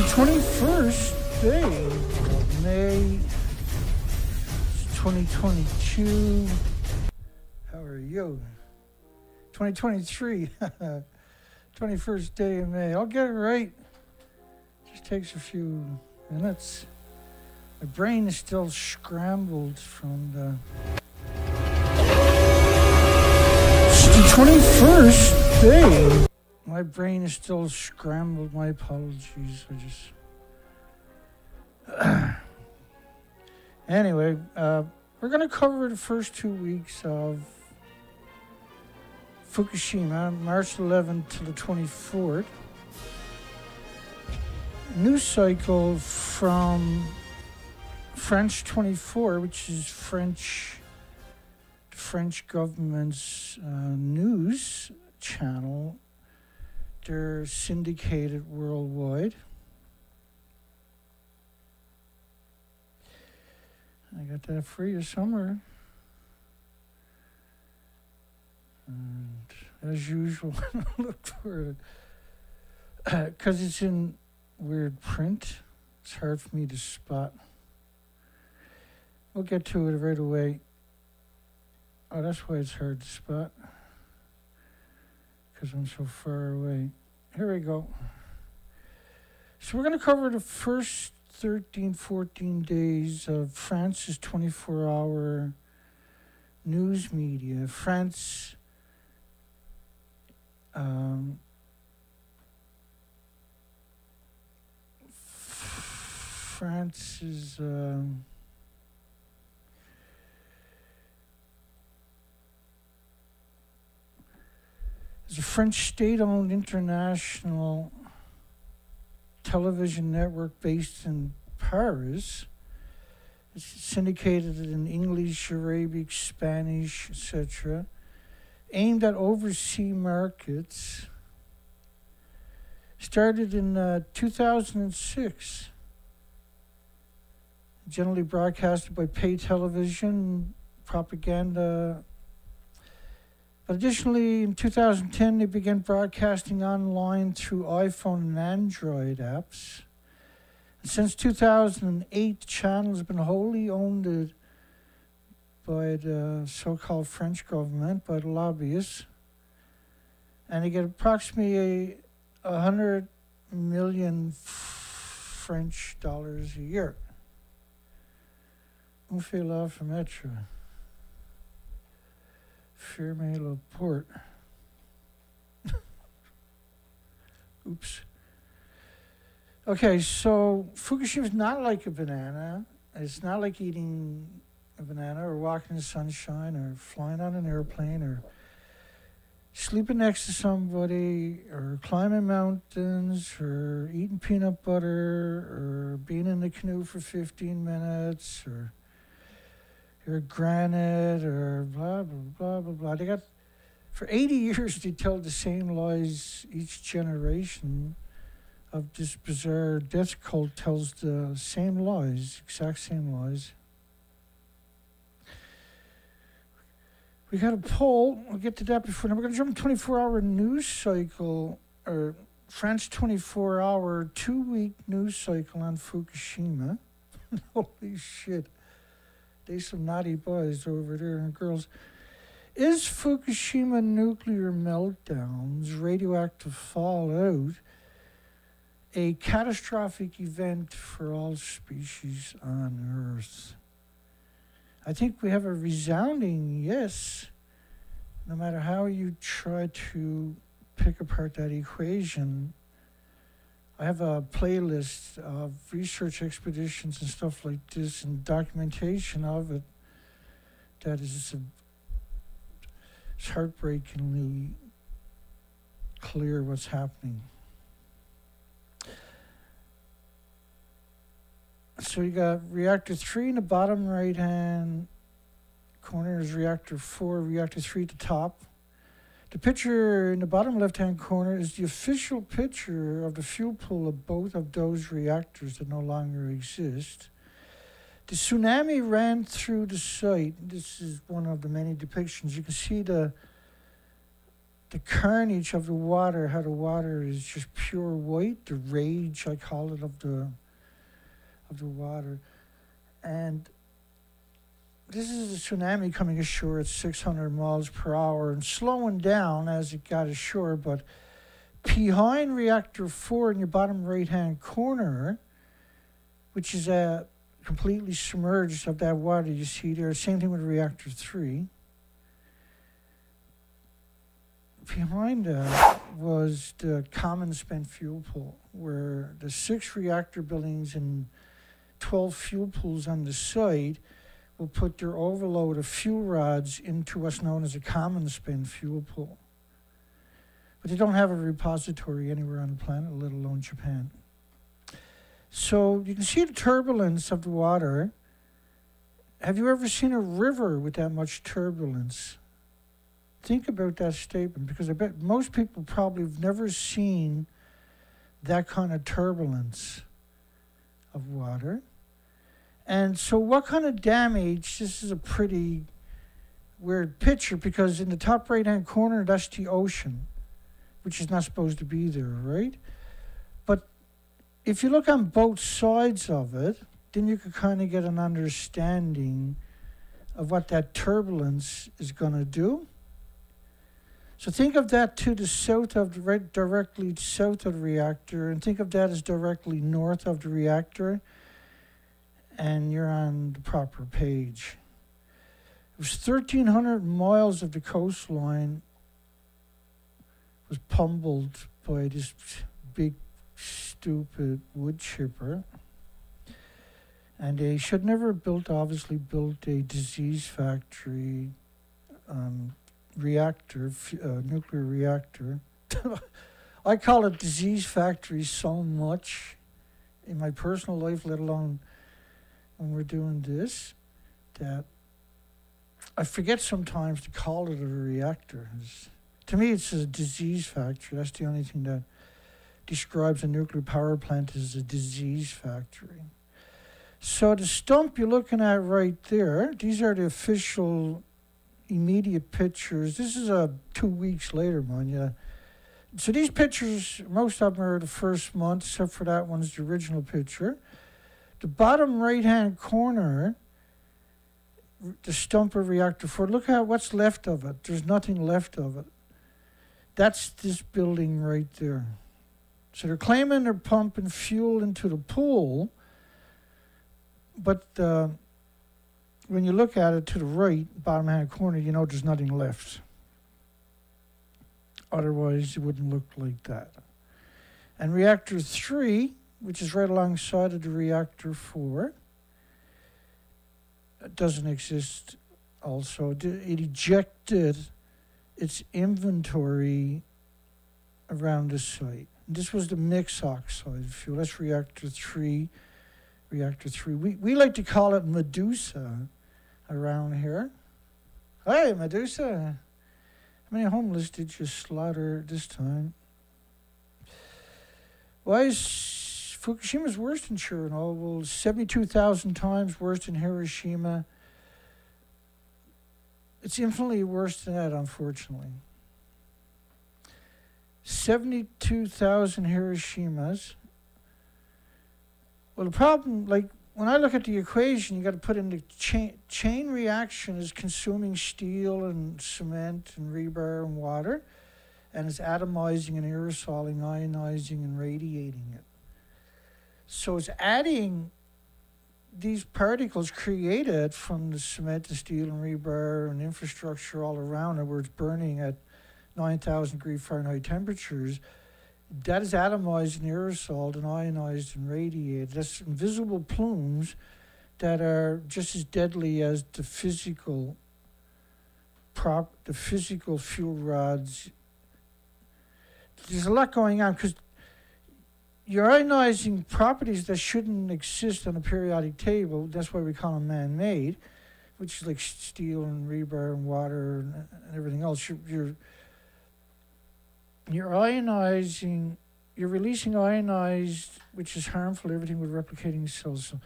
21st day of May 2022. How are you? 2023. 21st day of May. I'll get it right. Just takes a few minutes. My brain is still scrambled from the 21st day. My brain is still scrambled. My apologies. Anyway, we're going to cover the first 2 weeks of Fukushima, March 11th to the 24th. News cycle from France24, which is French government's news channel. They're syndicated worldwide. I got that for you somewhere. And as usual, look for it. Because it's in weird print, it's hard for me to spot. We'll get to it right away. Oh, that's why it's hard to spot. Because I'm so far away. Here we go. So we're going to cover the first 13, 14 days of France's 24-hour news media. France is a French state-owned international television network based in Paris. It's syndicated in English, Arabic, Spanish, etc., aimed at overseas markets. Started in 2006. Generally broadcasted by pay television, propaganda. But additionally, in 2010, they began broadcasting online through iPhone and Android apps. And since 2008, the channel has been wholly owned by the so-called French government, by the lobbyists. And they get approximately 100 million French dollars a year. On fait la fenêtre. Fermez la porte. Oops. Okay, so Fukushima is not like a banana. It's not like eating a banana or walking in the sunshine or flying on an airplane or sleeping next to somebody or climbing mountains or eating peanut butter or being in the canoe for 15 minutes or granite or blah, blah, blah, blah, blah. They got, for 80 years, they tell the same lies. Each generation of this bizarre death cult tells the same lies, exact same lies. We got a poll. We'll get to that before. Now we're going to jump 24-hour news cycle, or France 24-hour 2-week news cycle on Fukushima. Holy shit. There's some naughty boys over there and girls. Is Fukushima nuclear meltdowns, radioactive fallout, a catastrophic event for all species on Earth? I think we have a resounding yes, no matter how you try to pick apart that equation. I have a playlist of research expeditions and stuff like this and documentation of it that is it's heartbreakingly clear what's happening. So you got reactor 3 in the bottom right-hand corner is reactor 4, reactor 3 at the top. The picture in the bottom left-hand corner is the official picture of the fuel pool of both of those reactors that no longer exist. The tsunami ran through the site. This is one of the many depictions. You can see the the carnage of the water, how the water is just pure white, the rage, I call it, of the water. And this is a tsunami coming ashore at 600 miles per hour and slowing down as it got ashore, but behind reactor 4 in your bottom right-hand corner, which is completely submerged of that water you see there, same thing with reactor 3. Behind that was the common spent fuel pool, where the 6 reactor buildings and 12 fuel pools on the site will put their overload of fuel rods into what's known as a common spent fuel pool. But they don't have a repository anywhere on the planet, let alone Japan. So you can see the turbulence of the water. Have you ever seen a river with that much turbulence? Think about that statement, because I bet most people probably have never seen that kind of turbulence of water. And so what kind of damage, this is a pretty weird picture, because in the top right-hand corner, that's the ocean, which is not supposed to be there, right? But if you look on both sides of it, then you could kind of get an understanding of what that turbulence is going to do. So think of that to the south of the directly south of the reactor, and think of that as directly north of the reactor, and you're on the proper page. It was 1,300 miles of the coastline was pummeled by this big, stupid wood chipper. And they should never have obviously built a disease factory reactor, nuclear reactor. I call it disease factory so much in my personal life, let alone when we're doing this, that I forget sometimes to call it a reactor. To me, it's a disease factory. That's the only thing that describes a nuclear power plant as a disease factory. So the stump you're looking at right there, these are the official immediate pictures. This is 2 weeks later, man. Yeah. So these pictures, most of them are the first month, except for that one's the original picture. The bottom right-hand corner, the stump of reactor 4, look at what's left of it. There's nothing left of it. That's this building right there. So they're claiming they're pumping fuel into the pool, but when you look at it to the right, bottom hand corner, you know there's nothing left. Otherwise, it wouldn't look like that. And reactor 3, which is right alongside of the reactor 4, doesn't exist also. It ejected its inventory around the site. This was the mixed oxide fuel. That's reactor 3. Reactor 3. We like to call it Medusa around here. Hey, Medusa. How many homeless did you slaughter this time? Why is Fukushima's worse than Chernobyl? 72,000 times worse than Hiroshima. It's infinitely worse than that, unfortunately. 72,000 Hiroshimas. Well, the problem, like, when I look at the equation, you got to put in the chain reaction is consuming steel and cement and rebar and water, and it's atomizing and aerosoling, ionizing and radiating it. So it's adding these particles created from the cement and steel and rebar and infrastructure all around it, where it's burning at 9,000 degree Fahrenheit temperatures. That is atomized and aerosoled and ionized and radiated. That's invisible plumes that are just as deadly as the physical fuel rods. There's a lot going on, because you're ionizing properties that shouldn't exist on a periodic table. That's why we call them man-made, which is like steel and rebar and water and everything else. You're ionizing, you're releasing ionized, which is harmful to everything with replicating cells. So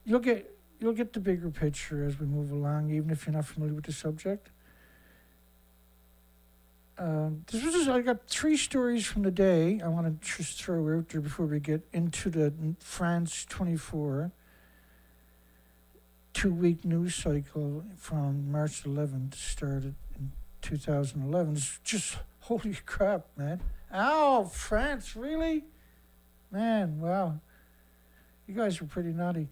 you'll get the bigger picture as we move along, even if you're not familiar with the subject. I got 3 stories from the day I want to just throw out there before we get into the France 24 2-week news cycle from March 11th, started in 2011. It's just holy crap, man. Ow, France, really? Man, wow. You guys are pretty naughty.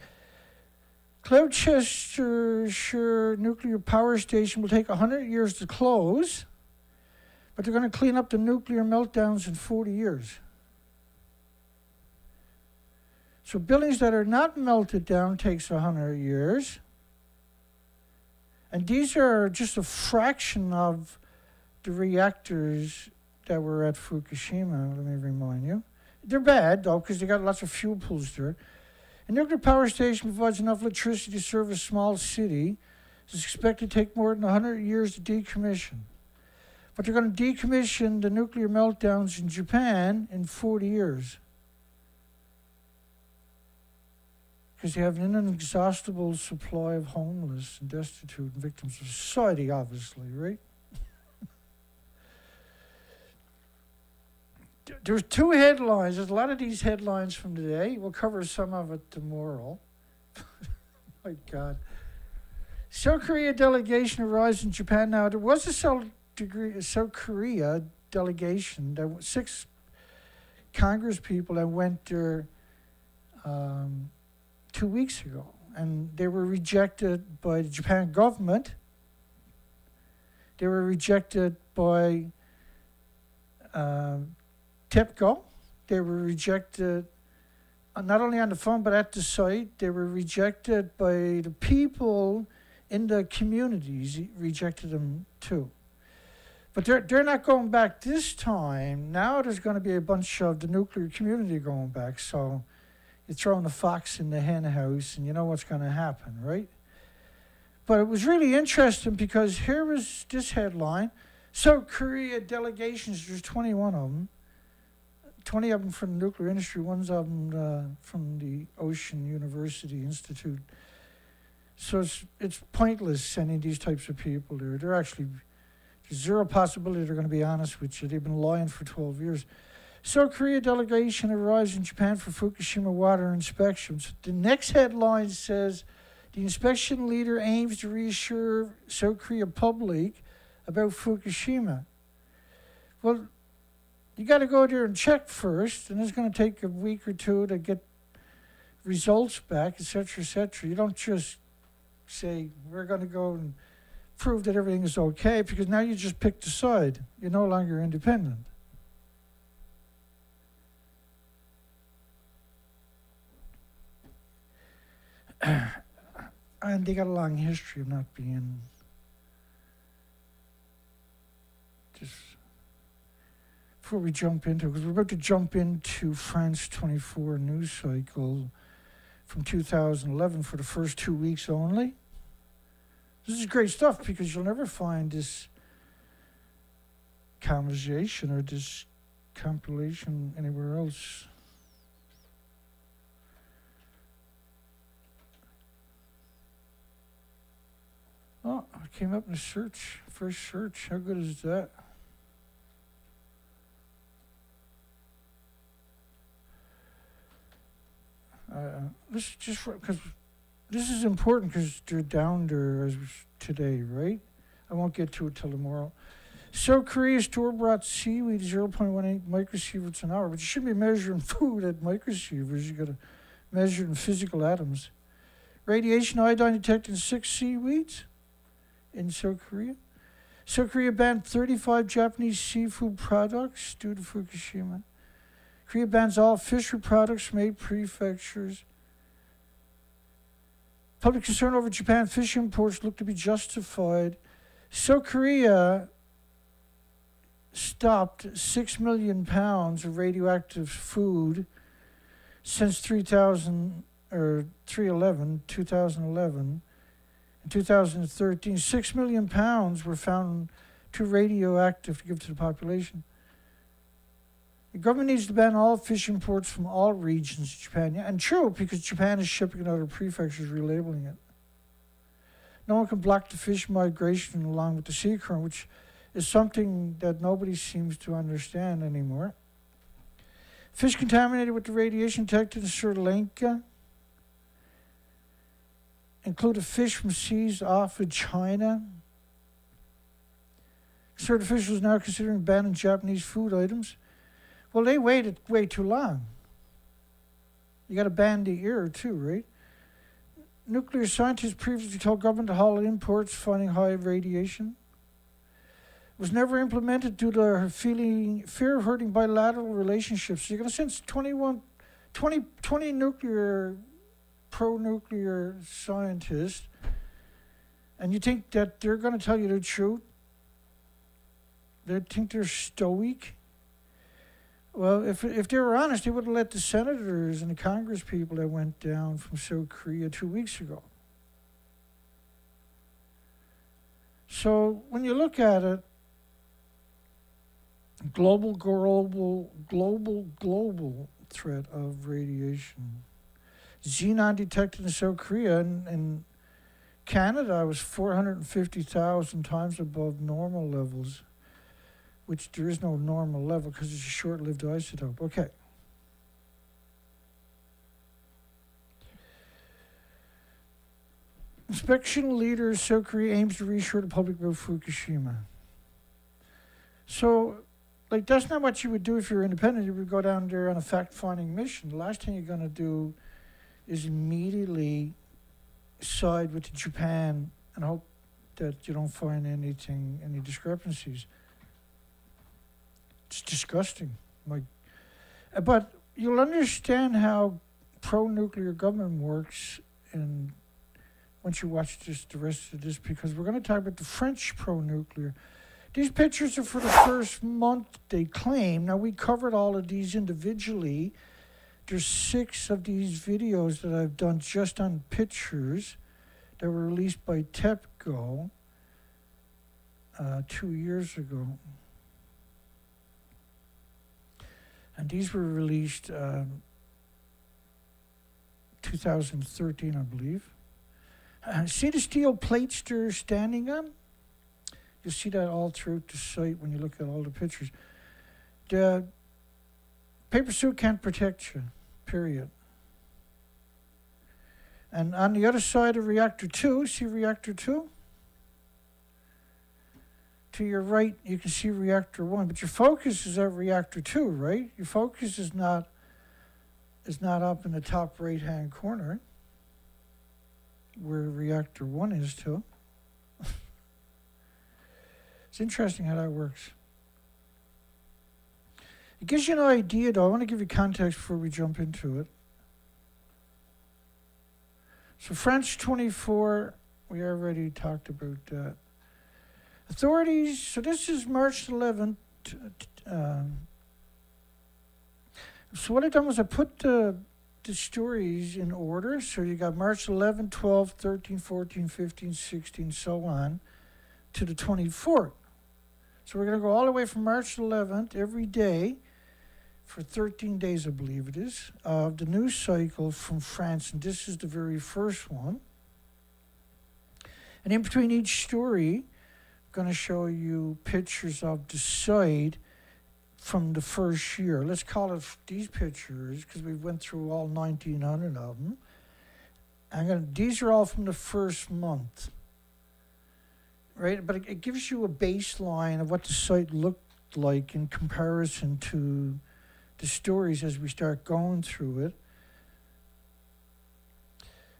Gloucestershire nuclear power station will take 100 years to close, but they're going to clean up the nuclear meltdowns in 40 years. So buildings that are not melted down takes 100 years. And these are just a fraction of the reactors that were at Fukushima, let me remind you. They're bad, though, because they got lots of fuel pools there. A nuclear power station provides enough electricity to serve a small city. It's expected to take more than 100 years to decommission. But they're going to decommission the nuclear meltdowns in Japan in 40 years. Because they have an inexhaustible supply of homeless and destitute and victims of society, obviously, right? There's 2 headlines. There's a lot of these headlines from today. We'll cover some of it tomorrow. My God. South Korea delegation arrives in Japan now. There was a South Korea delegation. There were 6 Congress people that went there 2 weeks ago, and they were rejected by the Japan government. They were rejected by TEPCO. They were rejected not only on the phone but at the site. They were rejected by the people in the communities. Rejected them too. But they're not going back this time. Now there's going to be a bunch of the nuclear community going back. So you're throwing the fox in the hen house, and you know what's going to happen, right? But it was really interesting because here was this headline. South Korea delegations, there's 21 of them. 20 of them from the nuclear industry, one's of them from the Ocean University Institute. So it's pointless sending these types of people there. There's zero possibility they're going to be honest with you. They've been lying for 12 years. South Korea delegation arrives in Japan for Fukushima water inspections. The next headline says, the inspection leader aims to reassure South Korea public about Fukushima. Well, you got to go there and check first, and it's going to take a week or 2 to get results back, et cetera, You don't just say, we're going to go and prove that everything is okay, because now you just picked a side. You're no longer independent. And they got a long history of not being just... Before we jump into, because we're about to jump into France 24 news cycle from 2011 for the first 2 weeks only. This is great stuff because you'll never find this conversation or this compilation anywhere else. Oh, it came up in the search, first search. How good is that? This is just because this is important because they're down there as today, right? I won't get to it till tomorrow. South Korea store-bought seaweed 0.18 microsieverts an hour, but you shouldn't be measuring food at microsieverts. You got to measure in physical atoms. Radiation iodine detected in 6 seaweeds in South Korea. South Korea banned 35 Japanese seafood products due to Fukushima. Korea bans all fishery products from 8 prefectures. Public concern over Japan fish imports look to be justified. South Korea stopped 6 million pounds of radioactive food since 2011. In 2013, 6 million pounds were found too radioactive to give to the population. The government needs to ban all fish imports from all regions of Japan. Yeah, and true, because Japan is shipping it out of prefectures, relabeling it. No one can block the fish migration along with the sea current, which is something that nobody seems to understand anymore. Fish contaminated with the radiation detected in Sri Lanka include a fish from seas off of China. Certain officials now considering banning Japanese food items. Well, they waited way too long. You got to ban the ear too, right? Nuclear scientists previously told government to halt imports finding high radiation. It was never implemented due to her fear of hurting bilateral relationships. So you're going to send 20 nuclear, pro-nuclear scientists, and you think that they're going to tell you the truth? They think they're stoic? Well, if they were honest, they would have let the senators and the Congress people that went down from South Korea 2 weeks ago. So when you look at it, global threat of radiation. Xenon detected in South Korea, and in Canada was 450,000 times above normal levels, which there is no normal level because it's a short-lived isotope. Okay. Inspection leader South Korea aims to reassure the public about Fukushima. So, like, that's not what you would do if you're independent. You would go down there on a fact-finding mission. The last thing you're going to do is immediately side with Japan and hope that you don't find anything, any discrepancies. It's disgusting. Like, but you'll understand how pro-nuclear government works and once you watch the rest of this, because we're going to talk about the French pro-nuclear. These pictures are for the first month, they claim. Now, we covered all of these individually. There's 6 of these videos that I've done just on pictures that were released by TEPCO 2 years ago. And these were released 2013, I believe. See the steel plates they're standing on? You'll see that all throughout the site when you look at all the pictures. The paper suit can't protect you, period. And on the other side of reactor 2, see reactor 2? To your right, you can see reactor 1, but your focus is at reactor 2, right? Your focus is not up in the top right-hand corner where reactor 1 is too. It's interesting how that works. It gives you an idea, though. I want to give you context before we jump into it. So France24, we already talked about that. Authorities, so this is March 11th. So what I done was I put the stories in order. So you got March 11, 12, 13, 14, 15, 16, so on, to the 24th. So we're going to go all the way from March 11th every day for 13 days, I believe it is, of the news cycle from France. And this is the very first one. And in between each story, I'm going to show you pictures of the site from the first year. Let's call it these pictures because we went through all 1,900 of them. These are all from the first month, right? But it gives you a baseline of what the site looked like in comparison to the stories as we start going through it.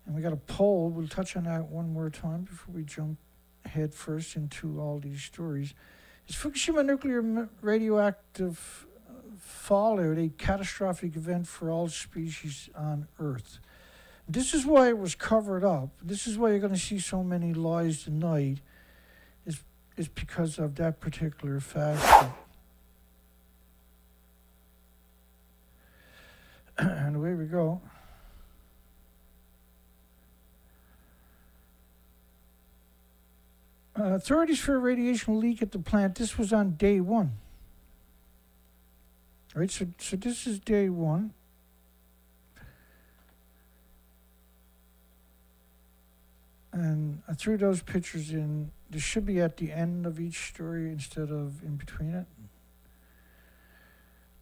And we got a poll. We'll touch on that one more time before we jump head first into all these stories. Is Fukushima nuclear radioactive fallout a catastrophic event for all species on Earth? This is why it was covered up. This is why you're going to see so many lies tonight, is because of that particular factor. And away we go. Authorities for a radiation leak at the plant. This was on day 1. All right, so this is day 1. And I threw those pictures in This should be at the end of each story instead of in between it.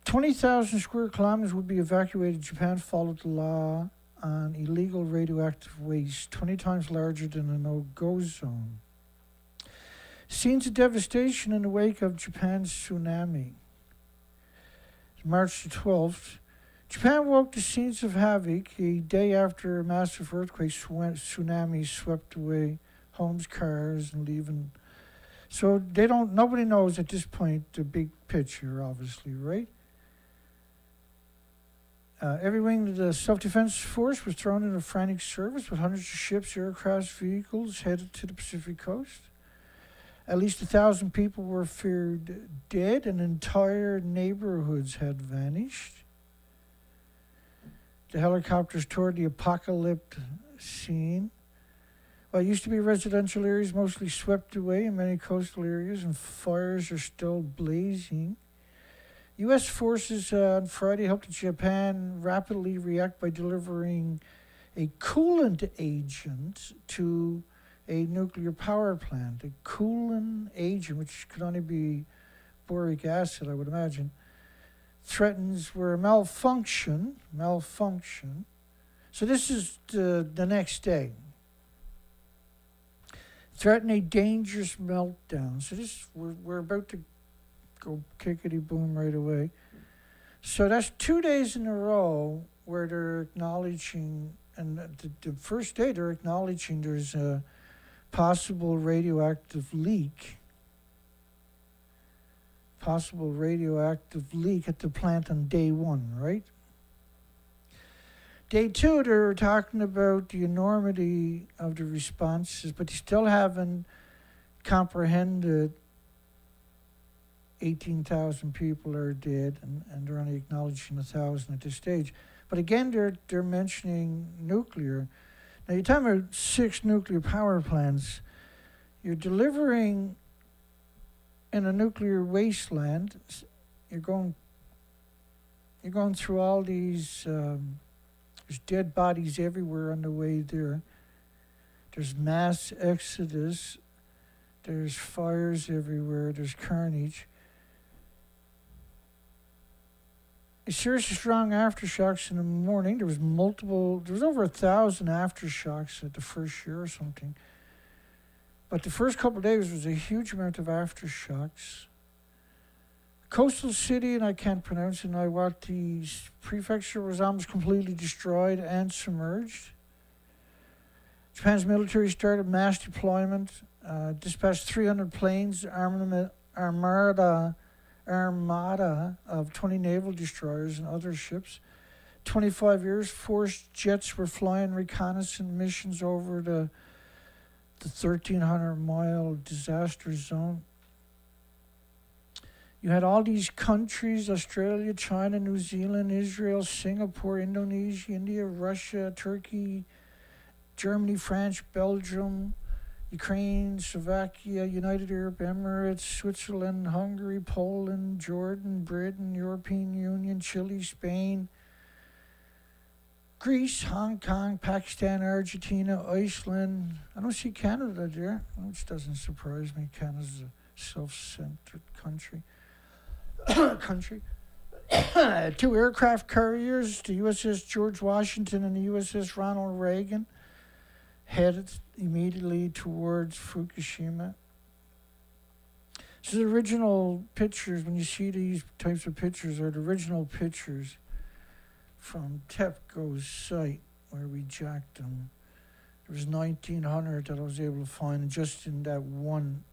20,000 square kilometers would be evacuated. Japan followed the law on illegal radioactive waste, 20 times larger than a no-go zone. Scenes of devastation in the wake of Japan's tsunami. March the 12th. Japan woke to scenes of havoc a day after a massive earthquake tsunami swept away homes, cars, and leaving. So nobody knows at this point the big picture, obviously, right? Every wing of the self-defense force was thrown into frantic service with hundreds of ships, aircraft, vehicles headed to the Pacific coast. At least 1,000 people were feared dead, and entire neighborhoods had vanished. The helicopters toured the apocalyptic scene. Well, it used to be residential areas mostly swept away in many coastal areas, and fires are still blazing. U.S. forces on Friday helped Japan rapidly react by delivering a coolant agent to a nuclear power plant. A coolant agent, which could only be boric acid, I would imagine, threatens where malfunction. So this is the next day. Threaten a dangerous meltdown. So this we're about to go kickity boom right away. So that's 2 days in a row where they're acknowledging, and the first day they're acknowledging there's a possible radioactive leak. Possible radioactive leak at the plant on day one, right? Day two, they're talking about the enormity of the responses, but they still haven't comprehended 18,000 people are dead, and they're only acknowledging 1,000 at this stage. But again, they're mentioning nuclear. Now, you're talking about 6 nuclear power plants. You're delivering in a nuclear wasteland. You're going through all these. There's dead bodies everywhere on the way there. There's mass exodus. There's fires everywhere. There's carnage. A series of strong aftershocks in the morning. There was over 1,000 aftershocks at the first year or something. But the first couple of days was a huge amount of aftershocks. Coastal city, and I can't pronounce it, Iwate prefecture was almost completely destroyed and submerged. Japan's military started mass deployment, dispatched 300 planes, armada of 20 naval destroyers and other ships. 25 Air Force jets were flying reconnaissance missions over the 1,300-mile disaster zone. You had all these countries: Australia, China, New Zealand, Israel, Singapore, Indonesia, India, Russia, Turkey, Germany, France, Belgium, Ukraine, Slovakia, United Arab Emirates, Switzerland, Hungary, Poland, Jordan, Britain, European Union, Chile, Spain, Greece, Hong Kong, Pakistan, Argentina, Iceland. I don't see Canada there, which doesn't surprise me. Canada's a self-centered country. 2 aircraft carriers, the USS George Washington and the USS Ronald Reagan, headed immediately towards Fukushima. So the original pictures, when you see these types of pictures, are the original pictures from TEPCO's site where we jacked them. There was 1,900 that I was able to find just in that one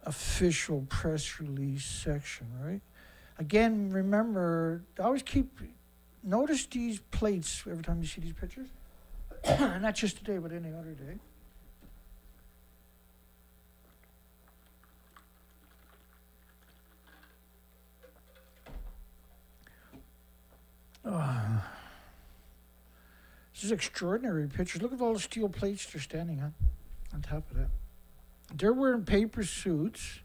official press release section, right? Again, remember, notice these plates every time you see these pictures. Not just today, but any other day. This is extraordinary pictures. Look at all the steel plates they're standing on top of that. They're wearing paper suits.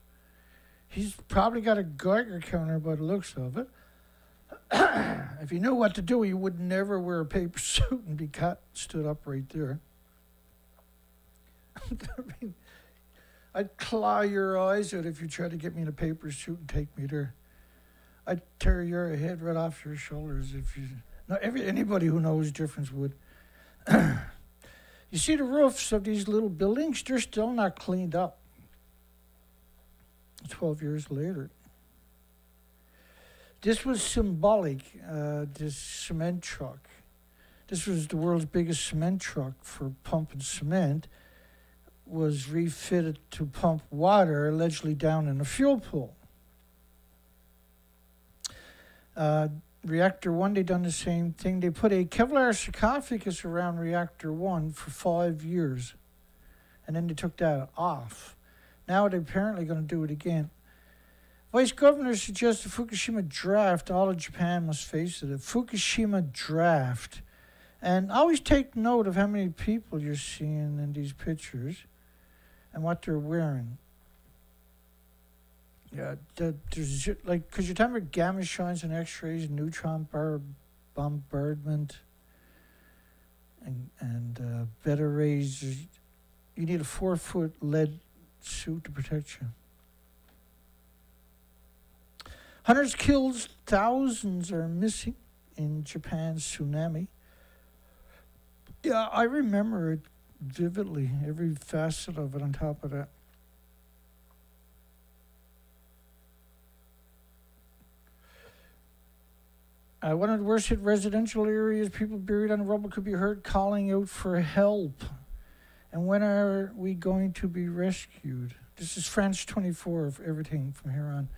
He's probably got a Geiger counter by the looks of it. If you knew what to do, you would never wear a paper suit and be stood up right there. I mean, I'd claw your eyes out if you tried to get me in a paper suit and take me there. I'd tear your head right off your shoulders if you. No, anybody who knows difference would. You see the roofs of these little buildings? They're still not cleaned up. 12 years later. This was symbolic, this cement truck. This was the world's biggest cement truck for pumping cement, was refitted to pump water, allegedly down in a fuel pool. Reactor 1, they done the same thing. They put a Kevlar sarcophagus around Reactor 1 for 5 years, and then they took that off. Now they're apparently going to do it again. Vice Governor suggests the Fukushima draft. All of Japan must face it. A Fukushima draft. And always take note of how many people you're seeing in these pictures and what they're wearing. Yeah, there's like, because you're talking about gamma shines and X-rays, neutron bombardment, and beta rays. You need a 4-foot lead suit to protect you. Hundreds killed, thousands are missing in Japan's tsunami. Yeah, I remember it vividly, every facet of it on top of that. One of the worst hit residential areas, people buried on rubble could be heard calling out for help. And when are we going to be rescued? This is France24 of everything from here on.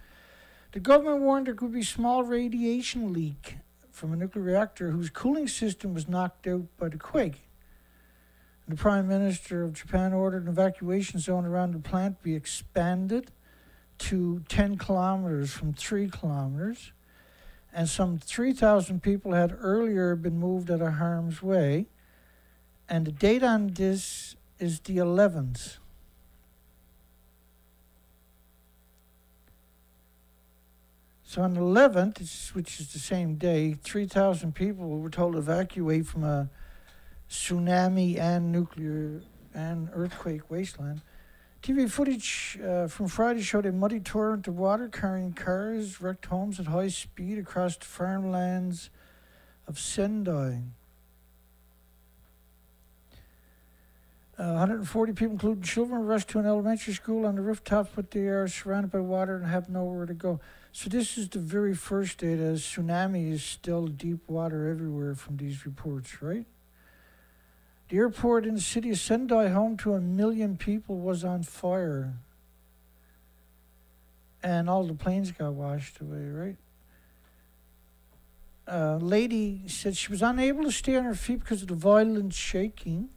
The government warned there could be small radiation leak from a nuclear reactor whose cooling system was knocked out by the quake. And the Prime Minister of Japan ordered an evacuation zone around the plant be expanded to 10 kilometers from 3 kilometers. And some 3,000 people had earlier been moved out of harm's way. And the date on this is the 11th. So on the 11th, which is the same day, 3,000 people were told to evacuate from a tsunami and nuclear and earthquake wasteland. TV footage from Friday showed a muddy torrent of water carrying cars, wrecked homes at high speed across the farmlands of Sendai. 140 people, including children, were rushed to an elementary school on the rooftops, but they are surrounded by water and have nowhere to go. So this is the very first day that tsunami is still deep water everywhere from these reports, right? The airport in the city of Sendai, home to 1 million people, was on fire. And all the planes got washed away, right? A lady said she was unable to stay on her feet because of the violent shaking.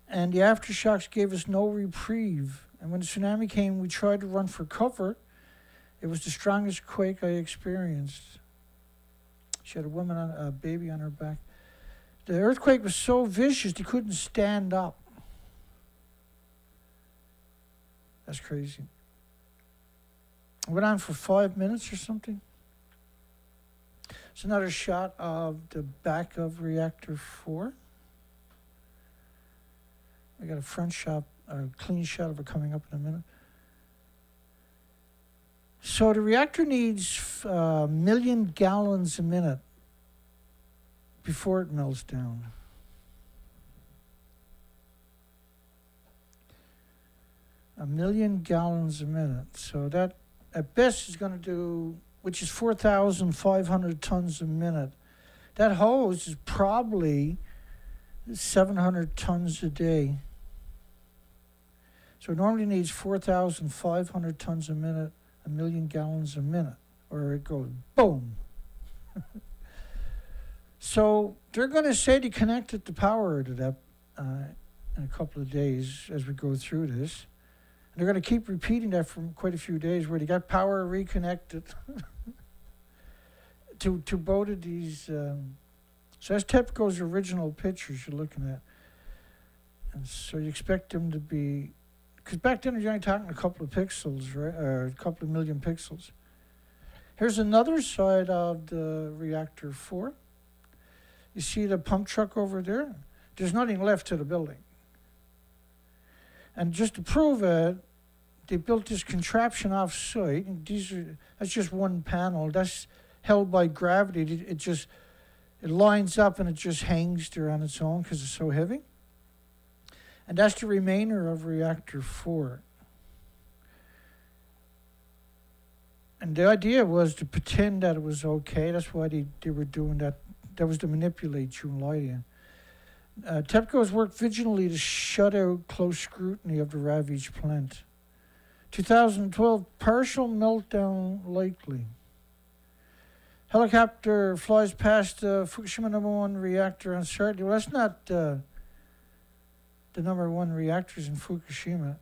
And the aftershocks gave us no reprieve. And when the tsunami came, we tried to run for cover. It was the strongest quake I experienced. She had a baby on her back. The earthquake was so vicious, they couldn't stand up. That's crazy. It went on for 5 minutes or something. It's another shot of the back of Reactor 4. I got a front shot, a clean shot of it coming up in a minute. So the reactor needs 1 million gallons a minute before it melts down. A 1 million gallons a minute. So that at best is going to do, which is 4,500 tons a minute. That hose is probably 700 tons a day. So it normally needs 4,500 tons a minute, 1 million gallons a minute, or it goes boom. So they're going to say they connected the power to that in a couple of days as we go through this. And they're going to keep repeating that for quite a few days, where they got power reconnected to both of these. So that's TEPCO's original pictures you're looking at. And so you expect them to be, because back then you're only talking a couple of pixels, right? Or a couple of million pixels. Here's another side of the Reactor 4. You see the pump truck over there? There's nothing left to the building. And just to prove it, they built this contraption off-site. And that's just one panel. That's held by gravity. It lines up and it just hangs there on its own because it's so heavy. And that's the remainder of reactor 4. And the idea was to pretend that it was okay. That's why they were doing that. That was to manipulate you and lie to you. TEPCO's worked vigilantly to shut out close scrutiny of the ravaged plant. 2012, partial meltdown likely. Helicopter flies past the Fukushima #1 reactor on Saturday. Well, that's not the #1 reactors in Fukushima.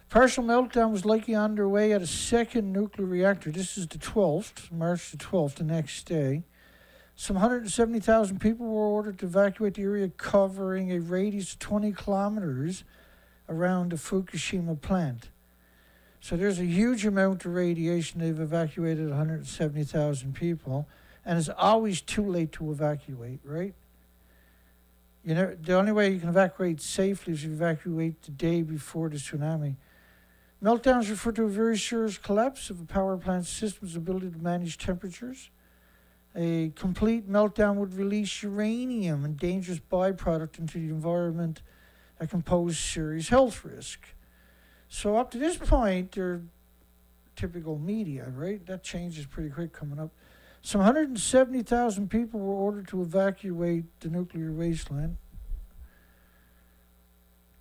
Partial meltdown was likely underway at a second nuclear reactor. This is the 12th, March the 12th, the next day. Some 170,000 people were ordered to evacuate the area covering a radius of 20 kilometers around the Fukushima plant. So there's a huge amount of radiation. They've evacuated 170,000 people, and it's always too late to evacuate, right? You know, the only way you can evacuate safely is if you evacuate the day before the tsunami. Meltdowns refer to a very serious collapse of a power plant system's ability to manage temperatures. A complete meltdown would release uranium, a dangerous byproduct, into the environment that can pose serious health risk. So up to this point, they're typical media, right? That changes pretty quick coming up. Some 170,000 people were ordered to evacuate the nuclear wasteland.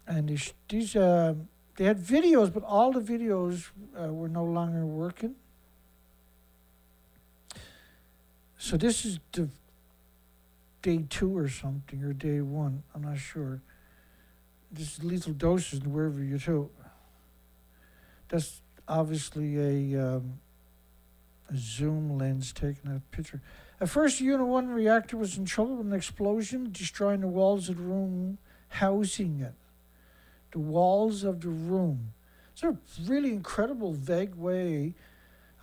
And they had videos, but all the videos were no longer working. So this is the day 2 or something, or day 1. I'm not sure. This is lethal doses in wherever you to. That's obviously a zoom lens taking a picture. At first, Unit 1 reactor was in trouble with an explosion, destroying the walls of the room housing it. The walls of the room. It's a really incredible, vague way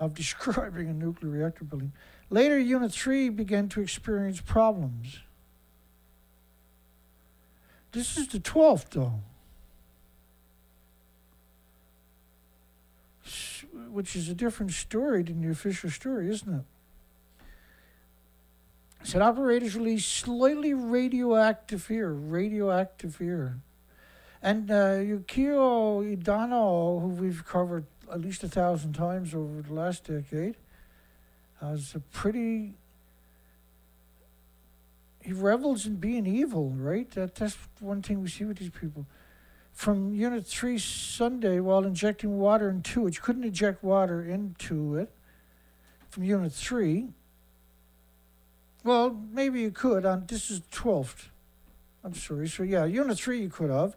of describing a nuclear reactor building. Later, Unit 3 began to experience problems. This is the 12th, though. Which is a different story than the official story, isn't it? It said operators released slightly radioactive air. And Yukio Idano, who we've covered at least 1,000 times over the last decade, is he revels in being evil, right? That's one thing we see with these people. From Unit 3 Sunday, while injecting water into it, you couldn't inject water into it. From Unit 3, well, maybe you could. This is 12th. I'm sorry. So yeah, Unit 3 you could have.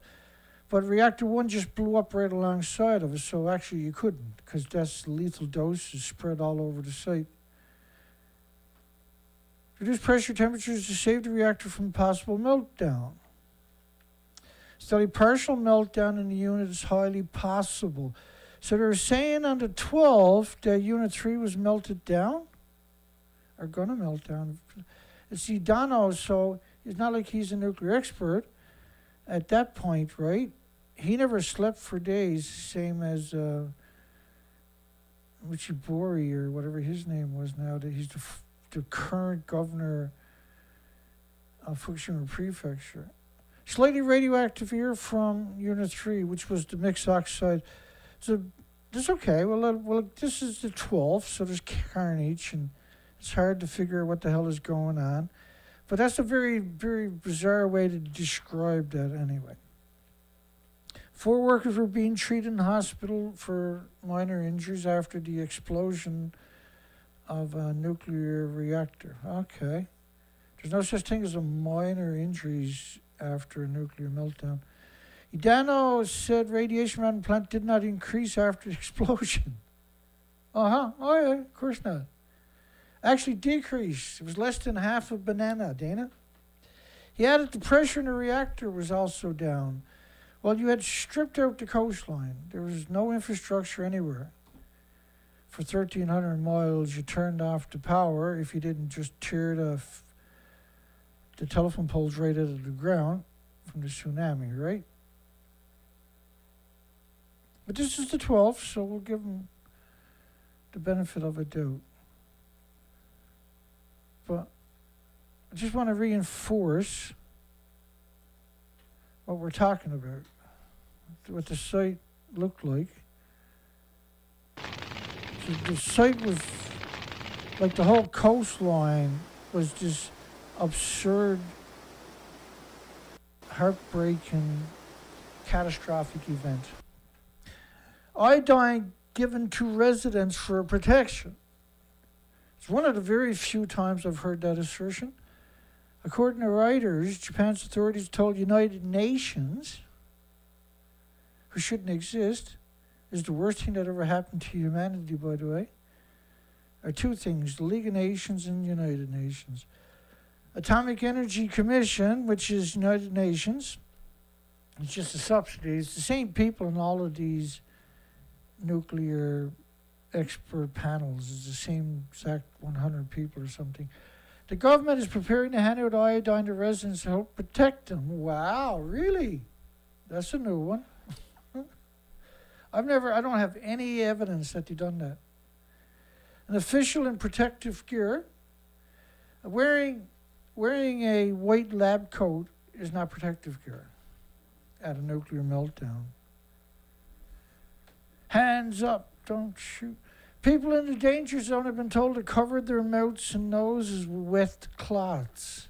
But Reactor 1 just blew up right alongside of it, so actually you couldn't, because that's lethal doses spread all over the site. Reduce pressure temperatures to save the reactor from possible meltdown. Study partial meltdown in the unit is highly possible. So they're saying on the 12th that Unit 3 was melted down, or gonna melt down. It's Idano, so it's not like he's a nuclear expert at that point, right? He never slept for days, same as Uchibori or whatever his name was now. That he's the current governor of Fukushima Prefecture. Slightly radioactive air from Unit 3, which was the mixed oxide. So that's okay. Well, this is the 12th, so there's carnage, and it's hard to figure out what the hell is going on. But that's a very, very bizarre way to describe that anyway. 4 workers were being treated in the hospital for minor injuries after the explosion of a nuclear reactor. Okay. There's no such thing as a minor injuries after a nuclear meltdown. Idano said radiation around the plant did not increase after the explosion. Oh yeah, of course not. Actually decreased. It was less than half a banana, Dana. He added the pressure in the reactor was also down. Well, you had stripped out the coastline. There was no infrastructure anywhere. For 1,300 miles, you turned off the power if you didn't just tear the telephone poles right out of the ground from the tsunami, right? But this is the 12th, so we'll give them the benefit of a doubt. But I just want to reinforce what we're talking about, what the site looked like. So the site was, like the whole coastline was this absurd, heartbreaking, catastrophic event. Iodine given to residents for protection. It's one of the very few times I've heard that assertion. According to writers, Japan's authorities told United Nations, who shouldn't exist, is the worst thing that ever happened to humanity, by the way, are two things, the League of Nations and United Nations. Atomic Energy Commission, which is United Nations, it's just a subsidy. It's the same people in all of these nuclear expert panels. It's the same exact 100 people or something. The government is preparing to hand out iodine to residents to help protect them. Wow, really? That's a new one. I don't have any evidence that they've done that. An official in protective gear, wearing a white lab coat is not protective gear at a nuclear meltdown. Hands up, don't shoot. People in the danger zone have been told to cover their mouths and noses with wet cloths.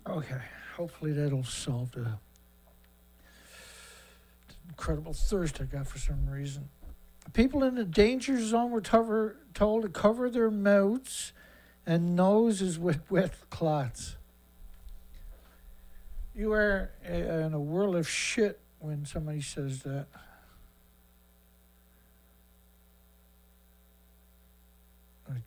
Okay, hopefully that'll solve the incredible thirst I got for some reason. People in the danger zone were told to cover their mouths and noses with wet cloths. You are in a whirl of shit when somebody says that.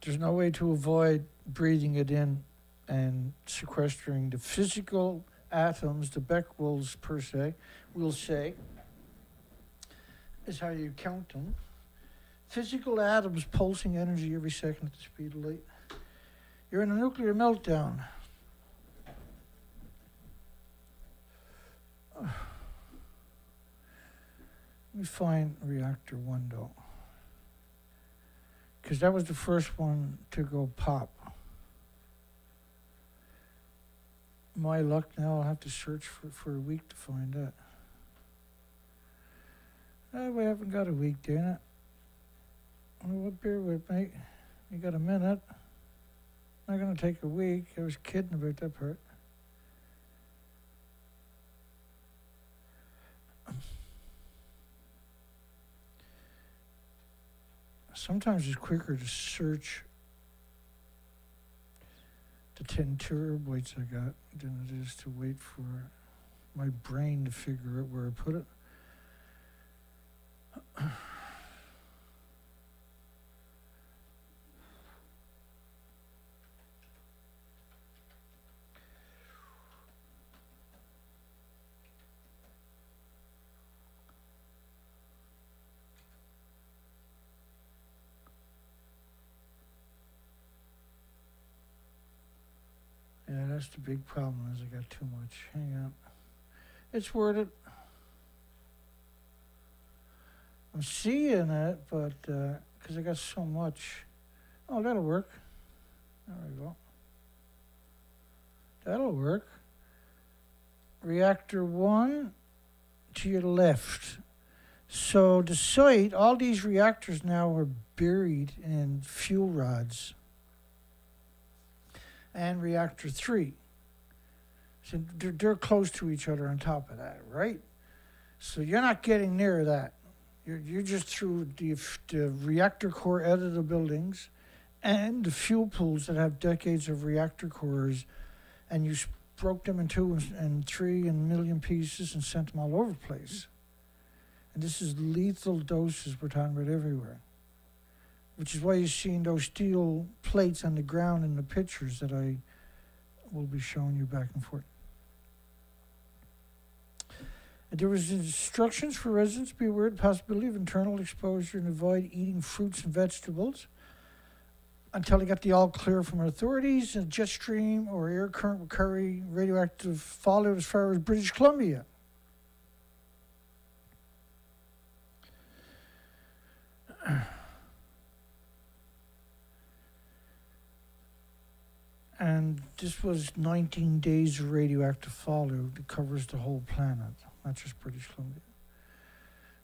There's no way to avoid breathing it in and sequestering the physical atoms, the Becquerels per se, we'll say, is how you count them. Physical atoms pulsing energy every second at the speed of light. You're in a nuclear meltdown. Let me find reactor 1 though, because that was the first one to go pop. My luck now, I'll have to search for a week to find that. We haven't got a week, damn it. Well, bear with me. You got a minute. Not going to take a week. I was kidding about that part. Sometimes it's quicker to search the 10 terabytes I got than it is to wait for my brain to figure out where I put it. Yeah, that's the big problem, is I got too much. Hang on. It's worth it. I'm seeing it, but because I got so much. Oh, that'll work. There we go. That'll work. Reactor 1 to your left. So the site, all these reactors now are buried in fuel rods. And reactor 3. So they're close to each other on top of that, right? So you're not getting near that. You're just through the reactor core out of the buildings and the fuel pools that have decades of reactor cores, and you broke them in 2 and 3 and million pieces and sent them all over the place. And this is lethal doses we're talking about everywhere, which is why you're seeing those steel plates on the ground in the pictures that I will be showing you back and forth. There was instructions for residents to be aware of the possibility of internal exposure and avoid eating fruits and vegetables. until they got the all clear from authorities. A jet stream or air current would carry radioactive fallout as far as British Columbia. And this was 19 days of radioactive fallout that covers the whole planet, not just British Columbia.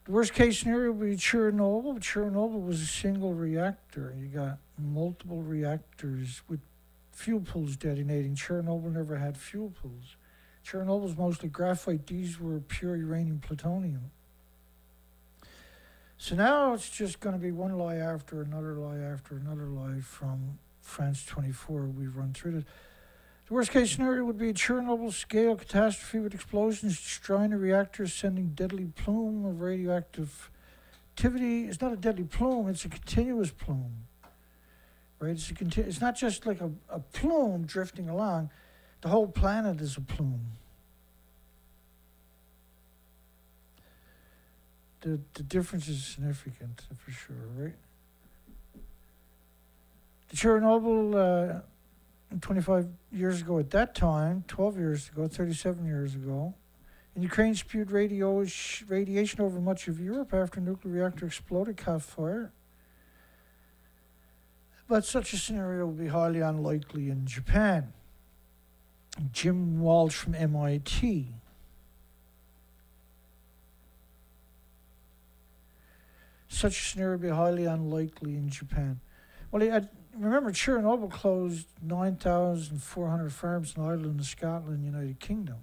The worst case scenario would be Chernobyl. Chernobyl was a single reactor. You got multiple reactors with fuel pools detonating. Chernobyl never had fuel pools. Chernobyl's mostly graphite. These were pure uranium plutonium. So now it's just going to be one lie after another lie after another lie from France24. We've run through this. The worst case scenario would be a Chernobyl scale catastrophe with explosions destroying a reactor, sending deadly plume of radioactive activity. It's not a deadly plume, it's a continuous plume. Right? It's not just like a plume drifting along. The whole planet is a plume. The difference is significant for sure, right? The Chernobyl 25 years ago at that time, 12 years ago, 37 years ago, in Ukraine spewed radiation over much of Europe after a nuclear reactor exploded, caught fire. But such a scenario would be highly unlikely in Japan. Jim Walsh from MIT. Such a scenario would be highly unlikely in Japan. Well, remember, Chernobyl closed 9,400 farms in Ireland, Scotland, United Kingdom.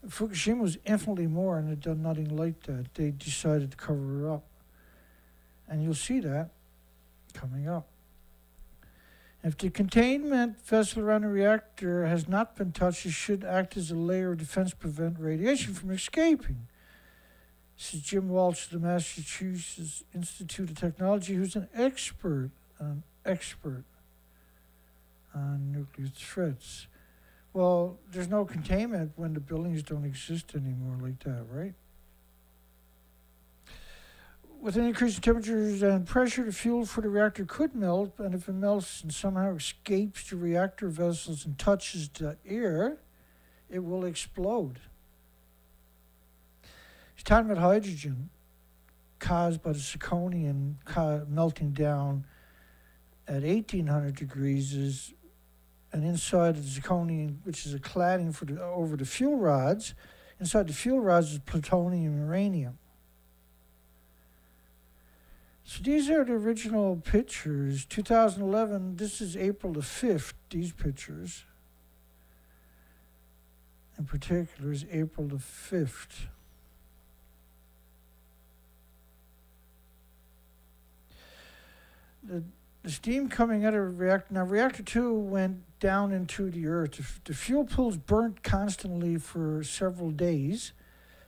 Fukushima was infinitely more, and they'd done nothing like that. They decided to cover it up. And you'll see that coming up. If the containment vessel around the reactor has not been touched, it should act as a layer of defense to prevent radiation from escaping. This is Jim Walsh of the Massachusetts Institute of Technology, who's an expert on nuclear threats. Well, there's no containment when the buildings don't exist anymore like that, right? With an increase in temperatures and pressure, the fuel for the reactor could melt, and if it melts and somehow escapes the reactor vessels and touches the air, it will explode. He's talking about hydrogen caused by the zirconium melting down at 1800 degrees and inside of the zirconium, which is a cladding over the fuel rods, inside the fuel rods is plutonium and uranium. So these are the original pictures. 2011, this is April the 5th, these pictures. In particular is April the 5th. The steam coming out of reactor, now reactor 2 went down into the earth. The fuel pools burnt constantly for several days.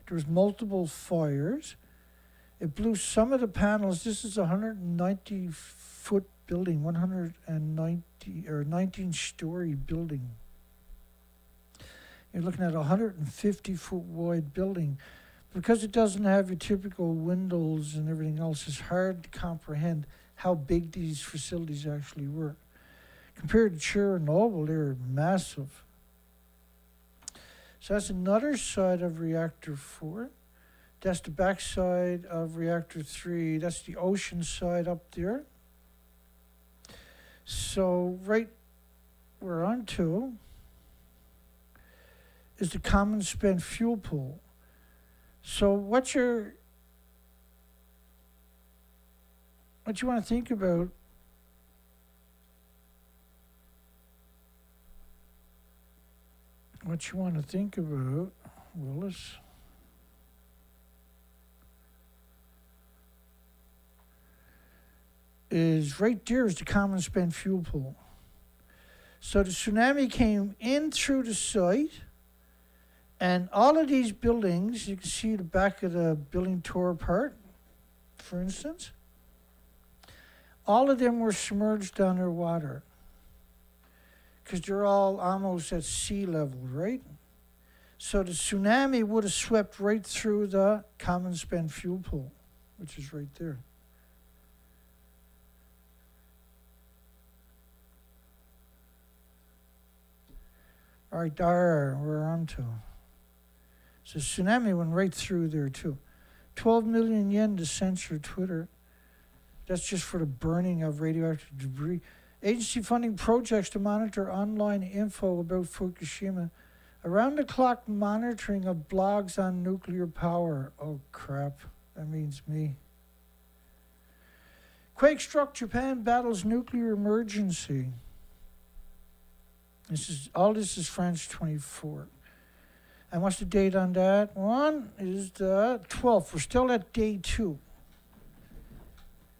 There was multiple fires. It blew some of the panels. This is a 190-foot building, 190 or 19-story building. You're looking at a 150-foot wide building. Because it doesn't have your typical windows and everything else, it's hard to comprehend how big these facilities actually were. Compared to Chernobyl, they're massive. So that's another side of reactor 4. That's the back side of reactor 3. That's the ocean side up there. So right we're on to is the common spent fuel pool. So what you want to think about Willis, is right there is the common spent fuel pool. So the tsunami came in through the site, and all of these buildings, you can see the back of the building tore apart, for instance. All of them were submerged underwater because they're all almost at sea level, right? So the tsunami would have swept right through the common spent fuel pool, which is right there. All right, there, we're on to. So tsunami went right through there too. 12 million yen to censor Twitter. That's just for the burning of radioactive debris. Agency funding projects to monitor online info about Fukushima. Around-the-clock monitoring of blogs on nuclear power. Oh, crap. That means me. Quake-struck Japan battles nuclear emergency. This is France24. And what's the date on that one? Is the 12th. We're still at day 2.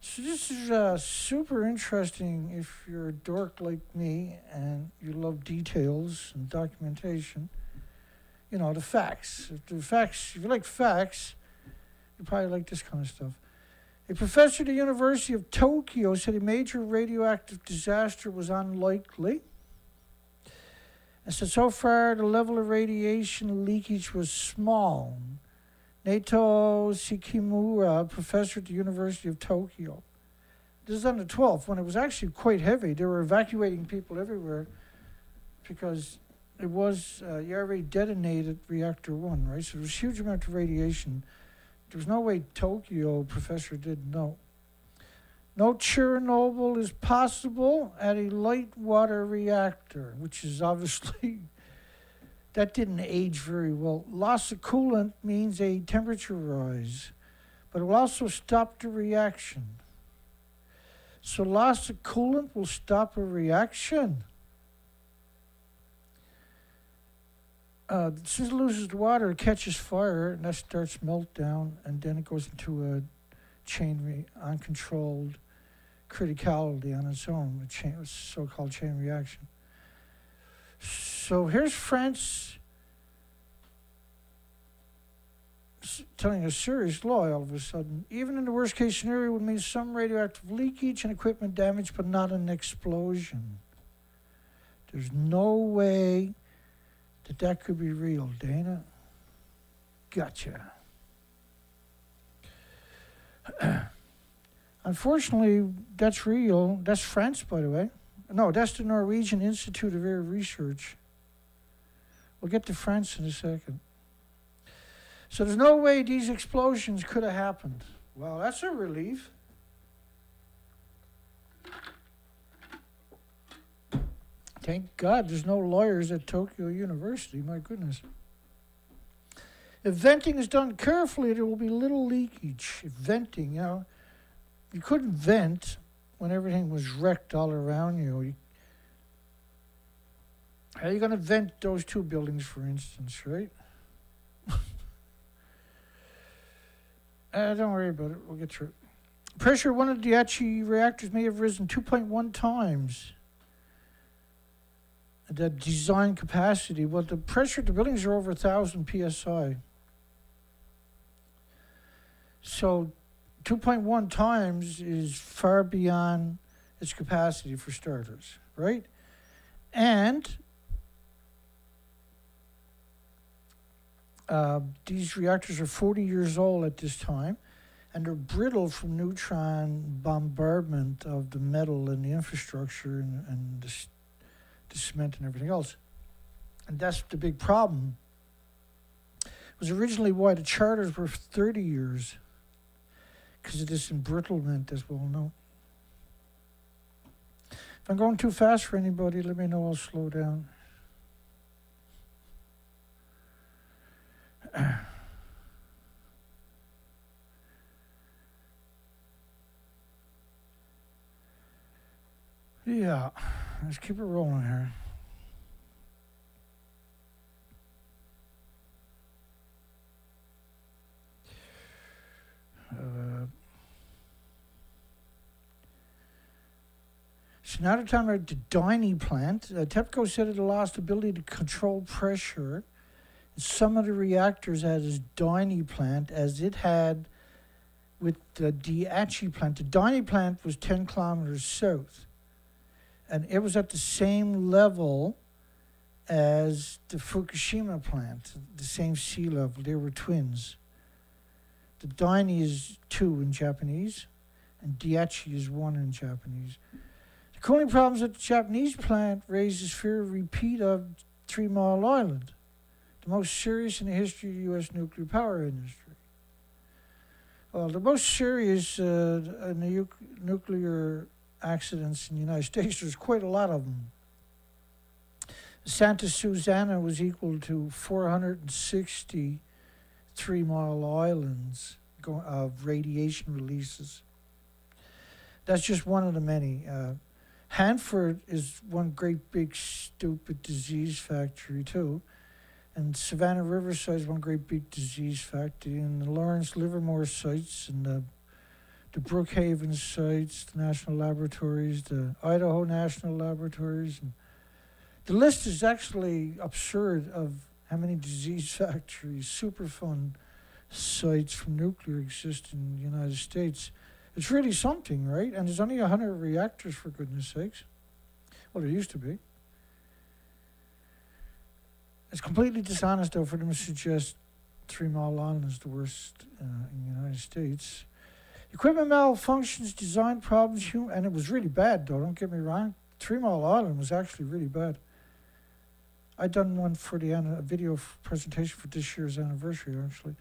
So this is super interesting if you're a dork like me and you love details and documentation. You know, the facts. If you like facts, you probably like this kind of stuff. A professor at the University of Tokyo said a major radioactive disaster was unlikely. And so far, the level of radiation leakage was small. Naoto Sekimura, professor at the University of Tokyo. This is on the 12th, when it was actually quite heavy. They were evacuating people everywhere because it was, you already detonated reactor 1, right? So there was a huge amount of radiation. There was no way Tokyo professor didn't know. No Chernobyl is possible at a light water reactor, which is obviously, that didn't age very well. Loss of coolant means a temperature rise, but it will also stop the reaction. So loss of coolant will stop a reaction. As soon as it loses the water, it catches fire, and that starts meltdown, and then it goes into a uncontrolled criticality on its own, a so-called chain reaction. So here's France telling a serious lie all of a sudden. Even in the worst case scenario would mean some radioactive leakage and equipment damage, but not an explosion. There's no way that could be real, Dana. Gotcha. Unfortunately, that's real. That's France, by the way. No, that's the Norwegian Institute of Air Research. We'll get to France in a second. So there's no way these explosions could have happened. Well, that's a relief. Thank God there's no lawyers at Tokyo University. My goodness. If venting is done carefully, there will be little leakage. If venting, you know, you couldn't vent when everything was wrecked all around you. How are you going to vent those 2 buildings, for instance, right? Don't worry about it. We'll get through it. Pressure of one of the Daiichi reactors may have risen 2.1 times the design capacity. Well, the pressure of the buildings are over 1,000 psi. So 2.1 times is far beyond its capacity for starters, right? And these reactors are 40 years old at this time, and they're brittle from neutron bombardment of the metal and the infrastructure and the cement and everything else. And that's the big problem. It was originally why the charters were 30 years, because of this embrittlement, as well known. If I'm going too fast for anybody, let me know, I'll slow down. Yeah, let's keep it rolling here. So now the time at the Dyni plant, TEPCO said it lost ability to control pressure. Some of the reactors at its Dyni plant, as it had with the Daiichi plant. The Dyni plant was 10 kilometers south, and it was at the same level as the Fukushima plant, the same sea level. They were twins. The Dyni is 2 in Japanese, and Daiichi is 1 in Japanese. The cooling problems at the Japanese plant raises fear of repeat of Three Mile Island, the most serious in the history of the U.S. nuclear power industry. Well, the most serious nuclear accidents in the United States, there's quite a lot of them. Santa Susana was equal to 460 Three Mile Islands of radiation releases. That's just one of the many. Hanford is one great big stupid disease factory too. And Savannah Riverside is one great big disease factory. And the Lawrence Livermore sites and the Brookhaven sites, the national laboratories, the Idaho National Laboratories. And the list is actually absurd of how many disease factories, Superfund sites from nuclear exist in the United States. It's really something, right? And there's only 100 reactors, for goodness sakes. Well, there used to be. It's completely dishonest, though, for them to suggest Three Mile Island is the worst in the United States. Equipment malfunctions, design problems, and it was really bad, though, don't get me wrong. Three Mile Island was actually really bad. I'd done one for the video presentation for this year's anniversary, actually.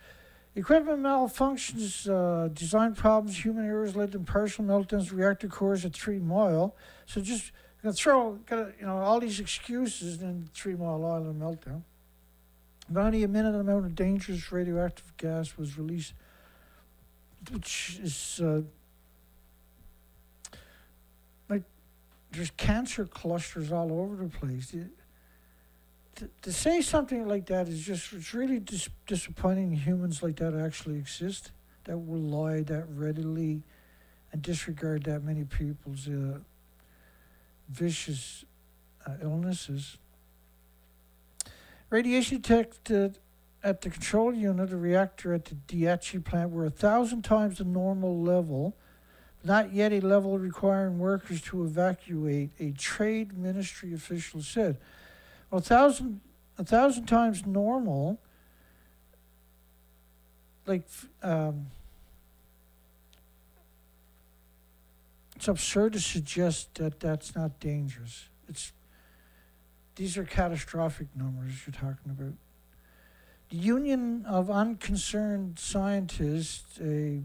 Equipment malfunctions, design problems, human errors led to partial meltdowns of reactor cores at 3 Mile. So just gonna throw all these excuses in 3 Mile Island meltdown. About only a minute amount of dangerous radioactive gas was released, which is like there's cancer clusters all over the place. To say something like that is just, it's really disappointing humans like that actually exist, that will lie that readily and disregard that many people's vicious illnesses. Radiation detected at the control unit, a reactor at the Diachi plant, were 1,000 times the normal level, not yet a level requiring workers to evacuate, a trade ministry official said. Well, 1,000 times normal, like, it's absurd to suggest that that's not dangerous. These are catastrophic numbers you're talking about. The Union of Unconcerned Scientists, a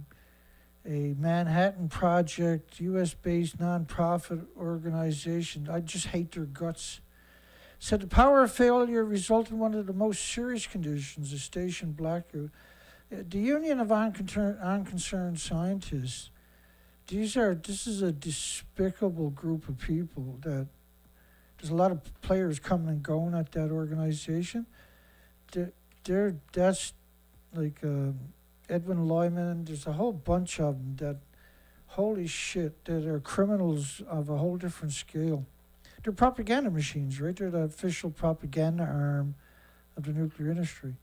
Manhattan Project, US-based nonprofit organization, I just hate their guts, said the power failure resulted in one of the most serious conditions, a station blackout. The Union of Unconcerned Scientists, this is a despicable group of people that there's a lot of players coming and going at that organization. That's like Edwin Lyman, there's a whole bunch of them that, holy shit, that are criminals of a whole different scale. They're propaganda machines, right? They're the official propaganda arm of the nuclear industry.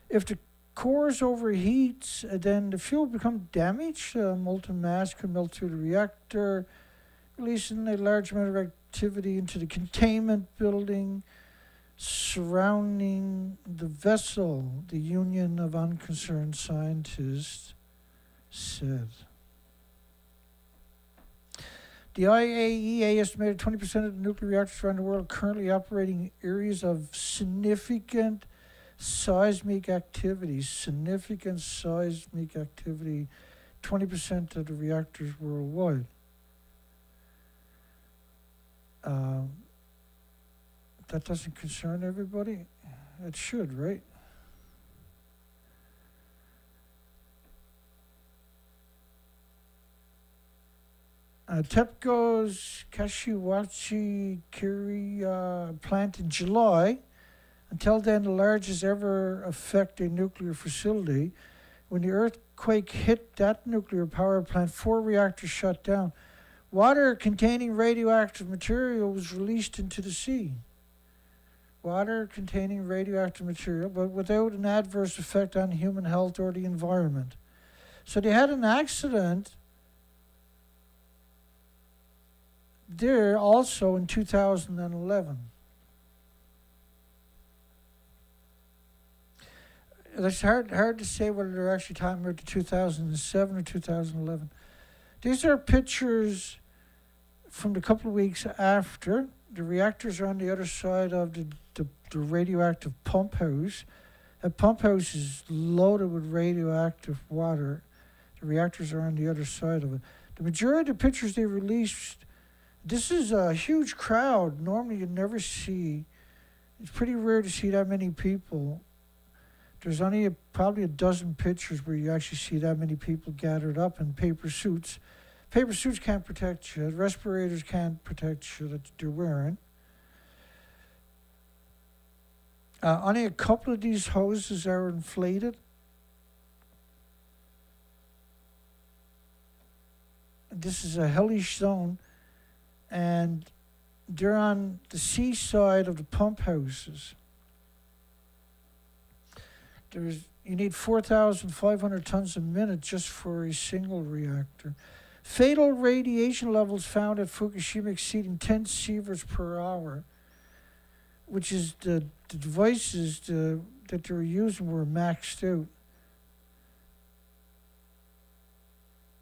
If the cores overheat, then the fuel becomes damaged. Molten mass could melt through the reactor, releasing a large amount of activity into the containment building surrounding the vessel, the Union of Unconcerned Scientists said. The IAEA estimated 20% of the nuclear reactors around the world currently operating in areas of significant seismic activity. 20% of the reactors worldwide. That doesn't concern everybody? It should, right? TEPCO's Kashiwachi Kiri plant in July. Until then, the largest ever affected nuclear facility. When the earthquake hit that nuclear power plant, 4 reactors shut down. Water containing radioactive material was released into the sea. Water containing radioactive material, but without an adverse effect on human health or the environment. So they had an accident there also in 2011. It's hard to say whether they're actually talking about the 2007 or 2011. These are pictures from the couple of weeks after. The reactors are on the other side of the radioactive pump house. That pump house is loaded with radioactive water. The reactors are on the other side of it. The majority of the pictures they released, this is a huge crowd. Normally you never see. It's pretty rare to see that many people. There's only probably a dozen pictures where you actually see that many people gathered up in paper suits. Paper suits can't protect you. Respirators can't protect you that they're wearing. Only a couple of these hoses are inflated. This is a hellish zone, and they're on the seaside of the pump houses. You need 4,500 tons a minute just for a single reactor. Fatal radiation levels found at Fukushima exceeding 10 sieverts per hour, which is the devices that they were using were maxed out.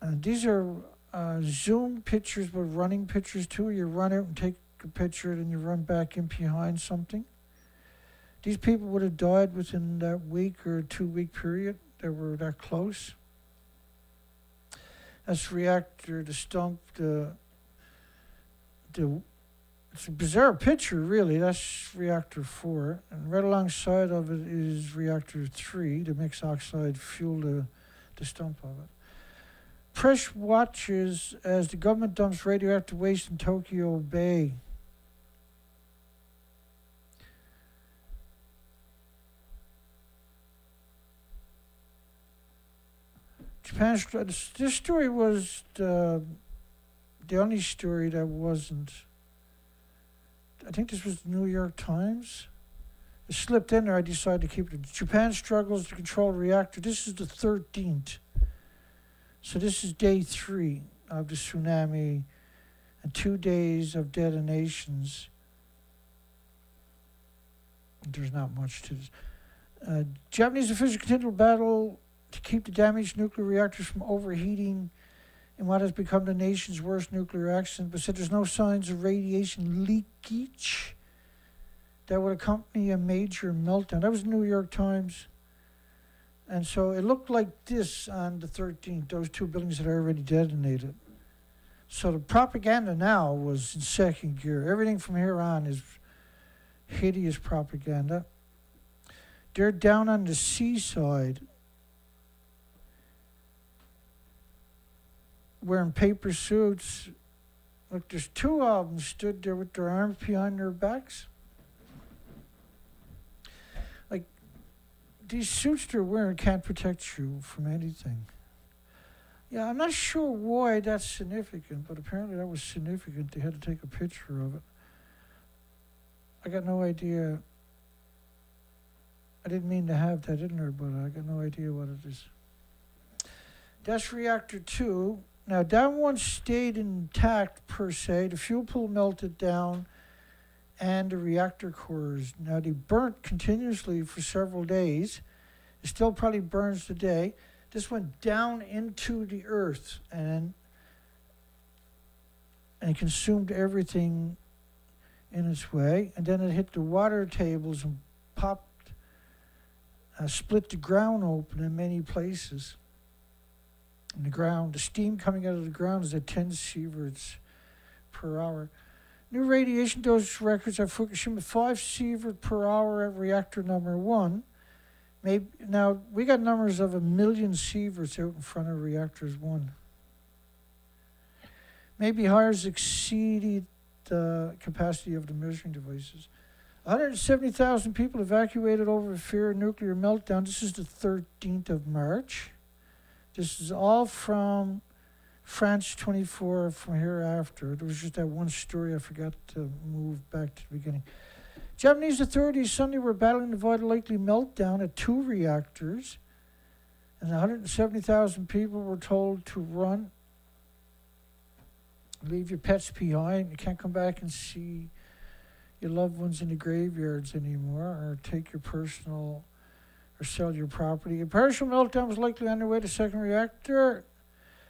These are zoom pictures, but running pictures too. You run out and take a picture, and you run back in behind something. These people would have died within that week or 2 week period. They were that close. That's reactor, the stump, it's a bizarre picture, really. That's reactor 4. And right alongside of it is reactor 3, the mixed oxide fuel, the stump of it. Press watches as the government dumps radioactive waste in Tokyo Bay. Japan's, this story was the only story that wasn't. I think this was the New York Times. It slipped in there. I decided to keep it. Japan struggles to control reactor. This is the 13th. So this is day 3 of the tsunami and 2 days of detonations. There's not much to this. Japanese officials continue to battle to keep the damaged nuclear reactors from overheating in what has become the nation's worst nuclear accident, but said there's no signs of radiation leakage that would accompany a major meltdown. That was the New York Times. And so it looked like this on the 13th, those 2 buildings that are already detonated. So the propaganda now was in second gear. Everything from here on is hideous propaganda. They're down on the seaside, wearing paper suits. Look, there's 2 of them stood there with their arms behind their backs. Like, these suits they're wearing can't protect you from anything. Yeah, I'm not sure why that's significant, but apparently that was significant. They had to take a picture of it. I got no idea. I didn't mean to have that in there, but I got no idea what it is. That's reactor 2. Now, that one stayed intact, per se. The fuel pool melted down, and the reactor cores. Now, they burnt continuously for several days. It still probably burns today. This went down into the earth, and it consumed everything in its way. And then it hit the water tables and popped, split the ground open in many places. And the ground, the steam coming out of the ground is at 10 sieverts per hour. New radiation dose records at Fukushima, 5 sievert per hour at reactor number 1. Maybe, now, we got numbers of 1 million sieverts out in front of reactors 1. Maybe higher exceeded the capacity of the measuring devices. 170,000 people evacuated over fear of nuclear meltdown. This is the 13th of March. This is all from France24 from hereafter. There was just that one story I forgot to move back to the beginning. Japanese authorities Sunday were battling to avoid a likely meltdown at 2 reactors, and 170,000 people were told to run. Leave your pets behind. You can't come back and see your loved ones in the graveyards anymore, or take your personal or sell your property. A partial meltdown was likely underway at the 2nd reactor.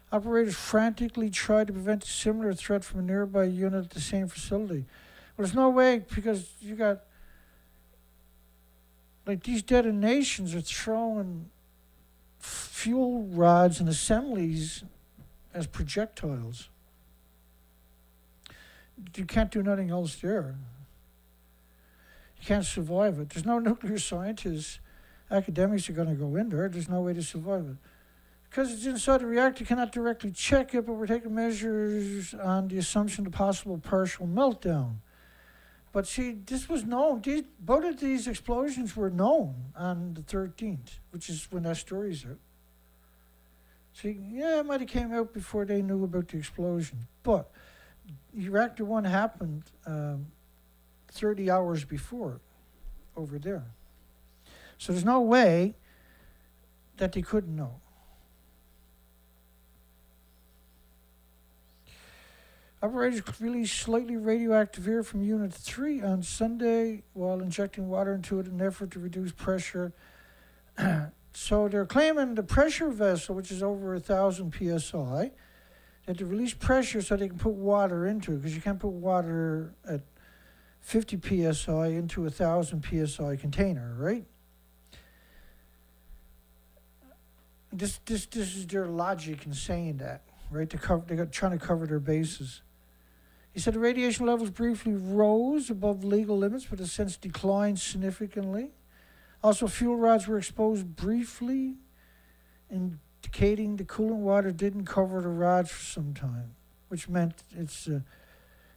Operators frantically tried to prevent a similar threat from a nearby unit at the same facility. Well, there's no way because you got, like, these detonations are throwing fuel rods and assemblies as projectiles. You can't do nothing else there. You can't survive it. There's no nuclear scientists, academics are going to go in there. There's no way to survive it. Because it's inside the reactor, you cannot directly check it, but we're taking measures on the assumption of possible partial meltdown. But see, this was known. Both of these explosions were known on the 13th, which is when that story's out. See, yeah, it might have came out before they knew about the explosion. But reactor 1 happened 30 hours before over there. So there's no way that they couldn't know. Operators released slightly radioactive air from Unit 3 on Sunday while injecting water into it in an effort to reduce pressure. So they're claiming the pressure vessel, which is over 1,000 psi, that they release pressure so they can put water into it, because you can't put water at 50 psi into a 1,000 psi container, right? This is their logic in saying that, right? They're trying to cover their bases. He said the radiation levels briefly rose above legal limits, but have since declined significantly. Also, fuel rods were exposed briefly, indicating the coolant water didn't cover the rods for some time, which meant it's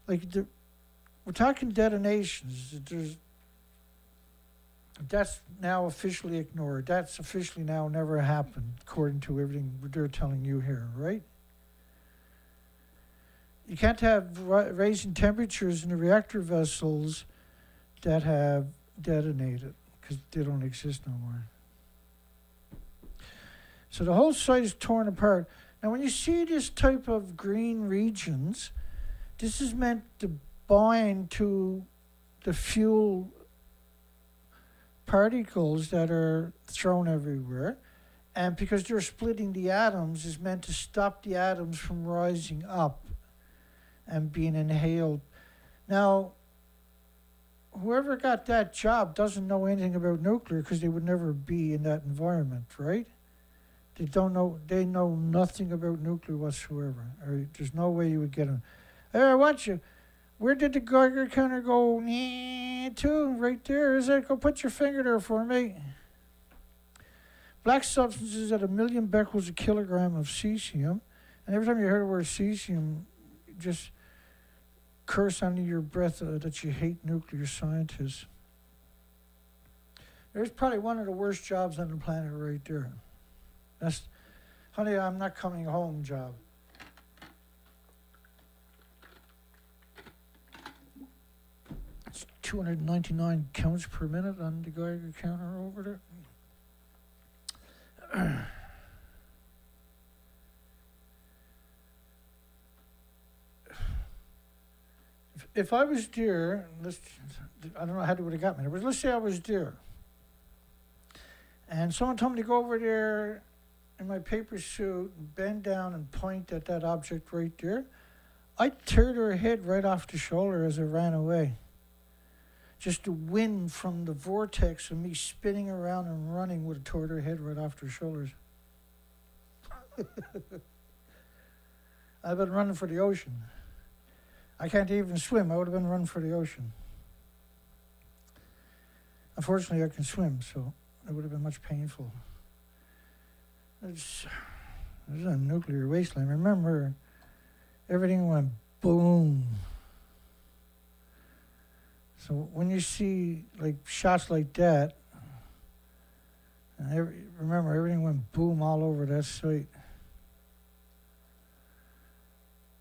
we're talking detonations. That's now officially ignored. That's officially now never happened, according to everything they're telling you here, right? You can't have raising temperatures in the reactor vessels that have detonated because they don't exist no more. So the whole site is torn apart. Now, when you see this type of green regions, this is meant to bind to the fuel particles that are thrown everywhere. And because they're splitting the atoms, is meant to stop the atoms from rising up and being inhaled. Now, whoever got that job doesn't know anything about nuclear because they would never be in that environment, right? They know nothing about nuclear whatsoever. Or there's no way you would get them. Hey, I want you. Where did the Geiger counter go? To right there. Is it? Go put your finger there for me. Black substances at 1 million becquerels a kilogram of cesium. And every time you hear the word cesium, just curse under your breath that you hate nuclear scientists. There's probably one of the worst jobs on the planet right there. That's, honey, I'm not coming home job. It's 299 counts per minute on the Geiger counter over there. If I was there, I don't know how they would have got me there, but let's say I was there. And someone told me to go over there in my paper suit, bend down and point at that object right there. I'd tear their head right off the shoulder as I ran away. Just the wind from the vortex of me spinning around and running would have tore their head right off their shoulders. I've been running for the ocean. I can't even swim. I would have been running for the ocean. Unfortunately, I can swim, so it would have been much painful. It's a nuclear wasteland. Remember, everything went boom. So when you see like shots like that, remember everything went boom all over that site.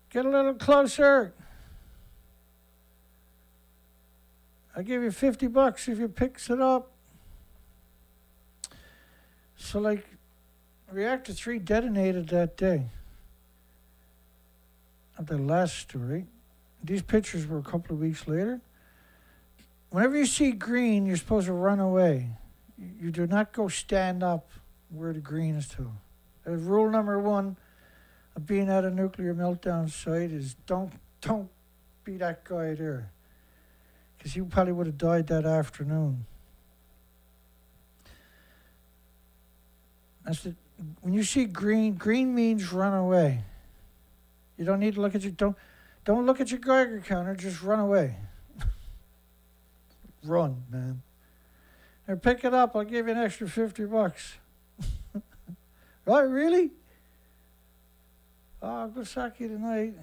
Get a little closer. I'll give you $50 if you picks it up. So like reactor 3 detonated that day of the last story. These pictures were a couple of weeks later. Whenever you see green, you're supposed to run away. You do not go stand up where the green is to. Rule number 1 of being at a nuclear meltdown site is don't be that guy there. because he probably would have died that afternoon. That's it. When you see green, green means run away. You don't need to look at your don't look at your Geiger counter. Just run away. Run, man. Or pick it up. I'll give you an extra $50. Right? Really? Oh, go sake tonight.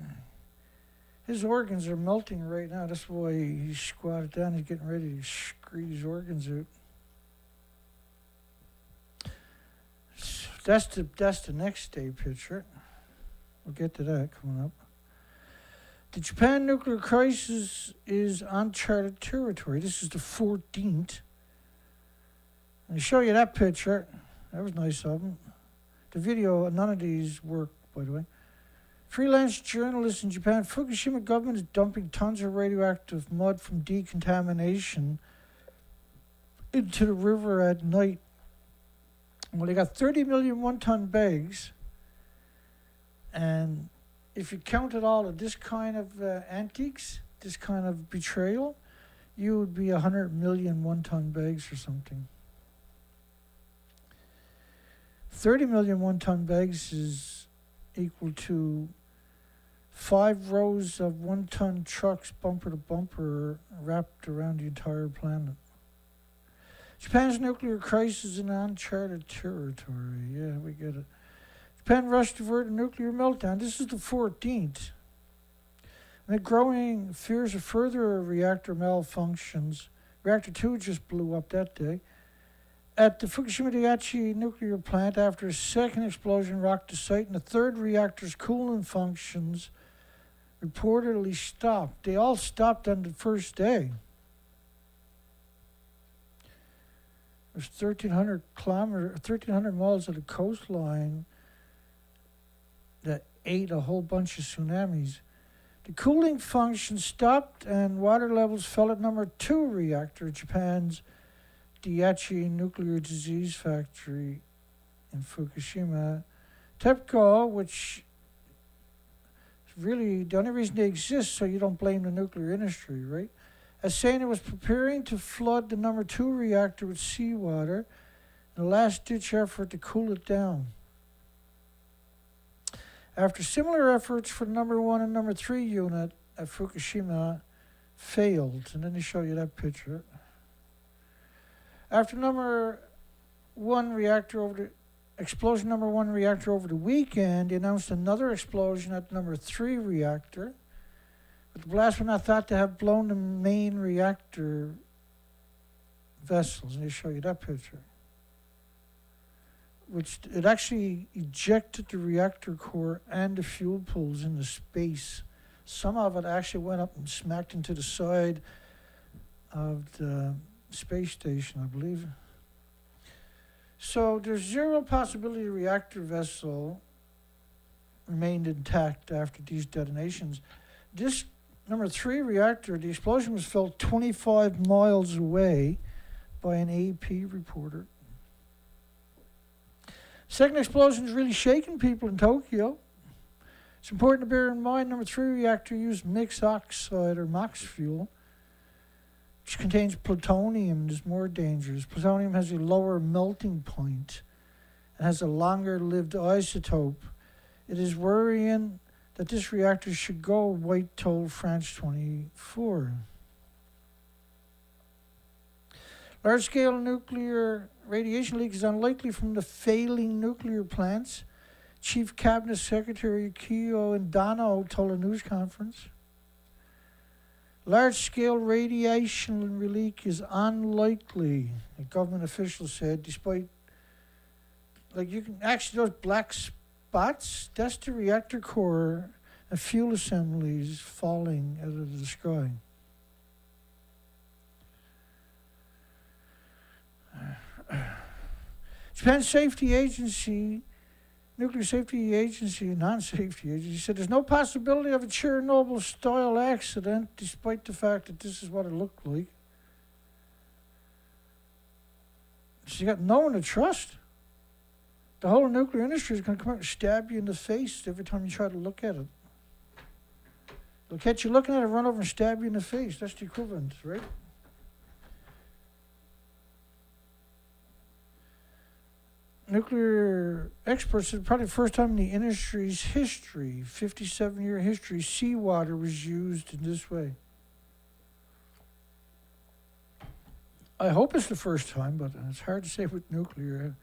His organs are melting right now. That's why he's squatted down. He's getting ready to screw his organs out. That's the next day picture. We'll get to that coming up. The Japan nuclear crisis is uncharted territory. This is the 14th. And to show you that picture, that was nice of them. The video, none of these work, by the way. Freelance journalist in Japan, Fukushima government is dumping tons of radioactive mud from decontamination into the river at night. Well, they got 30 million one-ton bags, and if you counted all of this kind of antiques, this kind of betrayal, you would be 100 million one-ton bags or something. 30 million one-ton bags is equal to 5 rows of one-ton trucks, bumper to bumper, wrapped around the entire planet. Japan's nuclear crisis in uncharted territory. Yeah, we get it. Japan rushed to avert a nuclear meltdown. This is the 14th. And the growing fears of further reactor malfunctions. Reactor 2 just blew up that day. At the Fukushima Daiichi nuclear plant, after a second explosion rocked the site, and the third reactor's cooling functions reportedly stopped. They all stopped on the first day. There's 1,300 miles of the coastline that ate a whole bunch of tsunamis. The cooling function stopped and water levels fell at number 2 reactor, Japan's Daiichi nuclear disease factory in Fukushima. TEPCO, which really the only reason they exist so you don't blame the nuclear industry, right? As saying it was preparing to flood the number 2 reactor with seawater in a last-ditch effort to cool it down. After similar efforts for the number 1 and number 3 unit at Fukushima failed, and then they show you that picture. After number 1 reactor explosion number 1 reactor over the weekend, they announced another explosion at number 3 reactor. But the blast was not thought to have blown the main reactor vessels, and they show you that picture. Which it actually ejected the reactor core and the fuel pools into space. Some of it actually went up and smacked into the side of the space station, I believe. So there's zero possibility the reactor vessel remained intact after these detonations. This number 3 reactor, the explosion was felt 25 miles away by an AP reporter. Second explosion is really shaking people in Tokyo. It's important to bear in mind number 3 reactor used mixed oxide or MOX fuel, which contains plutonium and is more dangerous. Plutonium has a lower melting point and has a longer lived isotope. It is worrying that this reactor should go, White told France24. Large-scale nuclear radiation leak is unlikely from the failing nuclear plants, Chief Cabinet Secretary Kiyo Indano told a news conference. Large-scale radiation leak is unlikely, a government official said, despite, like you can actually, those black spots, that's the reactor core and fuel assemblies falling out of the sky. Japan's safety agency, nuclear safety agency, non-safety agency, said there's no possibility of a Chernobyl-style accident, despite the fact that this is what it looked like. So you got no one to trust. The whole nuclear industry is going to come out and stab you in the face every time you try to look at it. They'll catch you looking at it, run over and stab you in the face. That's the equivalent, right? Nuclear experts said probably the first time in the industry's history, 57-year history, seawater was used in this way. I hope it's the first time, but it's hard to say with nuclear.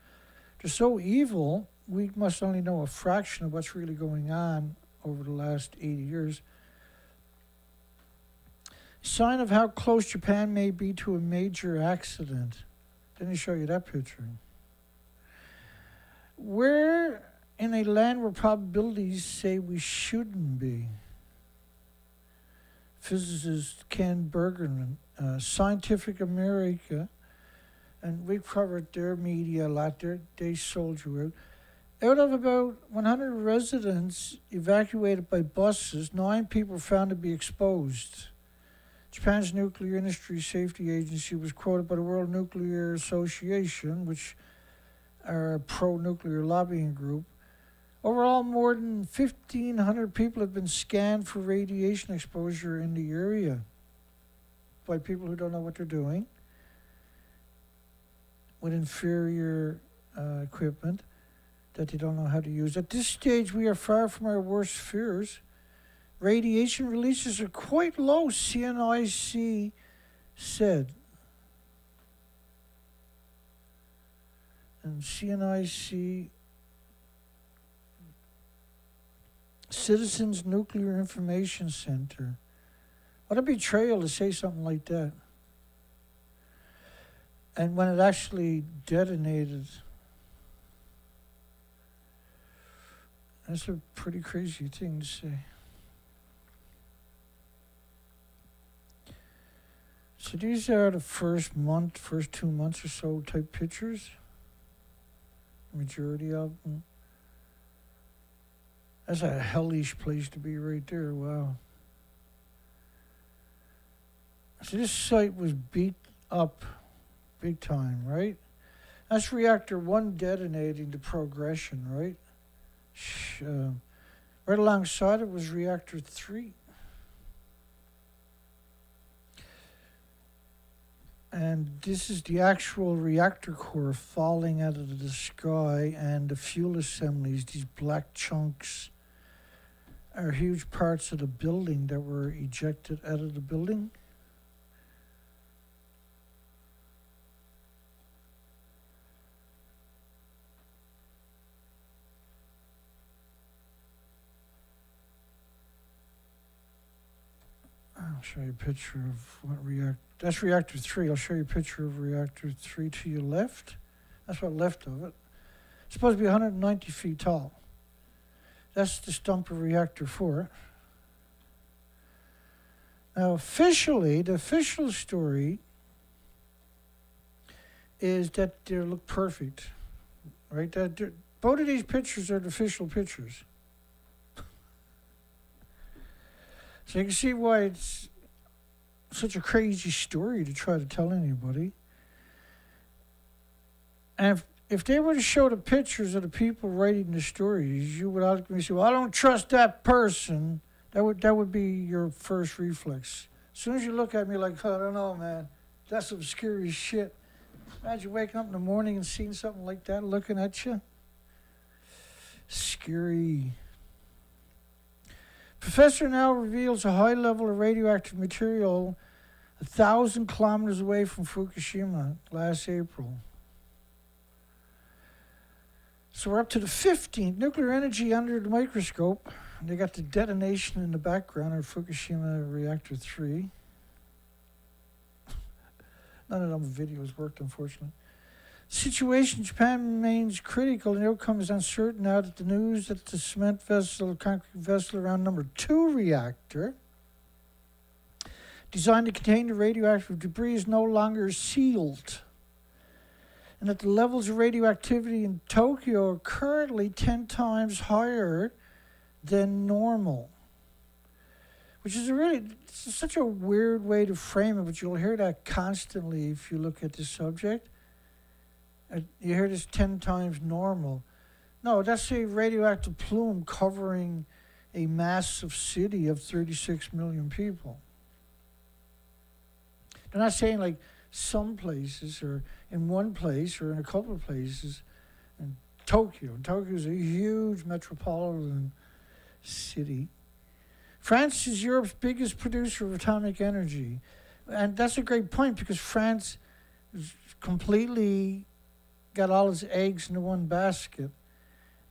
They're so evil, we must only know a fraction of what's really going on over the last 80 years. Sign of how close Japan may be to a major accident. Didn't show you that picture. We're in a land where probabilities say we shouldn't be. Physicist Ken Bergerman, Scientific America, and we've covered their media a lot. They sold you out. Out of about 100 residents evacuated by buses, 9 people were found to be exposed. Japan's Nuclear Industry Safety Agency was quoted by the World Nuclear Association, which are a pro-nuclear lobbying group. Overall, more than 1,500 people have been scanned for radiation exposure in the area by people who don't know what they're doing with inferior equipment that they don't know how to use. At this stage, we are far from our worst fears. Radiation releases are quite low, CNIC said. And CNIC, Citizens Nuclear Information Center. What a betrayal to say something like that. And when it actually detonated, that's a pretty crazy thing to say. So these are the first 2 months or so type pictures. Majority of them. That's a hellish place to be right there. Wow. So this site was beat up big time, right? That's reactor 1 detonating the progression, right? Right alongside it was reactor 3. And this is the actual reactor core falling out of the sky, and the fuel assemblies, these black chunks, are huge parts of the building that were ejected out of the building. I'll show you a picture of what reactor. That's reactor 3. I'll show you a picture of reactor 3 to your left. That's what left of it. It's supposed to be 190 feet tall. That's the stump of reactor 4. Now, officially, the official story is that they look perfect, right? Both of these pictures are the official pictures. So you can see why it's such a crazy story to try to tell anybody. And if they were to show the pictures of the people writing the stories, you would automatically say, well, I don't trust that person. That would be your first reflex. As soon as you look at me like, oh, I don't know, man, that's some scary shit. Imagine waking up in the morning and seeing something like that looking at you. Scary. Professor now reveals a high level of radioactive material 1,000 kilometers away from Fukushima last April. So we're up to the 15th. Nuclear energy under the microscope. They got the detonation in the background of Fukushima Reactor 3. None of them videos worked, unfortunately. Situation in Japan remains critical, and the outcome is uncertain now that the news that the cement vessel, concrete vessel around number 2 reactor, designed to contain the radioactive debris, is no longer sealed, and that the levels of radioactivity in Tokyo are currently 10 times higher than normal. Which is it's such a weird way to frame it, but you'll hear that constantly if you look at this subject. You hear this 10 times normal. No, that's a radioactive plume covering a massive city of 36 million people. They're not saying like some places or in one place or in a couple of places. In Tokyo. Tokyo is a huge metropolitan city. France is Europe's biggest producer of atomic energy. And that's a great point because France is completely got all its eggs into one basket.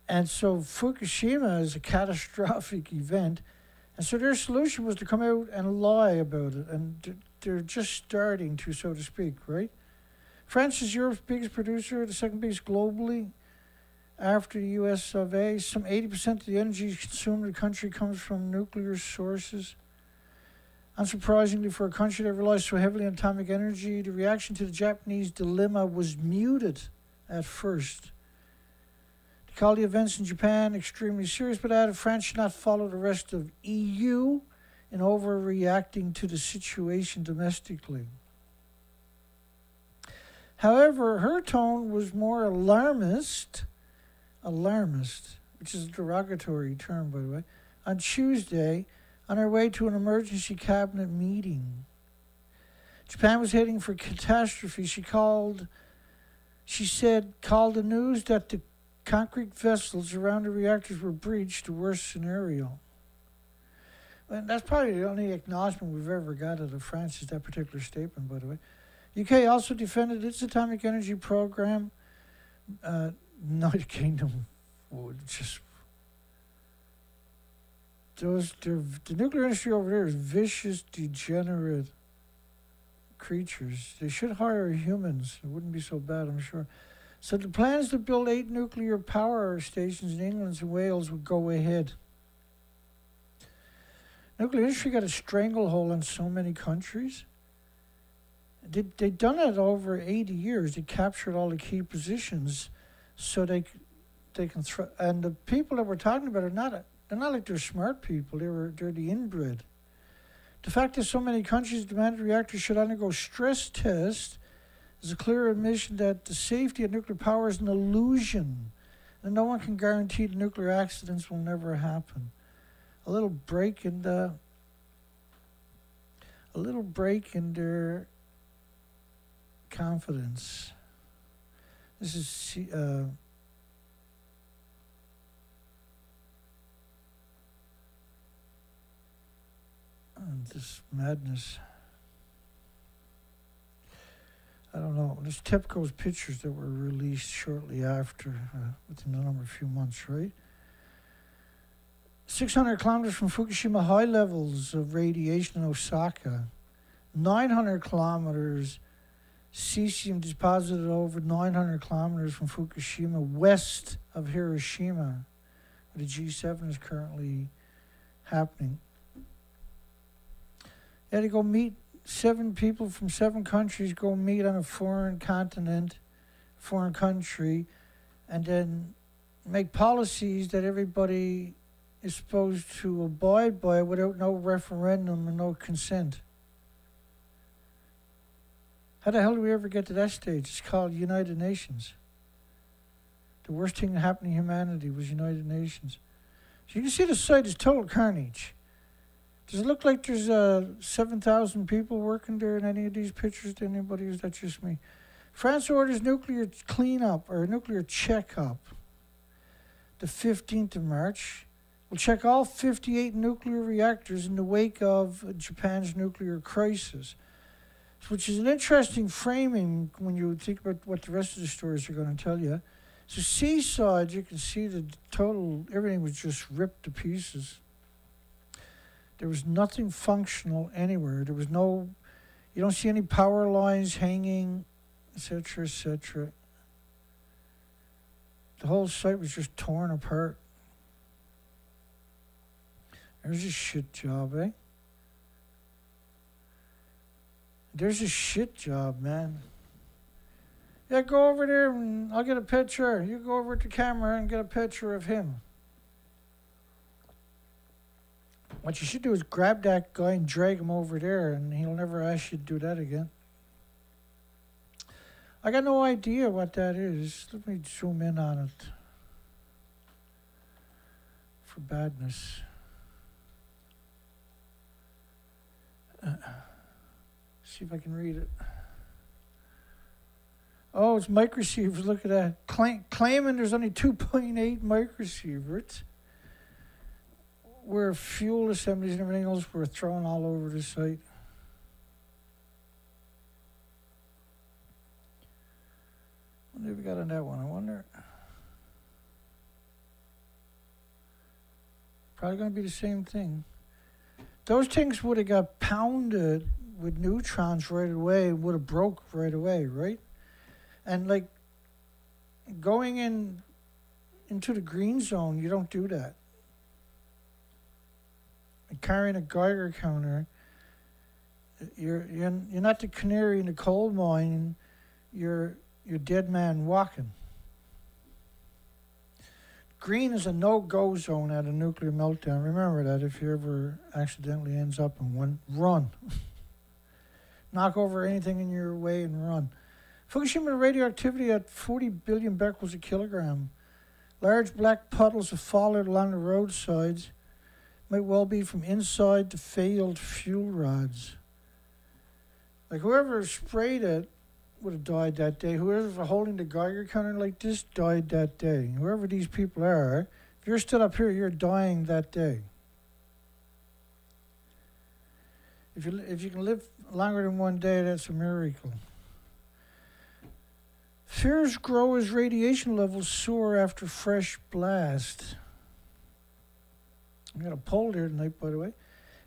And so Fukushima is a catastrophic event. And so their solution was to come out and lie about it. And they're just starting to, so to speak, right? France is Europe's biggest producer, the second biggest globally after the US of A. Some 80% of the energy consumed in the country comes from nuclear sources. Unsurprisingly, for a country that relies so heavily on atomic energy, the reaction to the Japanese dilemma was muted at first. They called the events in Japan extremely serious, but added France should not follow the rest of EU in overreacting to the situation domestically. However, her tone was more alarmist, which is a derogatory term, by the way, on Tuesday on her way to an emergency cabinet meeting. Japan was heading for catastrophe. She called the news that the concrete vessels around the reactors were breached the worst scenario. And that's probably the only acknowledgement we've ever got out of France is that particular statement, by the way. UK also defended its atomic energy program. United Kingdom would just... the nuclear industry over there is vicious, degenerate creatures. They should hire humans. It wouldn't be so bad, I'm sure. So the plans to build 8 nuclear power stations in England and Wales would go ahead. Nuclear industry got a stranglehold on so many countries. They've done it over 80 years. They captured all the key positions so they can and the people that we're talking about they're not like they're smart people. They're the inbred. The fact that so many countries demanded reactors should undergo stress tests is a clear admission that the safety of nuclear power is an illusion, and no one can guarantee that nuclear accidents will never happen. A little break in their confidence. This is this madness. I don't know. There's TEPCO's pictures that were released shortly after, within a few months, right? 600 kilometers from Fukushima, high levels of radiation in Osaka. 900 kilometers, cesium deposited over 900 kilometers from Fukushima, west of Hiroshima, where the G7 is currently happening. They had to go meet 7 people from 7 countries, go meet on a foreign continent, foreign country, and then make policies that everybody is supposed to abide by without no referendum and no consent. How the hell do we ever get to that stage? It's called United Nations. The worst thing that happened to humanity was United Nations. So you can see the site is total carnage. Does it look like there's 7,000 people working there in any of these pictures to anybody? Or is that just me? France orders nuclear cleanup or nuclear checkup the 15th of March. We'll check all 58 nuclear reactors in the wake of Japan's nuclear crisis, which is an interesting framing when you think about what the rest of the stories are going to tell you. So seaside, you can see the total, everything was just ripped to pieces. There was nothing functional anywhere. There was no, you don't see any power lines hanging, etc., etc. The whole site was just torn apart. There's a shit job, eh? There's a shit job, man. Yeah, go over there and I'll get a picture. You go over to the camera and get a picture of him. What you should do is grab that guy and drag him over there, and he'll never ask you to do that again. I got no idea what that is. Let me zoom in on it. For badness. See if I can read it. Oh, it's microsieverts. Look at that. Claiming there's only 2.8 microsieverts. Where fuel assemblies and everything else were thrown all over the site. What have we got on that one? I wonder. Probably going to be the same thing. Those things would have got pounded with neutrons right away, would have broke right away, right? And like going into the green zone, you don't do that. And carrying a Geiger counter, you're not the canary in the coal mine. You're dead man walking. Green is a no-go zone at a nuclear meltdown. Remember that if you ever accidentally ends up in one, run. Knock over anything in your way and run. Fukushima radioactivity at 40 billion becquerels a kilogram. Large black puddles of fallout along the roadsides might well be from inside the failed fuel rods. Like whoever sprayed it would have died that day. Whoever holding the Geiger counter like this died that day. Whoever these people are, if you're still up here, you're dying that day. If you can live longer than one day, that's a miracle. Fears grow as radiation levels soar after fresh blast. I got a poll there tonight, by the way.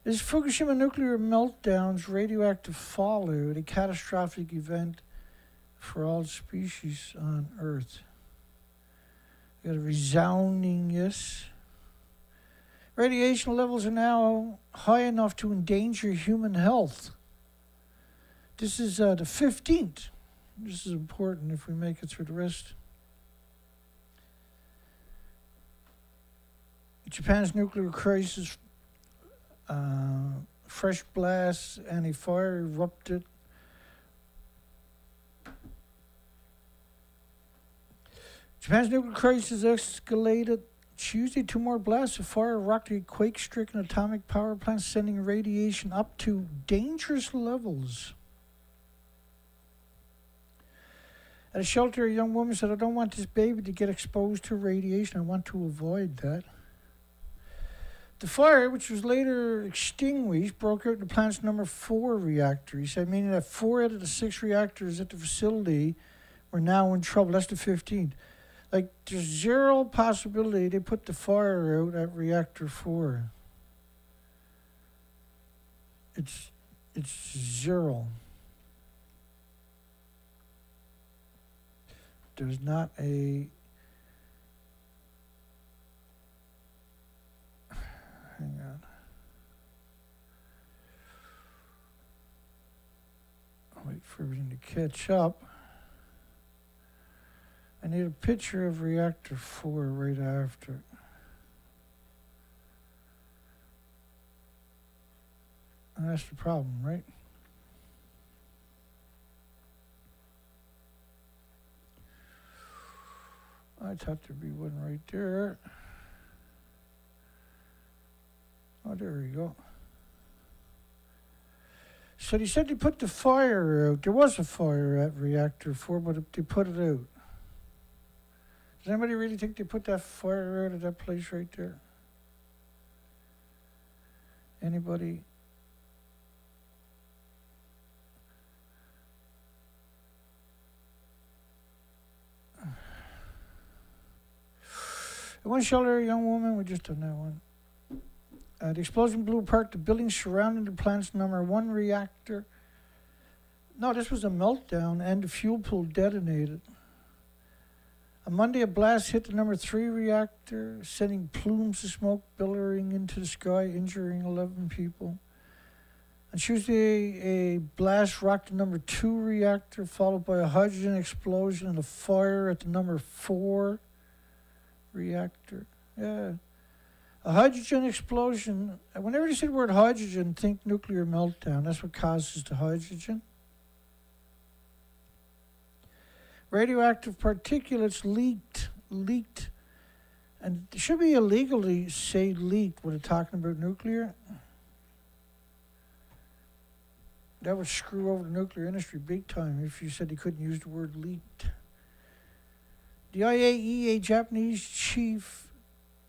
Is Fukushima nuclear meltdowns radioactive fallout a catastrophic event for all species on Earth? We got a resounding yes. Radiation levels are now high enough to endanger human health. This is the 15th. This is important if we make it through the rest. Japan's nuclear crisis, fresh blasts and a fire erupted. Japan's nuclear crisis escalated Tuesday. 2 more blasts of fire rocked a quake-stricken atomic power plant, sending radiation up to dangerous levels. At a shelter, a young woman said, "I don't want this baby to get exposed to radiation. I want to avoid that." The fire, which was later extinguished, broke out in the plant's number 4 reactor. He said, meaning that 4 out of the 6 reactors at the facility were now in trouble. That's the 15th. Like, there's zero possibility they put the fire out at reactor 4. It's zero. There's not a... Hang on. I'll wait for everything to catch up. I need a picture of reactor 4 right after. And that's the problem, right? I thought there'd be one right there. Oh, there we go. So they said they put the fire out. There was a fire at reactor 4, but they put it out. Does anybody really think they put that fire out at that place right there? Anybody? At one shelter, a young woman, we just done that one. The explosion blew apart the buildings surrounding the plant's number 1 reactor. No, this was a meltdown, and the fuel pool detonated. On Monday, a blast hit the number 3 reactor, sending plumes of smoke billowing into the sky, injuring 11 people. On Tuesday, a blast rocked the number 2 reactor, followed by a hydrogen explosion and a fire at the number 4 reactor. Yeah. A hydrogen explosion. Whenever you say the word hydrogen, think nuclear meltdown. That's what causes the hydrogen. Radioactive particulates leaked. And it should be illegal to say leaked when we're talking about nuclear. That would screw over the nuclear industry big time if you said you couldn't use the word leaked. The IAEA Japanese chief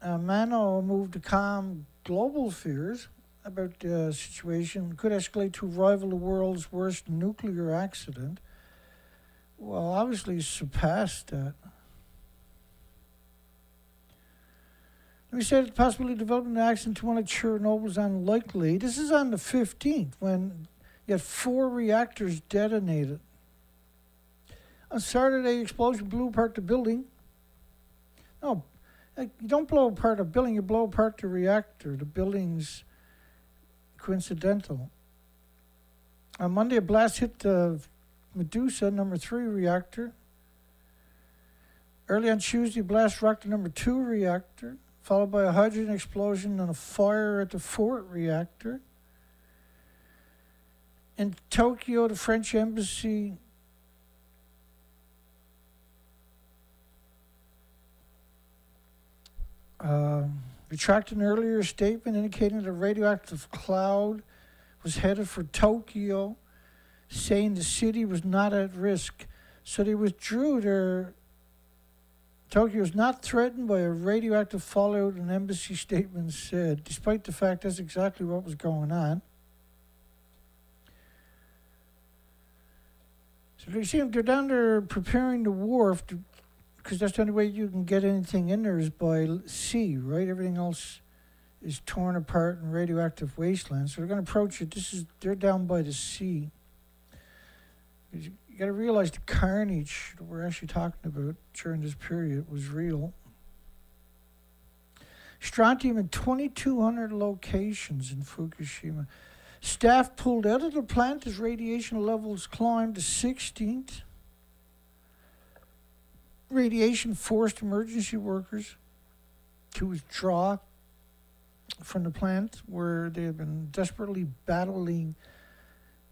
Mano moved to calm global fears about the situation. Could escalate to rival the world's worst nuclear accident. Well, obviously surpassed that. Let me say that the possibility of developing an accident to one like Chernobyl is unlikely. This is on the 15th when you had 4 reactors detonated. On Saturday, the explosion blew apart the building. No, you don't blow apart a building, you blow apart the reactor. The building's coincidental. On Monday, a blast hit the Medusa number 3 reactor. Early on Tuesday, a blast rocked the number 2 reactor, followed by a hydrogen explosion and a fire at the 4th reactor. In Tokyo, the French embassy retracted an earlier statement indicating that a radioactive cloud was headed for Tokyo, saying the city was not at risk. So they withdrew their... Tokyo was not threatened by a radioactive fallout, an embassy statement said, despite the fact that's exactly what was going on. So you see, they're down there preparing the wharf, because that's the only way you can get anything in there is by sea, right? Everything else is torn apart in radioactive wasteland. So they're going to approach it. They're down by the sea. You got to realize the carnage that we're actually talking about during this period was real. Strontium in 2,200 locations in Fukushima. Staff pulled out of the plant as radiation levels climbed to 16th. Radiation forced emergency workers to withdraw from the plant where they had been desperately battling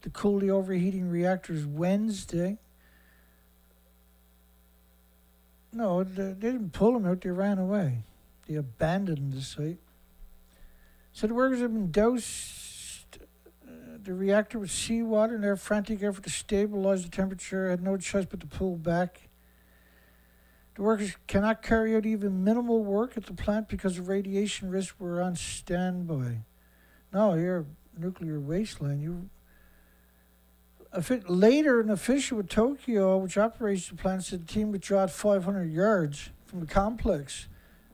to cool the overheating reactors Wednesday. No, they didn't pull them out, they ran away. They abandoned the site. So the workers have been doused the reactor with seawater in their frantic effort to stabilize the temperature, had no choice but to pull back. The workers cannot carry out even minimal work at the plant because of radiation risks were on standby. No, you're a nuclear wasteland. Later, an official with Tokyo, which operates the plant, said the team withdrew 500 yards from the complex.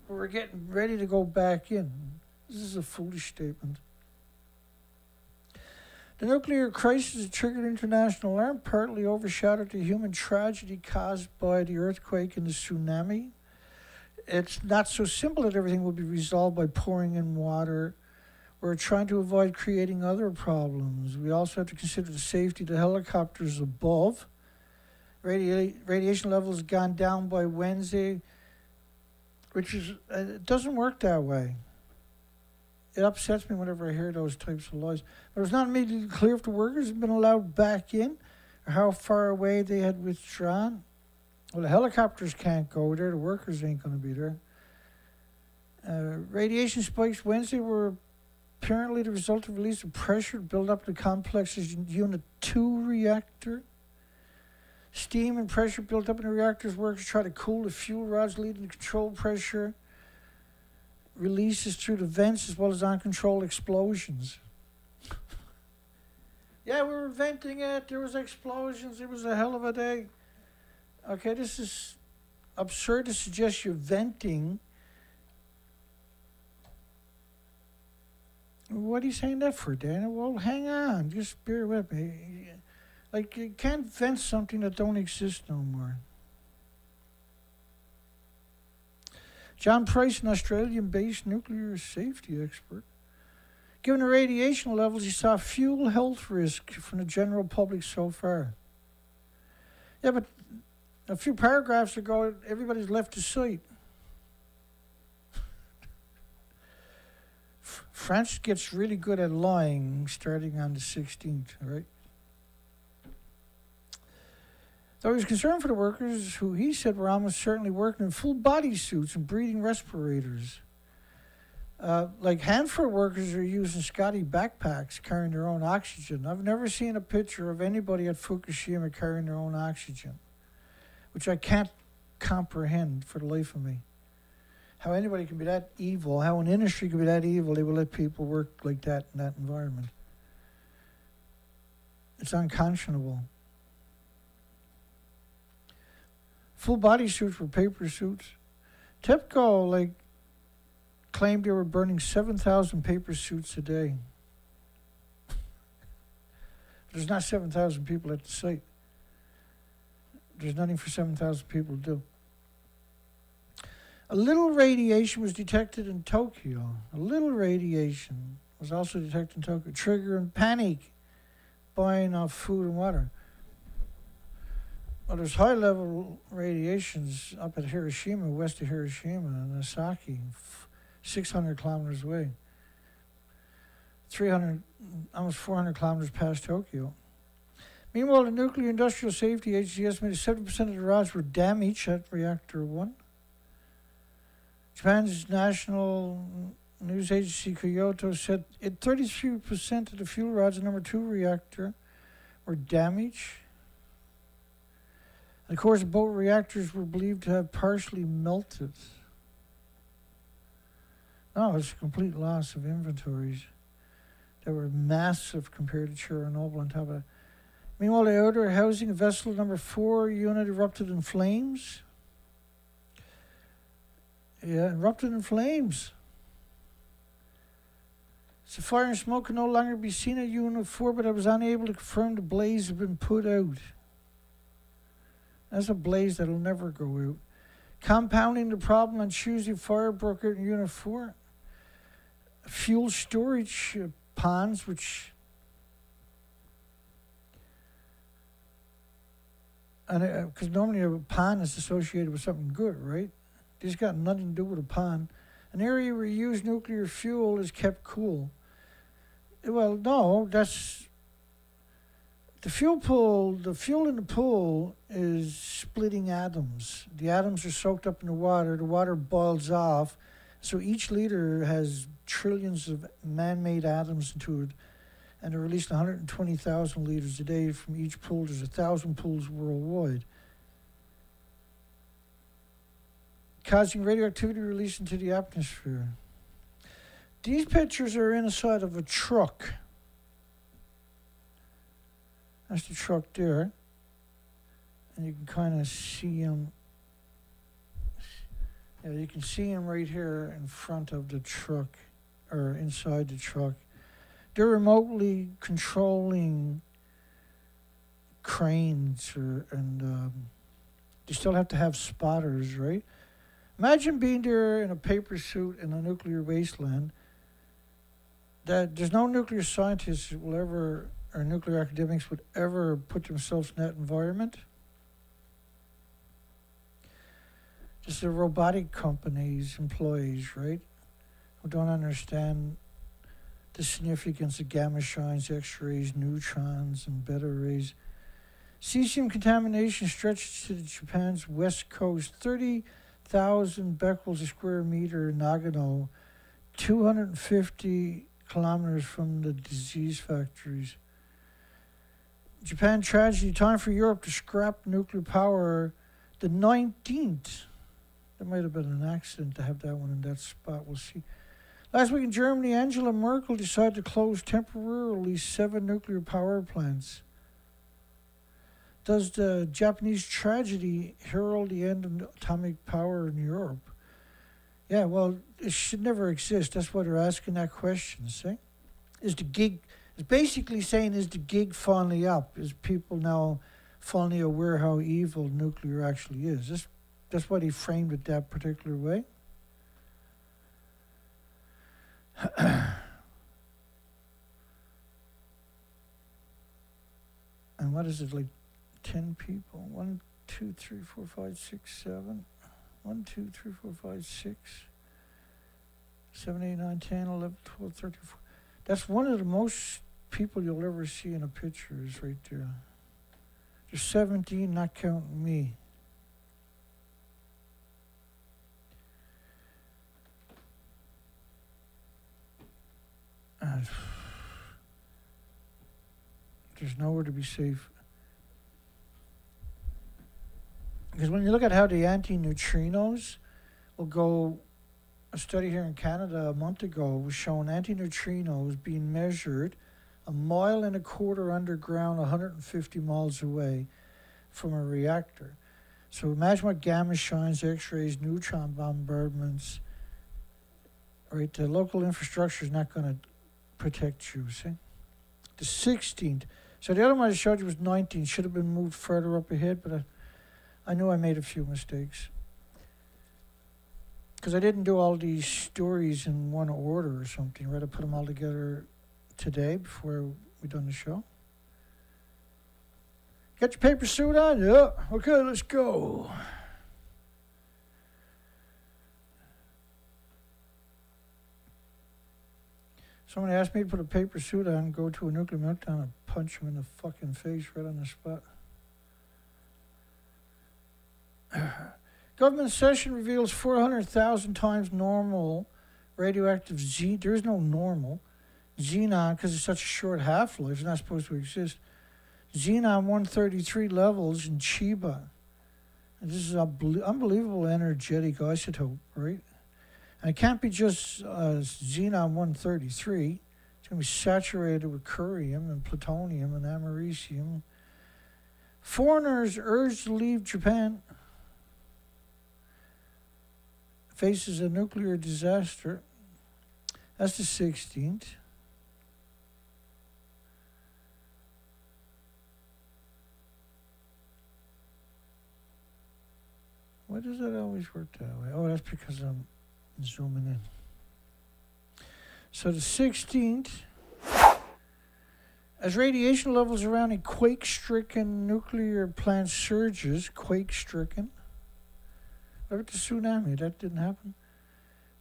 We're getting ready to go back in. This is a foolish statement. The nuclear crisis that triggered international alarm partly overshadowed the human tragedy caused by the earthquake and the tsunami. It's not so simple that everything will be resolved by pouring in water. We're trying to avoid creating other problems. We also have to consider the safety of the helicopters above. Radiation levels gone down by Wednesday, which is, it doesn't work that way. It upsets me whenever I hear those types of lies. But it's not immediately clear if the workers have been allowed back in or how far away they had withdrawn. Well, the helicopters can't go there. The workers ain't going to be there. Radiation spikes Wednesday were apparently the result of release of pressure built up in the complex's Unit 2 reactor. Steam and pressure built up in the reactor's workers try to cool the fuel rods, leading to control pressure releases through the vents as well as uncontrolled explosions. Yeah, we were venting it. There was explosions. It was a hell of a day. Okay, this is absurd to suggest you're venting. What are you saying that for, Dana? Well, hang on. Just bear with me. Like, you can't vent something that don't exist no more. John Price, an Australian-based nuclear safety expert. Given the radiation levels, he saw few health risk from the general public so far. Yeah, but a few paragraphs ago, everybody's left the site. France gets really good at lying starting on the 16th, right? Though he was concerned for the workers, who he said were almost certainly working in full body suits and breathing respirators. Like Hanford workers are using Scotty backpacks carrying their own oxygen. I've never seen a picture of anybody at Fukushima carrying their own oxygen, which I can't comprehend for the life of me. How anybody can be that evil, how an industry can be that evil, they will let people work like that in that environment. It's unconscionable. Full body suits were paper suits. TEPCO, like, claimed they were burning 7,000 paper suits a day. There's not 7,000 people at the site. There's nothing for 7,000 people to do. A little radiation was detected in Tokyo. A little radiation was also detected in Tokyo, triggering panic, buying off food and water. Well, there's high-level radiations up at Hiroshima, west of Hiroshima, and Nagasaki, 600 kilometers away. 300, almost 400 kilometers past Tokyo. Meanwhile, the Nuclear Industrial Safety Agency estimated 70% of the rods were damaged at Reactor 1. Japan's national news agency Kyoto said 33% of the fuel rods in number 2 reactor were damaged. And of course, both reactors were believed to have partially melted. No, it's a complete loss of inventories that were massive compared to Chernobyl on top of that. Meanwhile, the outer housing vessel number 4 unit erupted in flames. Yeah, erupted in flames. So fire and smoke can no longer be seen at Unit 4, but I was unable to confirm the blaze had been put out. That's a blaze that'll never go out. Compounding the problem, on Tuesday, fire broke out in Unit 4. Fuel storage ponds, which... Because normally a pond is associated with something good, right? This got nothing to do with a pond. An area where used nuclear fuel is kept cool. Well, no, that's... The fuel pool, the fuel in the pool is splitting atoms. The atoms are soaked up in the water boils off, so each liter has trillions of man-made atoms into it, and they're releasing 120,000 liters a day from each pool. There's 1,000 pools worldwide, causing radioactivity release into the atmosphere. These pictures are inside of a truck. That's the truck there. And you can kind of see them. Yeah, you can see them right here in front of the truck, or inside the truck. They're remotely controlling cranes, and they still have to have spotters, right? Imagine being there in a paper suit in a nuclear wasteland. That there's no nuclear scientists that will ever, or nuclear academics would ever put themselves in that environment. Just the robotic companies, employees, right? Who don't understand the significance of gamma shines, X-rays, neutrons, and beta rays. Cesium contamination stretches to Japan's west coast, 30,000 becquerels a square meter in Nagano, 250 kilometers from the disease factories. Japan tragedy, time for Europe to scrap nuclear power. The 19th. There might have been an accident to have that one in that spot. We'll see. Last week in Germany, Angela Merkel decided to close temporarily 7 nuclear power plants. Does the Japanese tragedy herald the end of atomic power in Europe? Yeah, well, it should never exist. That's why they're asking that question, see? Is the gig... It's basically saying, is the gig finally up? Is people now finally aware how evil nuclear actually is? That's why they framed it that particular way. And what is it, like 10 people? 1, 2, 3, 4, 5, 6, 7. 1, 2, 3, 4, 5, 6. 7, 8, 9, 10, 11, 12, 13, 14. That's one of the most people you'll ever see in a picture is right there. There's 17, not counting me. There's nowhere to be safe. Because when you look at how the anti-neutrinos will go, a study here in Canada a month ago was showing anti-neutrinos being measured 1.25 miles underground, 150 miles away from a reactor. So imagine what gamma shines, X-rays, neutron bombardments. Right, the local infrastructure is not going to protect you, see? The 16th. So the other one I showed you was 19th. Should have been moved further up ahead, but I knew I made a few mistakes. Because I didn't do all these stories in one order or something, right? I put them all together today before we done the show. Got your paper suit on? Yeah. Okay, let's go. Someone asked me to put a paper suit on and go to a nuclear meltdown and punch him in the fucking face right on the spot. Government session reveals 400,000 times normal radioactive Z. There is no normal. Xenon, because it's such a short half-life, it's not supposed to exist. Xenon 133 levels in Chiba. And this is unbelievable energetic isotope, right? And it can't be just xenon 133. It's going to be saturated with curium and plutonium and americium. Foreigners urged to leave Japan. Faces a nuclear disaster. That's the 16th. Why does that always work that way? Oh, that's because I'm zooming in. So the 16th, as radiation levels around a quake-stricken nuclear plant surges, quake-stricken. Look at the tsunami, that didn't happen.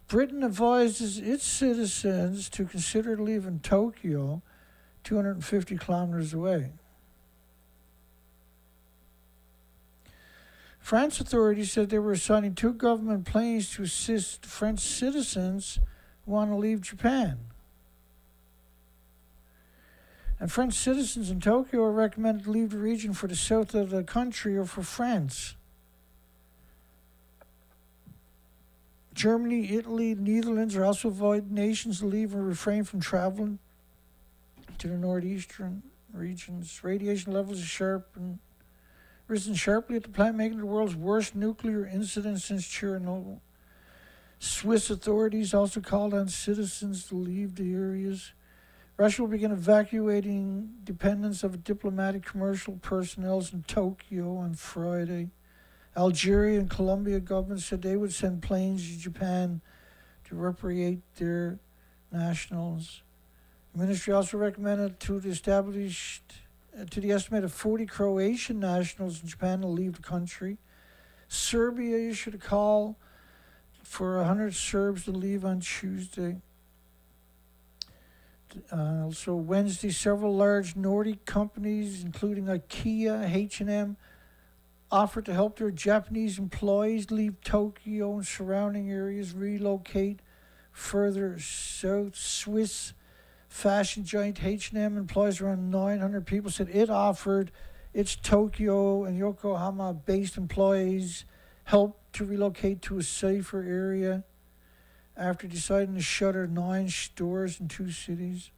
Britain advises its citizens to consider leaving Tokyo 250 kilometers away. France authorities said they were assigning 2 government planes to assist French citizens who want to leave Japan. And French citizens in Tokyo are recommended to leave the region for the south of the country or for France. Germany, Italy, Netherlands are also avoiding nations to leave or refrain from traveling to the northeastern regions. Radiation levels are risen sharply at the plant, making it the world's worst nuclear incident since Chernobyl. Swiss authorities also called on citizens to leave the areas. Russia will begin evacuating dependents of diplomatic commercial personnel in Tokyo on Friday. Algeria and Colombia governments said they would send planes to Japan to repatriate their nationals. The ministry also recommended to the estimated 40 Croatian nationals in Japan to leave the country. Serbia issued a call for 100 Serbs to leave on Tuesday. Also Wednesday, several large Nordic companies, including IKEA, H&M, offered to help their Japanese employees leave Tokyo and surrounding areas, relocate further south. Swiss fashion giant H&M employs around 900 people, said it offered its Tokyo and Yokohama-based employees help to relocate to a safer area after deciding to shutter 9 stores in 2 cities.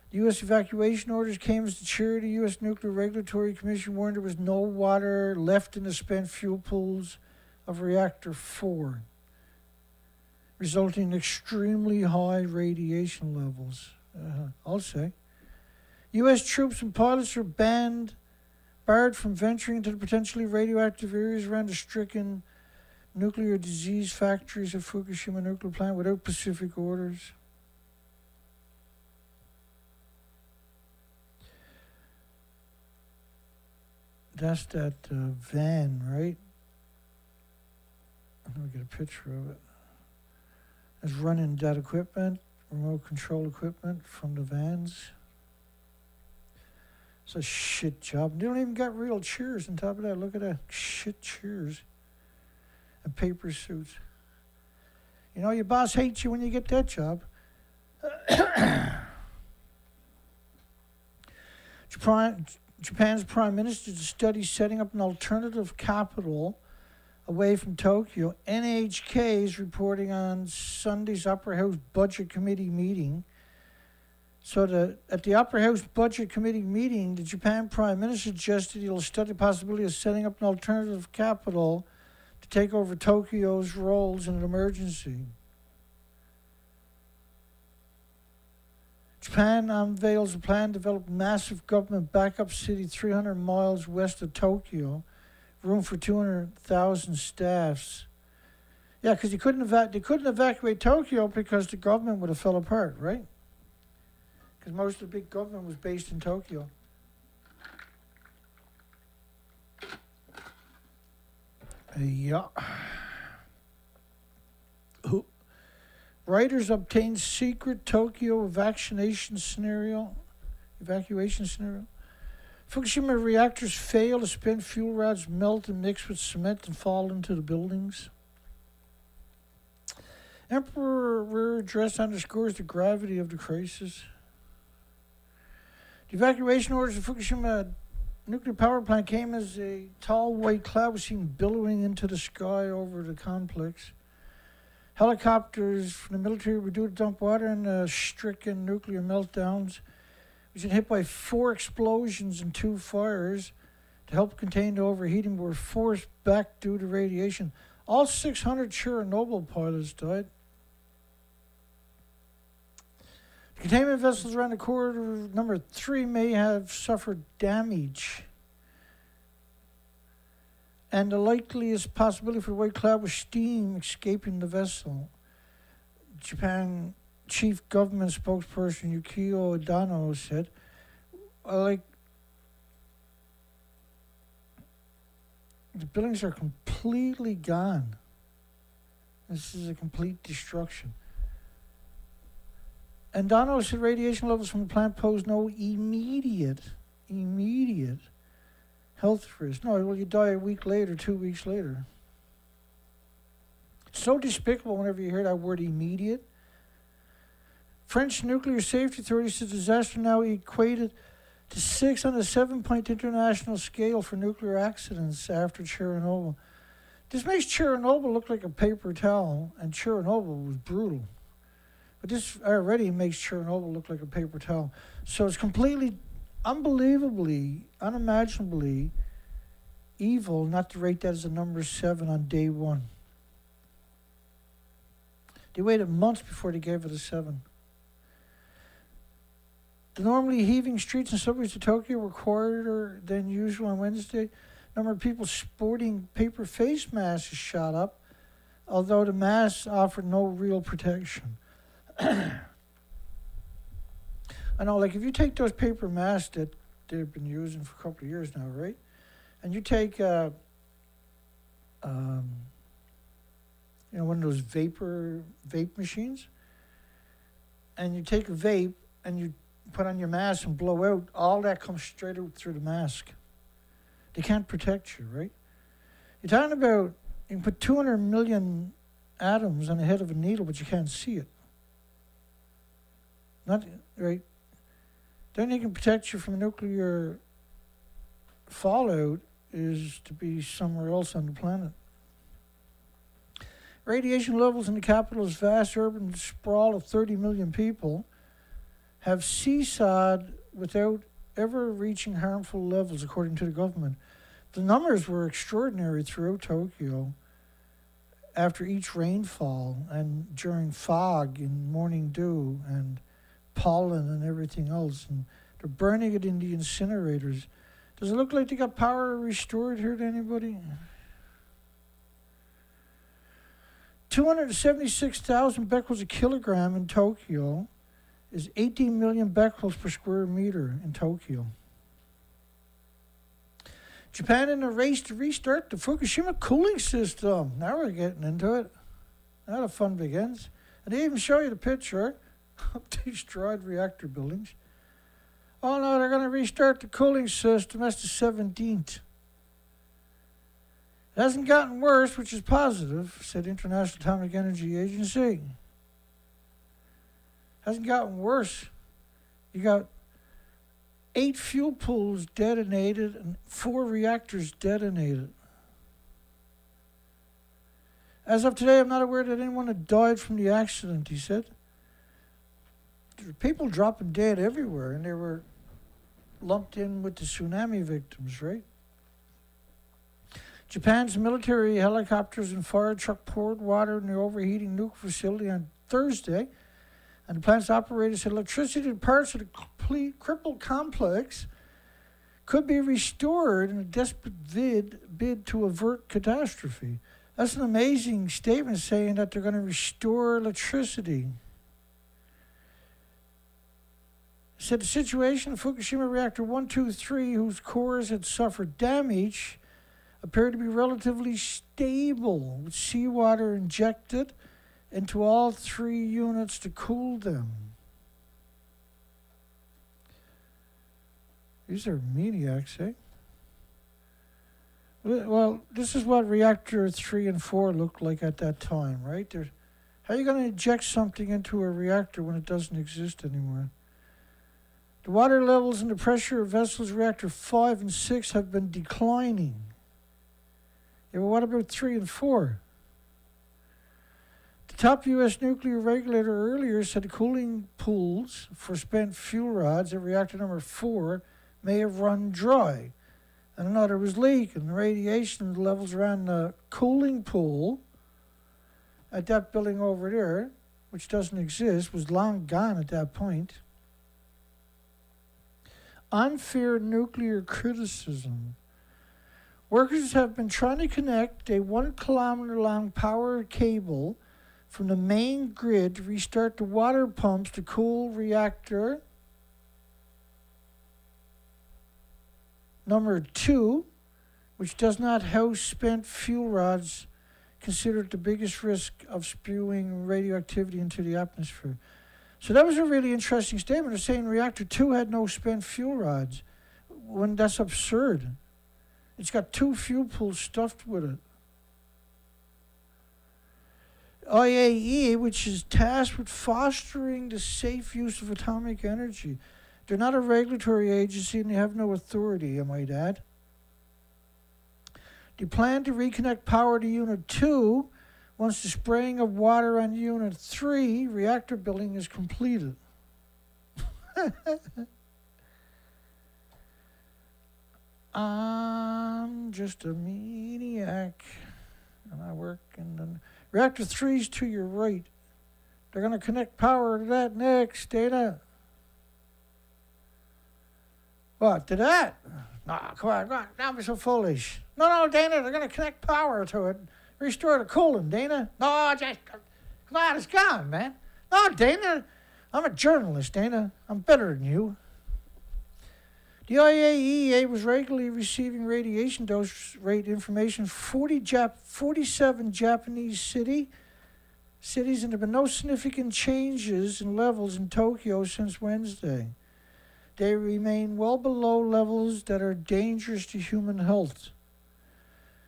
The U.S. evacuation orders came as the chair of the U.S. Nuclear Regulatory Commission warned there was no water left in the spent fuel pools of Reactor 4, resulting in extremely high radiation levels. I'll say. U.S. troops and pilots are barred from venturing into the potentially radioactive areas around the stricken nuclear disease factories of Fukushima nuclear plant without specific orders. That's that van, right? I'm going to get a picture of it. It's running that equipment, remote control equipment from the vans. It's a shit job. They don't even got real chairs on top of that. Look at that. Shit chairs. And paper suits. You know, your boss hates you when you get that job. Japan's prime minister to study setting up an alternative capital away from Tokyo. NHK is reporting on Sunday's Upper House Budget Committee meeting. So at the Upper House Budget Committee meeting, the Japan Prime Minister suggested he'll study the possibility of setting up an alternative capital to take over Tokyo's roles in an emergency. Japan unveils a plan to develop a massive government backup city 300 miles west of Tokyo, room for 200,000 staffs. Yeah, because they couldn't evacuate Tokyo because the government would have fell apart, right? Because most of the big government was based in Tokyo. Yeah. Writers obtain secret Tokyo evacuation scenario. Fukushima reactors fail to spent fuel rods melt and mix with cement and fall into the buildings. Emperor address underscores the gravity of the crisis. The evacuation orders of Fukushima nuclear power plant came as a tall white cloud was seen billowing into the sky over the complex. Helicopters from the military were due to dump water in the stricken nuclear meltdowns, which had hit by 4 explosions and 2 fires to help contain the overheating, but were forced back due to radiation. All 600 Chernobyl pilots died. The containment vessels around the corridor number 3 may have suffered damage. And the likeliest possibility for the white cloud was steam escaping the vessel. Japan chief government spokesperson Yukio Adano said, the buildings are completely gone. This is a complete destruction. And Dano said radiation levels from the plant pose no immediate health risk. No, well, you die a week later, 2 weeks later. So despicable whenever you hear that word immediate. French nuclear safety authorities said disaster now equated to 6 on a 7-point international scale for nuclear accidents after Chernobyl. This makes Chernobyl look like a paper towel, and Chernobyl was brutal. But this already makes Chernobyl look like a paper towel. So it's completely, unbelievably, unimaginably evil not to rate that as a number 7 on day 1. They waited months before they gave it a 7. The normally heaving streets and subways of Tokyo were quieter than usual on Wednesday. Number of people sporting paper face masks shot up, although the masks offered no real protection. I know, like if you take those paper masks that they've been using for a couple of years now, right? And you take, one of those vape machines, and you take a vape and you put on your mask and blow out, all that comes straight out through the mask. They can't protect you, right? You're talking about, you can put 200 million atoms on the head of a needle, but you can't see it. Not, right? Then you can protect you from nuclear fallout is to be somewhere else on the planet. Radiation levels in the capital's vast urban sprawl of 30 million people have seesawed without ever reaching harmful levels, according to the government. The numbers were extraordinary throughout Tokyo after each rainfall and during fog and morning dew and pollen and everything else. And they're burning it in the incinerators. Does it look like they got power restored here to anybody? 276,000 becquerels a kilogram in Tokyo is 18 million becquerels per square meter in Tokyo. Japan in a race to restart the Fukushima cooling system. Now we're getting into it. Now the fun begins. And they even show you the picture of destroyed reactor buildings. Oh no, they're going to restart the cooling system. That's the 17th. It hasn't gotten worse, which is positive, said International Atomic Energy Agency. Hasn't gotten worse. You got 8 fuel pools detonated and 4 reactors detonated. As of today, I'm not aware that anyone had died from the accident, he said. There were people dropping dead everywhere, and they were lumped in with the tsunami victims, right? Japan's military helicopters and fire truck poured water in the overheating nuclear facility on Thursday, and the plant's operators said electricity to parts of the complete crippled complex could be restored in a desperate bid to avert catastrophe. That's an amazing statement, saying that they're going to restore electricity. It said the situation at Fukushima reactor 1, 2, 3, whose cores had suffered damage, appeared to be relatively stable, with seawater injected into all 3 units to cool them. These are maniacs, eh? Well, this is what reactor 3 and 4 looked like at that time, right? How are you going to inject something into a reactor when it doesn't exist anymore? The water levels and the pressure of vessels reactor 5 and 6 have been declining. Yeah, well, what about 3 and 4? The top U.S. nuclear regulator earlier said the cooling pools for spent fuel rods at reactor number 4 may have run dry, and another was leaking. The radiation levels around the cooling pool at that building over there, which doesn't exist, was long gone at that point. Unfair nuclear criticism. Workers have been trying to connect a 1 kilometer long power cable from the main grid to restart the water pumps to cool reactor number 2, which does not house spent fuel rods, considered the biggest risk of spewing radioactivity into the atmosphere. So that was a really interesting statement. They're saying reactor 2 had no spent fuel rods, when that's absurd. It's got 2 fuel pools stuffed with it. IAEA, which is tasked with fostering the safe use of atomic energy. They're not a regulatory agency and they have no authority, I might add. They plan to reconnect power to Unit 2 once the spraying of water on Unit 3 reactor building is completed. I'm just a maniac, and I work in the... Reactor 3's to your right. They're going to connect power to that next, Dana. What, to that? No, come on, don't be so foolish. No, Dana, they're going to connect power to it. Restore the cooling, Dana. No, just, come on, it's gone, man. No, Dana, I'm a journalist, Dana. I'm better than you. The IAEA was regularly receiving radiation dose rate information from 47 Japanese cities, and there have been no significant changes in levels in Tokyo since Wednesday. They remain well below levels that are dangerous to human health.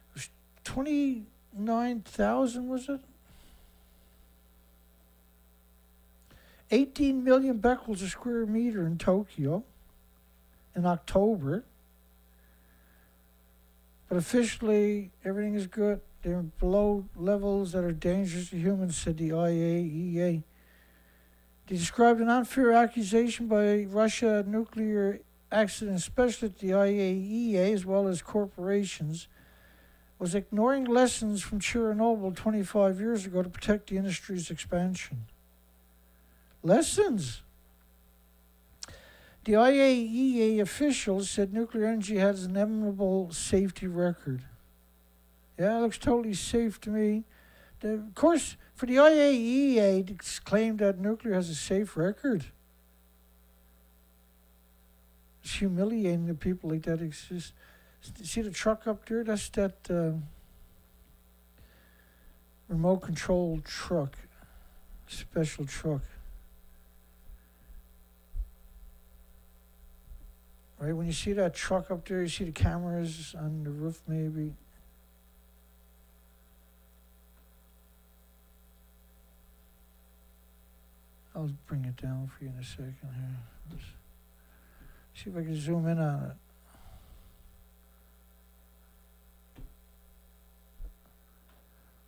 It was 29,000, was it? 18 million becquerels a square meter in Tokyo in October. But officially, everything is good. They're below levels that are dangerous to humans, said the IAEA. They described an unfair accusation by Russia nuclear accident specialist at the IAEA, as well as corporations, was ignoring lessons from Chernobyl 25 years ago to protect the industry's expansion. Lessons? The IAEA officials said nuclear energy has an admirable safety record. Yeah, it looks totally safe to me. Of course, for the IAEA to claim that nuclear has a safe record, it's humiliating that people like that exist. See the truck up there? That's that remote control truck, special truck. Right, when you see that truck up there, you see the cameras on the roof maybe. I'll bring it down for you in a second here. Let's see if I can zoom in on it.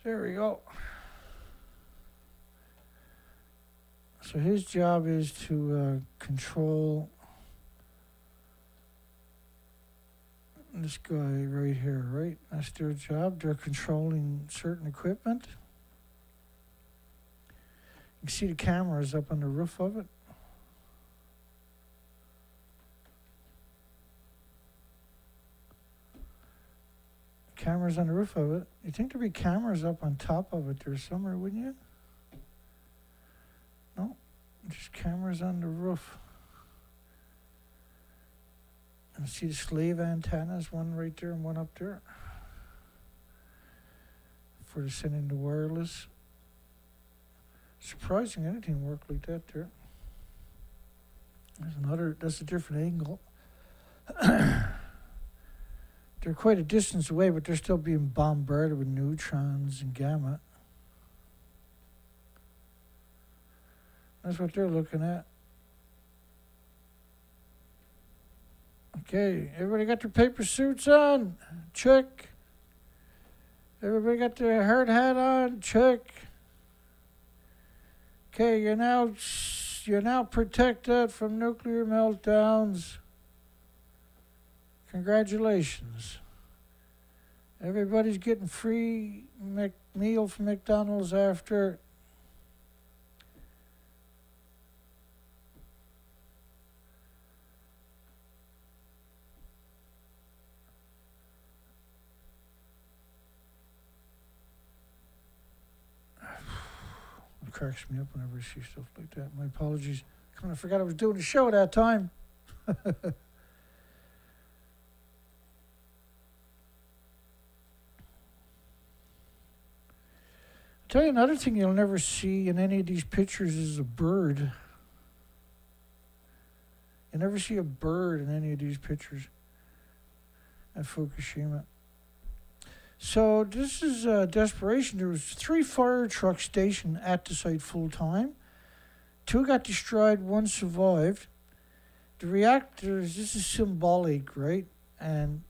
There we go. So his job is to control this guy right here, right? That's their job. They're controlling certain equipment. You can see the cameras up on the roof of it. Cameras on the roof of it. You'd think there'd be cameras up on top of it there somewhere, wouldn't you? No, just cameras on the roof. And see the slave antennas, one right there and one up there. For the sending the wireless. Surprising anything worked like that there. There's another, that's a different angle. They're quite a distance away, but they're still being bombarded with neutrons and gamma. That's what they're looking at. Okay, everybody got their paper suits on? Check. Everybody got their hard hat on? Check. Okay, you're now protected from nuclear meltdowns. Congratulations. Everybody's getting free meal from McDonald's after. It cracks me up whenever I see stuff like that. My apologies. I kind of forgot I was doing a show that time. Tell you another thing you'll never see in any of these pictures is a bird. You never see a bird in any of these pictures at Fukushima. So this is desperation. There was 3 fire trucks stationed at the site full time. 2 got destroyed, 1 survived. The reactors, this is symbolic, right? And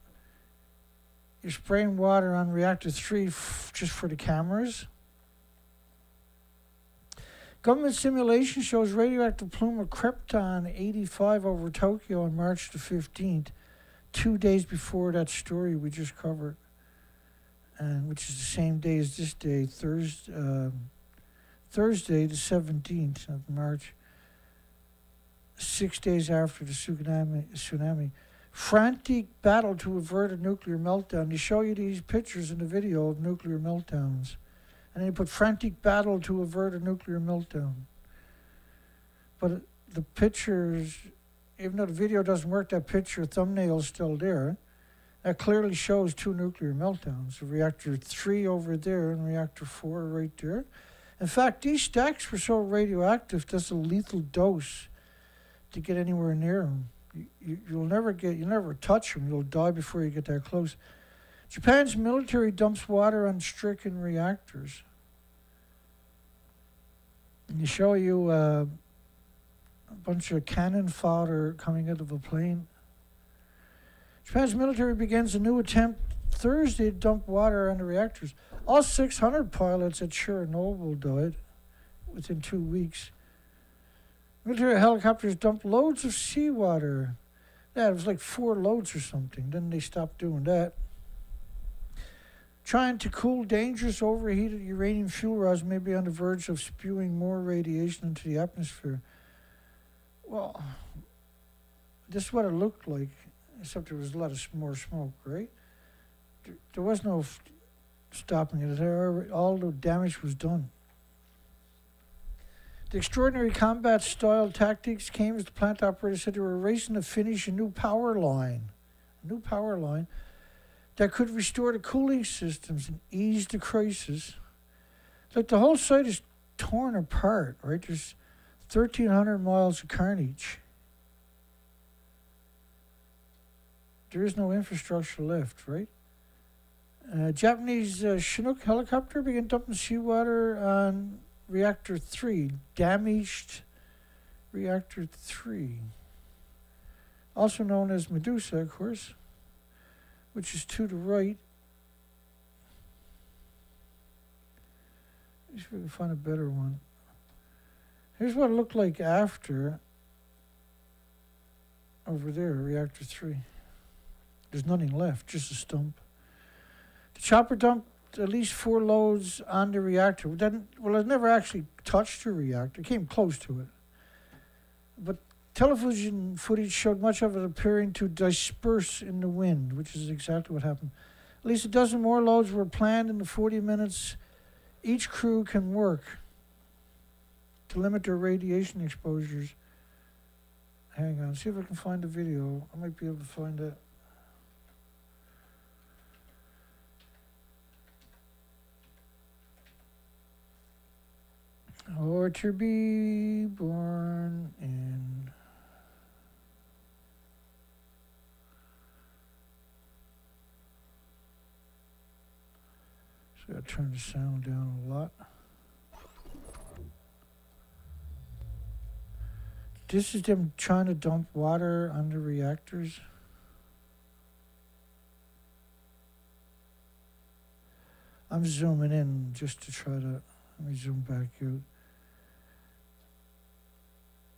you're spraying water on reactor 3 just for the cameras. Government simulation shows radioactive plume of Krypton 85 over Tokyo on March the 15th, 2 days before that story we just covered, and which is the same day as this day, Thursday the 17th of March, 6 days after the tsunami. Frantic battle to avert a nuclear meltdown. They show you these pictures in the video of nuclear meltdowns. And they put frantic battle to avert a nuclear meltdown. But the pictures, even though the video doesn't work, that picture thumbnail is still there. That clearly shows 2 nuclear meltdowns. Reactor 3 over there and reactor 4 right there. In fact, these stacks were so radioactive, that's a lethal dose to get anywhere near them. You'll never touch them. You'll die before you get that close. Japan's military dumps water on stricken reactors. And they show you a bunch of cannon fodder coming out of a plane. Japan's military begins a new attempt Thursday to dump water on the reactors. All 600 pilots at Chernobyl died within 2 weeks. Military helicopters dumped loads of seawater. Yeah, it was like 4 loads or something. Then they stopped doing that. Trying to cool dangerous overheated uranium fuel rods may be on the verge of spewing more radiation into the atmosphere. Well, this is what it looked like, except there was a lot of more smoke, right? There was no stopping it. All the damage was done. The extraordinary combat style tactics came as the plant operator said they were racing to finish a new power line. That could restore the cooling systems and ease the crisis. Like the whole site is torn apart, right? There's 1,300 miles of carnage. There is no infrastructure left, right? Japanese Chinook helicopter began dumping seawater on Reactor 3, damaged Reactor 3, also known as Medusa, of course, which is to the right. Let's see if we can find a better one. Here's what it looked like after. Over there, reactor 3. There's nothing left, just a stump. The chopper dumped at least 4 loads on the reactor. Well, it never actually touched the reactor. It came close to it. But television footage showed much of it appearing to disperse in the wind, which is exactly what happened. At least a dozen more loads were planned in the 40 minutes each crew can work to limit their radiation exposures. Hang on, see if I can find the video. I might be able to find it. Or to be born in. So I gotta turn the sound down a lot. This is them trying to dump water on the reactors. I'm zooming in just to try to, let me zoom back out.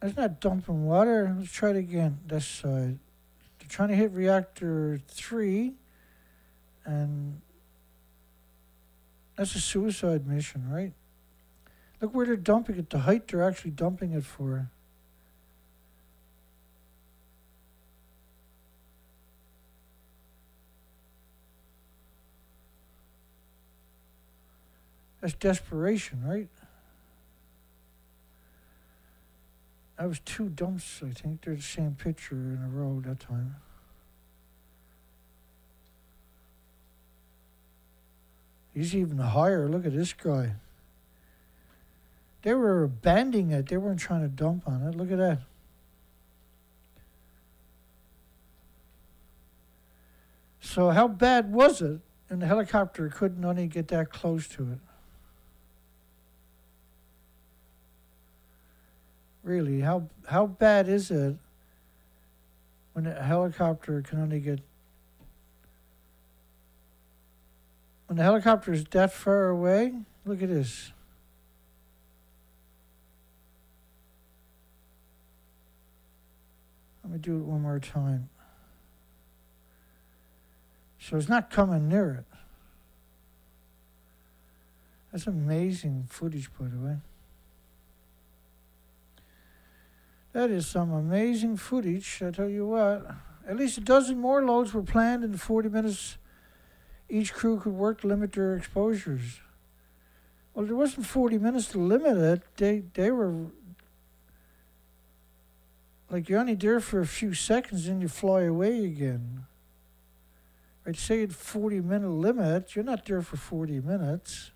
It's not dumping water. Let's try it again, this side. They're trying to hit reactor 3, and that's a suicide mission, right? Look where they're dumping it, the height they're actually dumping it for. That's desperation, right? That was 2 dumps, I think. They're the same picture in a row that time. He's even higher. Look at this guy. They were abandoning it. They weren't trying to dump on it. Look at that. So how bad was it? And the helicopter couldn't only get that close to it. Really, how bad is it when a helicopter can only get... When the helicopter is that far away? Look at this. Let me do it one more time. So it's not coming near it. That's amazing footage, by the way. That is some amazing footage, I tell you what. At least a dozen more loads were planned in the 40 minutes each crew could work to limit their exposures. Well, there wasn't 40 minutes to limit it. They were... Like, you're only there for a few seconds and you fly away again. Right, say it's 40-minute limit, you're not there for 40 minutes.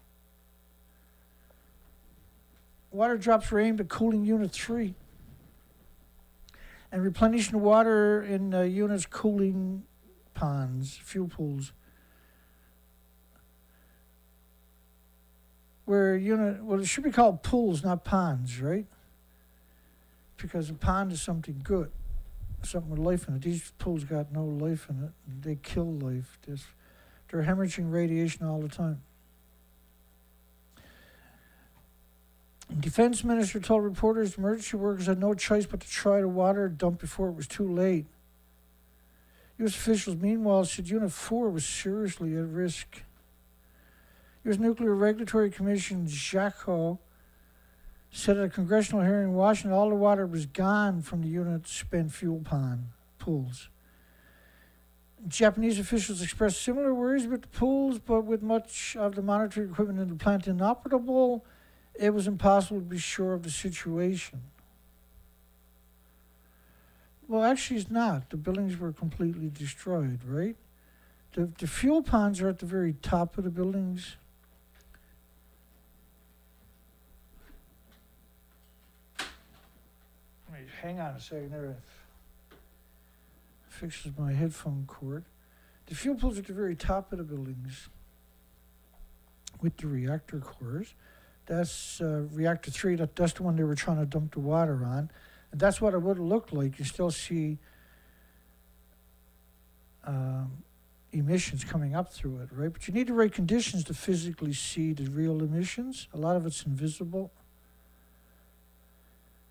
Water drops were aimed at cooling Unit 3. And replenishing the water in the unit's cooling ponds, fuel pools. Where unit, well, it should be called pools, not ponds, right? Because a pond is something good, something with life in it. These pools got no life in it. They kill life. They're hemorrhaging radiation all the time. Defense Minister told reporters emergency workers had no choice but to try the water dump before it was too late. U.S. officials, meanwhile, said Unit 4 was seriously at risk. U.S. Nuclear Regulatory Commission JACO said at a congressional hearing in Washington all the water was gone from the unit's spent fuel pools. Japanese officials expressed similar worries about the pools, but with much of the monitoring equipment in the plant inoperable, it was impossible to be sure of the situation. Well, actually, it's not. The buildings were completely destroyed, right? The fuel ponds are at the very top of the buildings. Wait, hang on a second there. It fixes my headphone cord. The fuel pools are at the very top of the buildings with the reactor cores. That's reactor 3. That's the one they were trying to dump the water on. And that's what it would have looked like. You still see emissions coming up through it, right? But you need the right conditions to physically see the real emissions. A lot of it's invisible.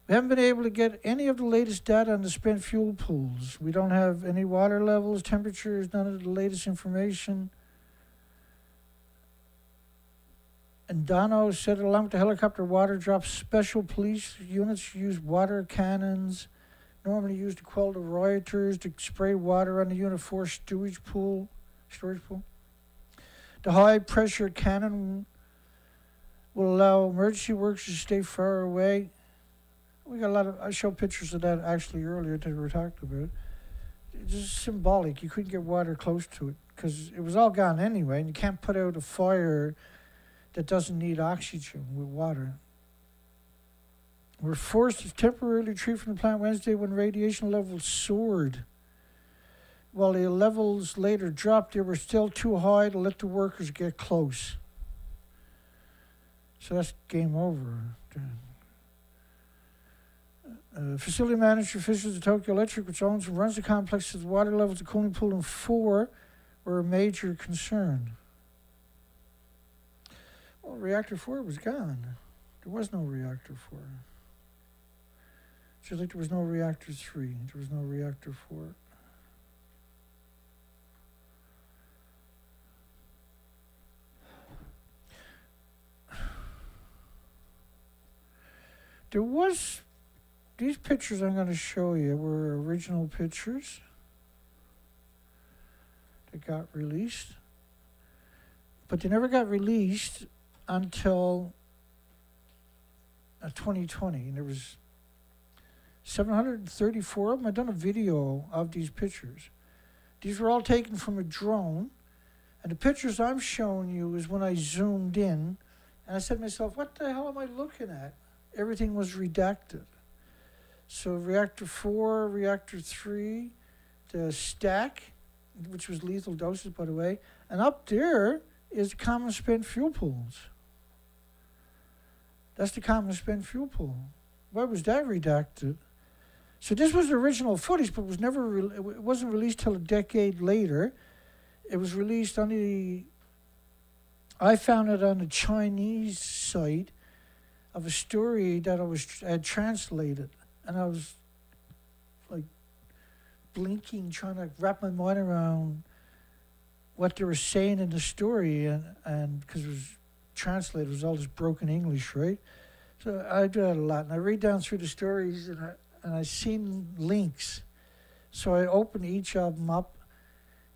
We haven't been able to get any of the latest data on the spent fuel pools. We don't have any water levels, temperatures, none of the latest information. And Dono said, along with the helicopter water drops, special police units use water cannons, normally used to quell the rioters, to spray water on the Unit 4 storage pool. The high-pressure cannon will allow emergency workers to stay far away. We got a lot of, I showed pictures of that actually earlier that we were talking about. It's just symbolic. You couldn't get water close to it because it was all gone anyway, and you can't put out a fire that doesn't need oxygen with water. We're forced to temporarily retreat from the plant Wednesday when radiation levels soared. While the levels later dropped, they were still too high to let the workers get close. So that's game over. Facility manager officials at Tokyo Electric, which owns and runs the complex, said the water levels of the cooling pool in 4 were a major concern. Well, reactor 4 was gone. There was no reactor 4. Just like there was no reactor 3. There was no reactor 4. There was, these pictures I'm going to show you were original pictures that got released. But they never got released until 2020. And there was 734 of them. I've done a video of these pictures. These were all taken from a drone. And the pictures I'm showing you is when I zoomed in. And I said to myself, what the hell am I looking at? Everything was redacted. So reactor 4, reactor 3, the stack, which was lethal doses, by the way. And up there is the common spent fuel pools. That's the common spent fuel pool. Why was that redacted? So this was the original footage, but it wasn't released till a decade later. It was released on I found it on the Chinese site of a story that I had translated. And I was like blinking, trying to wrap my mind around what they were saying in the story, and because it was translated, it was all this broken English, right? So I do that a lot, and I read down through the stories, and I seen links. So I opened each of them up,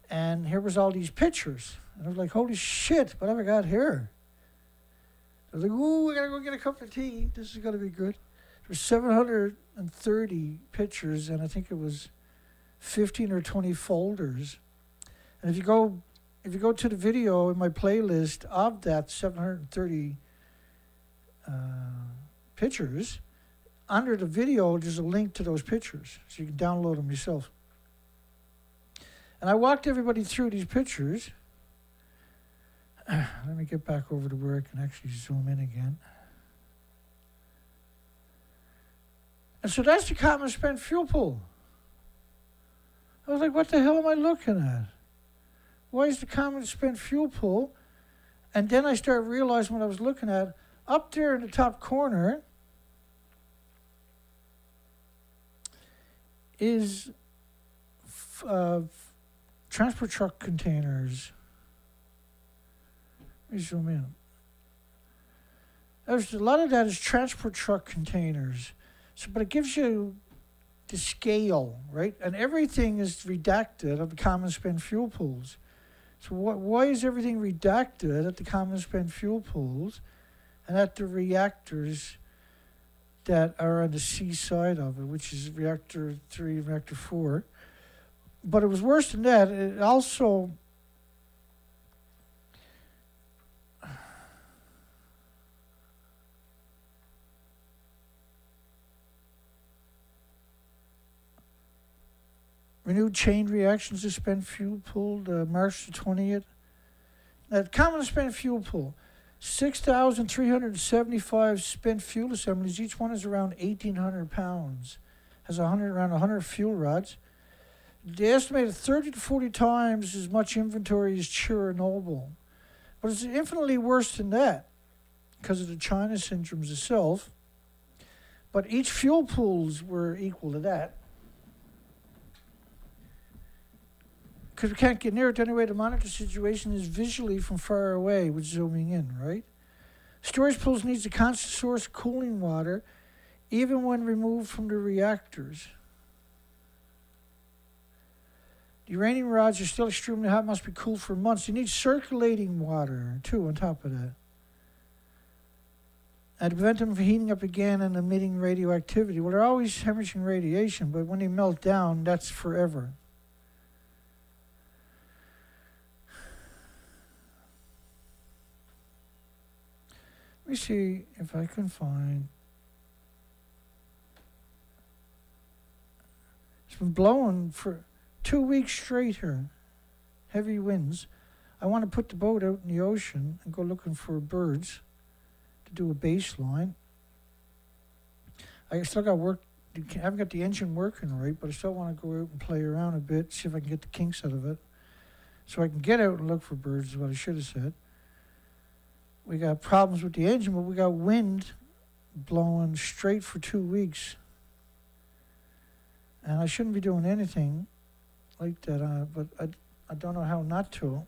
and here was all these pictures. And I was like, holy shit, what have I got here? I was like, ooh, I gotta go get a cup of tea. This is gonna be good. There were 730 pictures, and I think it was 15 or 20 folders. And if you go to the video in my playlist of that 730 pictures, under the video there's a link to those pictures, so you can download them yourself. And I walked everybody through these pictures. Let me get back over to where I can actually zoom in again. And so that's the common spent fuel pool. I was like, what the hell am I looking at? Why is the common spent fuel pool? And then I started realizing what I was looking at. Up there in the top corner is transport truck containers. Let me zoom in. There's a lot of that is transport truck containers. So, but it gives you the scale, right? And everything is redacted of the common spent fuel pools. So why is everything redacted at the common spent fuel pools and at the reactors that are on the C side of it, which is reactor 3 and reactor 4? But it was worse than that. It also renewed chain reactions to spent fuel pool, March the 20th. That common spent fuel pool, 6,375 spent fuel assemblies. Each one is around 1,800 pounds. has around 100 fuel rods. They estimated 30 to 40 times as much inventory as Chernobyl. But it's infinitely worse than that because of the China syndromes itself. But each fuel pools were equal to that. Because we can't get near it anyway, to monitor the situation is visually from far away with zooming in, right? Storage pools needs a constant source of cooling water, even when removed from the reactors. The uranium rods are still extremely hot, must be cooled for months. You need circulating water, too, on top of that. And to prevent them from heating up again and emitting radioactivity. Well, they're always hemorrhaging radiation, but when they melt down, that's forever. Let me see if I can find. It's been blowing for 2 weeks straight here. Heavy winds. I want to put the boat out in the ocean and go looking for birds to do a baseline. I still got work. I haven't got the engine working right, but I still want to go out and play around a bit, see if I can get the kinks out of it. So I can get out and look for birds is what I should have said. We got problems with the engine, but we got wind blowing straight for 2 weeks. And I shouldn't be doing anything like that, but I don't know how not to.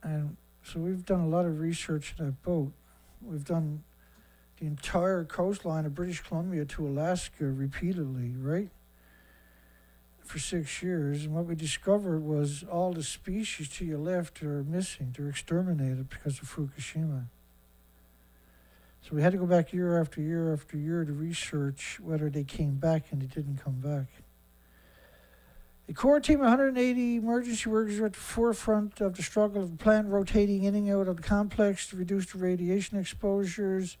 And so we've done a lot of research in that boat. We've done the entire coastline of British Columbia to Alaska repeatedly, right? For 6 years, and what we discovered was all the species to your left are missing. They're exterminated because of Fukushima. So we had to go back year after year after year to research whether they came back, and they didn't come back. A core team of 180 emergency workers are at the forefront of the struggle of the plant rotating in and out of the complex to reduce the radiation exposures.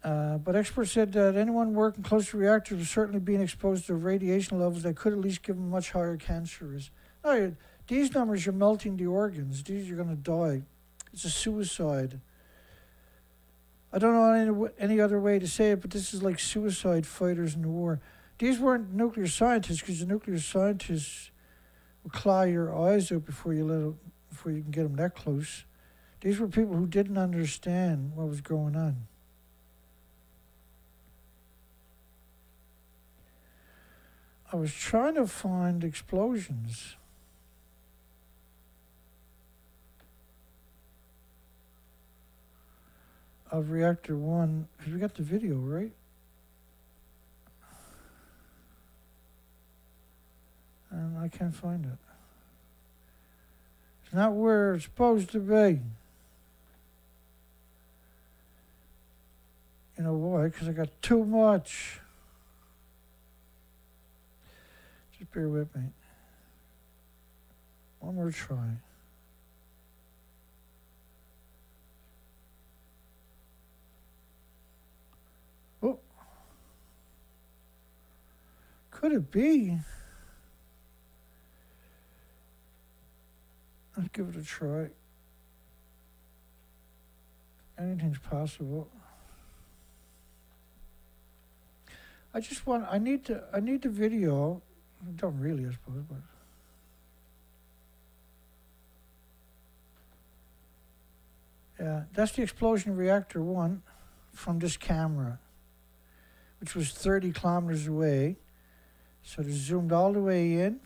But experts said that anyone working close to reactors was certainly being exposed to radiation levels that could at least give them much higher cancer risk. No, these numbers are melting the organs. These are going to die. It's a suicide. I don't know any other way to say it, but this is like suicide fighters in the war. These weren't nuclear scientists, because the nuclear scientists will claw your eyes out before you can get them that close. These were people who didn't understand what was going on. I was trying to find explosions. Of reactor 1, because we got the video, right? And I can't find it. It's not where it's supposed to be. You know why? Because I got too much. Just bear with me. One more try. Oh. Could it be? Let's give it a try. Anything's possible. I need the video. I don't really, I suppose, but. Yeah, that's the explosion of reactor 1 from this camera, which was 30 kilometers away. So it zoomed all the way in.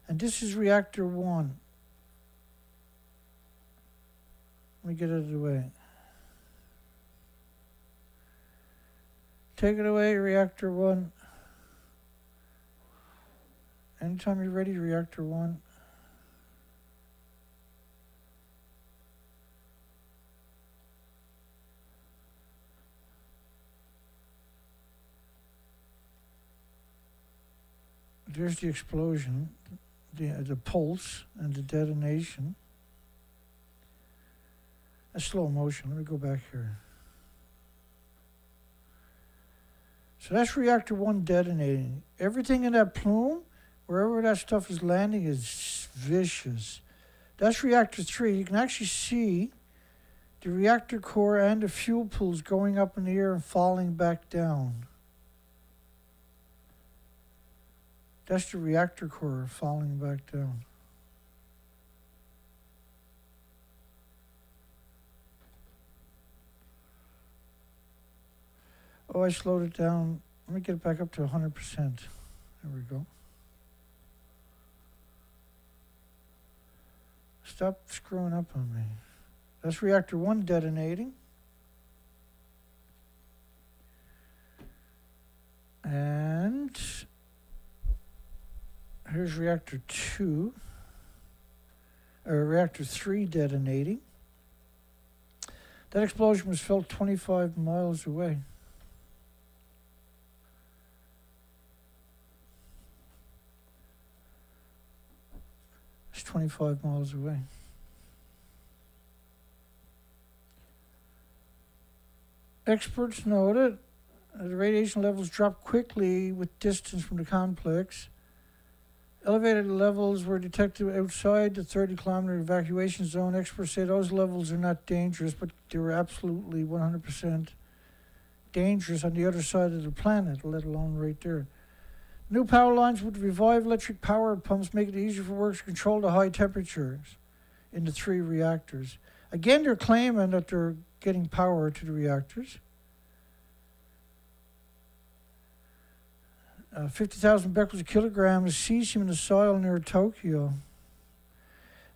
And this is reactor 1. Let me get it out of the way. Take it away, reactor 1. Anytime you're ready, reactor 1. There's the explosion, the pulse, and the detonation. A slow motion. Let me go back here. So that's reactor 1 detonating. Everything in that plume, wherever that stuff is landing, is vicious. That's reactor 3. You can actually see The reactor core and the fuel pools going up in the air and falling back down. That's the reactor core falling back down. Oh, I slowed it down. Let me get it back up to 100%. There we go. Stop screwing up on me. That's reactor 1 detonating. And here's reactor 2, or reactor 3 detonating. That explosion was felt 25 miles away. It's 25 miles away. Experts noted the radiation levels dropped quickly with distance from the complex. Elevated levels were detected outside the 30-kilometer evacuation zone. Experts say those levels are not dangerous, but they were absolutely 100% dangerous on the other side of the planet, let alone right there. New power lines would revive electric power pumps, make it easier for workers to control the high temperatures in the 3 reactors. Again, they're claiming that they're getting power to the reactors. 50,000 becquerels a kilogram of cesium in the soil near Tokyo.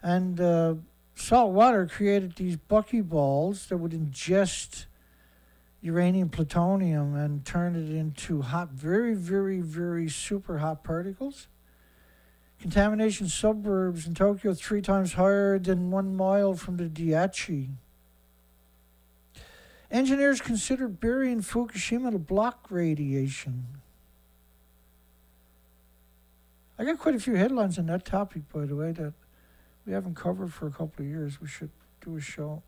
And salt water created these buckyballs that would ingest uranium plutonium and turn it into hot, very, very, very super hot particles. Contamination suburbs in Tokyo 3 times higher than 1 mile from the Daiichi. Engineers consider burying Fukushima to block radiation. I got quite a few headlines on that topic, by the way, that we haven't covered for a couple of years. We should do a show.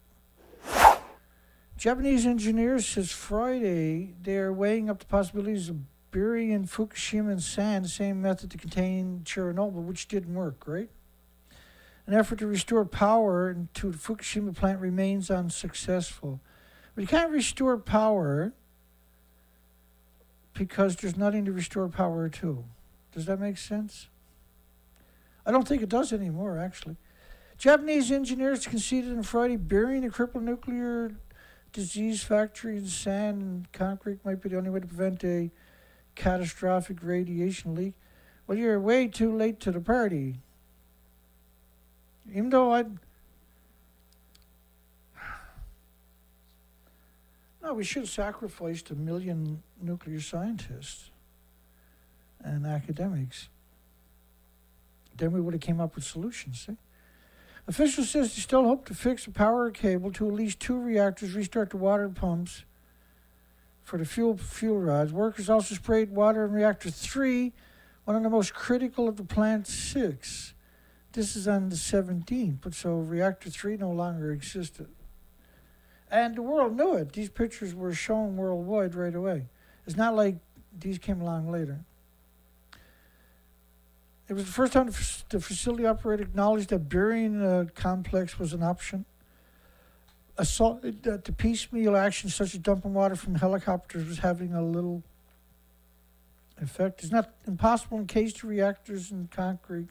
Japanese engineers says Friday they're weighing up the possibilities of burying Fukushima in sand, the same method to contain Chernobyl, which didn't work, right? An effort to restore power to the Fukushima plant remains unsuccessful. But you can't restore power because there's nothing to restore power to. Does that make sense? I don't think it does anymore, actually. Japanese engineers conceded on Friday burying a crippled nuclear disease factory in sand and concrete might be the only way to prevent a catastrophic radiation leak. Well, you're way too late to the party. Even though no, we should have sacrificed 1 million nuclear scientists and academics. Then we would have came up with solutions, see? Officials says they still hope to fix a power cable to at least 2 reactors, restart the water pumps for the fuel rods. Workers also sprayed water in reactor 3, one of the most critical of the plant's 6. This is on the 17th, but so reactor 3 no longer existed. And the world knew it. These pictures were shown worldwide right away. It's not like these came along later. It was the first time the facility operator acknowledged that burying the complex was an option. The piecemeal action, such as dumping water from helicopters, was having a little effect. It's not impossible in case the reactors in concrete,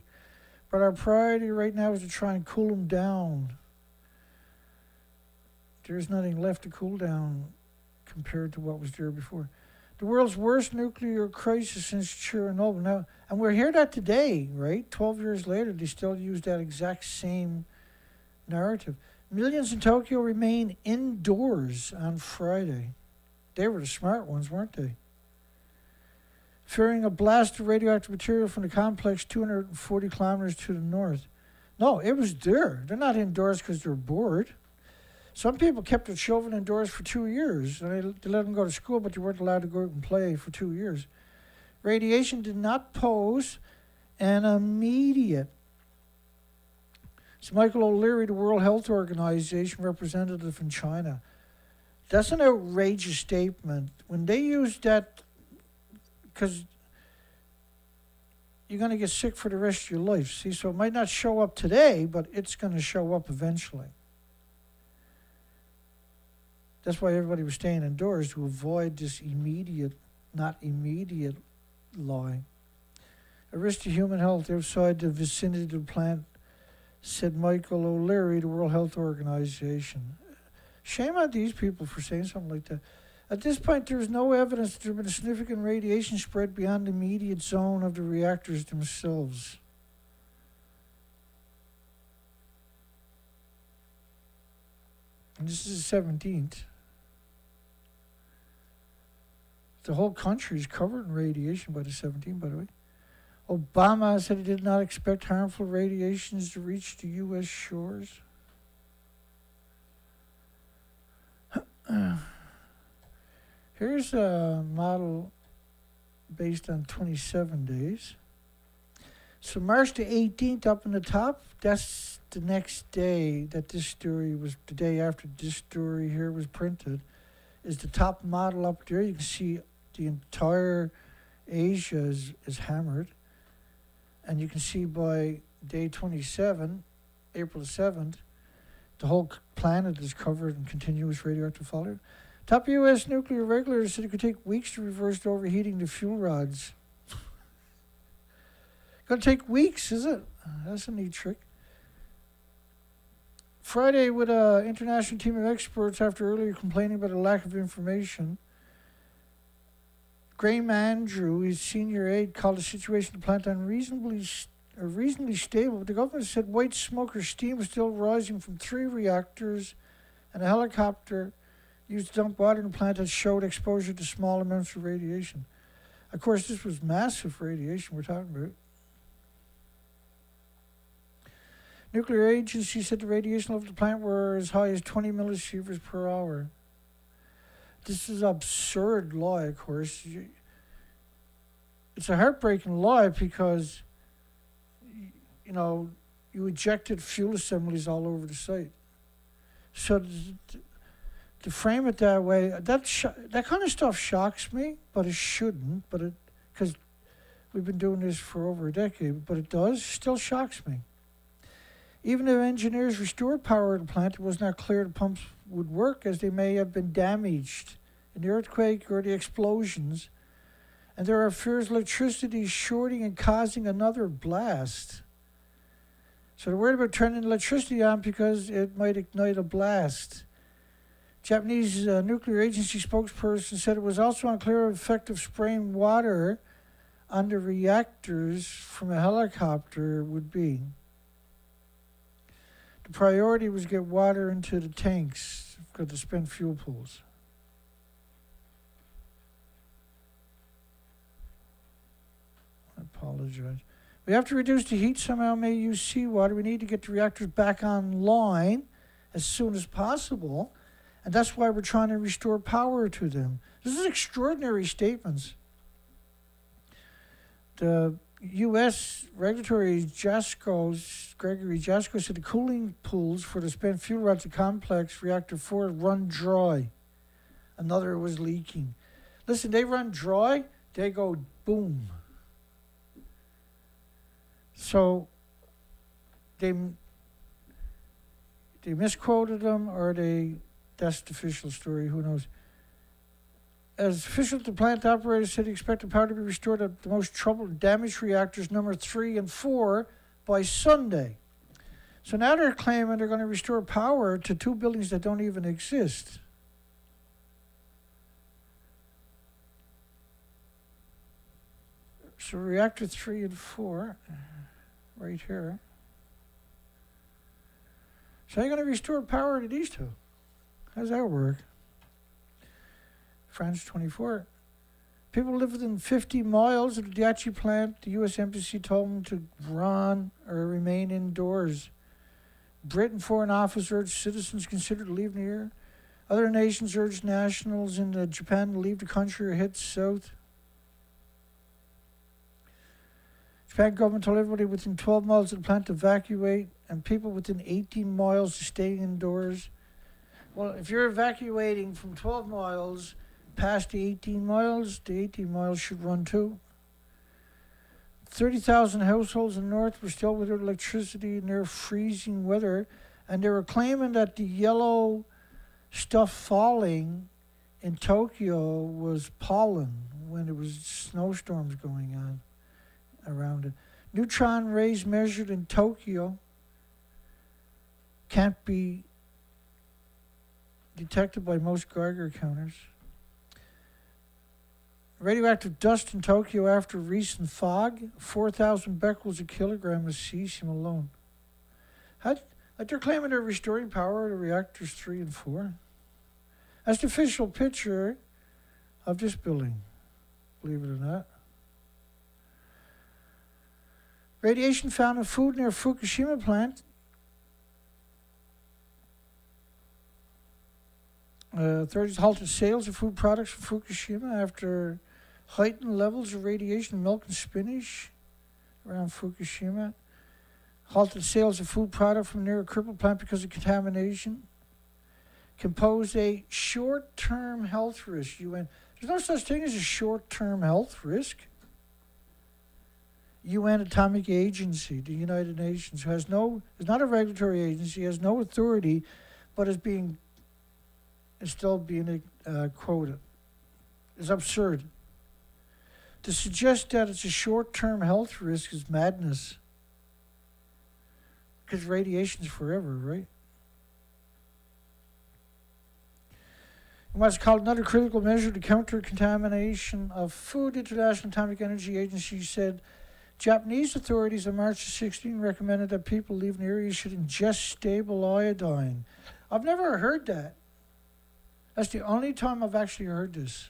but our priority right now is to try and cool them down. There's nothing left to cool down compared to what was there before. The world's worst nuclear crisis since Chernobyl. Now, and we're hearing that today, right? 12 years later, they still use that exact same narrative. Millions in Tokyo remain indoors on Friday. They were the smart ones, weren't they? Fearing a blast of radioactive material from the complex 240 kilometers to the north. No, it was there. They're not indoors because they're bored. Some people kept their children indoors for 2 years. They let them go to school, but they weren't allowed to go out and play for 2 years. Radiation did not pose an immediate. It's Michael O'Leary, the World Health Organization representative from China. That's an outrageous statement. When they use that, because you're going to get sick for the rest of your life. See, so it might not show up today, but it's going to show up eventually. That's why everybody was staying indoors, to avoid this not immediate lie. A risk to human health outside the vicinity of the plant, said Michael O'Leary, the World Health Organization. Shame on these people for saying something like that. At this point, there is no evidence that there has been a significant radiation spread beyond the immediate zone of the reactors themselves. And this is the 17th. The whole country is covered in radiation by the 17th, by the way. Obama said he did not expect harmful radiations to reach the U.S. shores. Here's a model based on 27 days. So March the 18th up in the top, that's the next day that this story was, the day after this story here was printed, is the top model up there. You can see the entire Asia is hammered. And you can see by day 27, April 7th, the whole planet is covered in continuous radioactive fallout. Top U.S. nuclear regulators said it could take weeks to reverse the overheating of the fuel rods. Gonna take weeks, is it? That's a neat trick. Friday, with an international team of experts, after earlier complaining about a lack of information, Graham Andrew, his senior aide, called the situation at the plant reasonably stable. But the government said white smoke or steam was still rising from 3 reactors, and a helicopter used to dump water in the plant that showed exposure to small amounts of radiation. Of course, this was massive radiation we're talking about. Nuclear agency said the radiation level of the plant were as high as 20 millisieverts per hour. This is absurd law, of course. It's a heartbreaking law because, you know, you ejected fuel assemblies all over the site. So to frame it that way, that kind of stuff shocks me, but it shouldn't. But because we've been doing this for over a decade, but it still shocks me. Even if engineers restored power to the plant, it was not clear the pumps would work, as they may have been damaged in the earthquake or the explosions. And there are fears electricity shorting and causing another blast. So they're worried about turning electricity on because it might ignite a blast. Japanese nuclear agency spokesperson said it was also unclear what the effect of spraying water on the reactors from a helicopter would be. The priority was to get water into the tanks for the spent fuel pools. I apologize. We have to reduce the heat somehow, may use seawater. We need to get the reactors back online as soon as possible. And that's why we're trying to restore power to them. This is extraordinary statements. The U.S. regulatory Gregory Jasko said the cooling pools for the spent fuel rods of Complex Reactor 4 run dry. Another was leaking. Listen, they run dry, they go boom. So they misquoted them, or that's the official story, who knows. As officials at the plant operators said, he expected power to be restored at the most troubled damaged reactors number 3 and 4 by Sunday. So now they're claiming they're going to restore power to 2 buildings that don't even exist. So reactor 3 and 4, right here. So you're going to restore power to these 2. How does that work? France24. People live within 50 miles of the Diachi plant. The U.S. Embassy told them to run or remain indoors. Britain Foreign Office urged citizens consider to leave the area. Other nations urged nationals in Japan to leave the country or head south. Japan government told everybody within 12 miles of the plant to evacuate, and people within 18 miles to stay indoors. Well, if you're evacuating from 12 miles past the 18 miles, the 18 miles should run too. 30,000 households in the north were still without electricity in near freezing weather, and they were claiming that the yellow stuff falling in Tokyo was pollen when there was snowstorms going on around it. Neutron rays measured in Tokyo can't be detected by most Geiger counters. Radioactive dust in Tokyo after recent fog, 4,000 becquerels a kilogram of cesium alone. They're claiming they're restoring power to reactors 3 and 4. That's the official picture of this building, believe it or not. Radiation found in food near Fukushima plant. Authorities halted sales of food products from Fukushima after heightened levels of radiation in milk and spinach around Fukushima. Halted sales of food product from near a crippled plant because of contamination. Can pose a short-term health risk. UN. There's no such thing as a short-term health risk. UN Atomic Agency, the United Nations, who is not a regulatory agency, has no authority, but is still being quoted. It's absurd. To suggest that it's a short-term health risk is madness. Because radiation's forever, right? And what's called another critical measure to counter contamination of food, the International Atomic Energy Agency said Japanese authorities on March 16 recommended that people leaving the area should ingest stable iodine. I've never heard that. That's the only time I've actually heard this.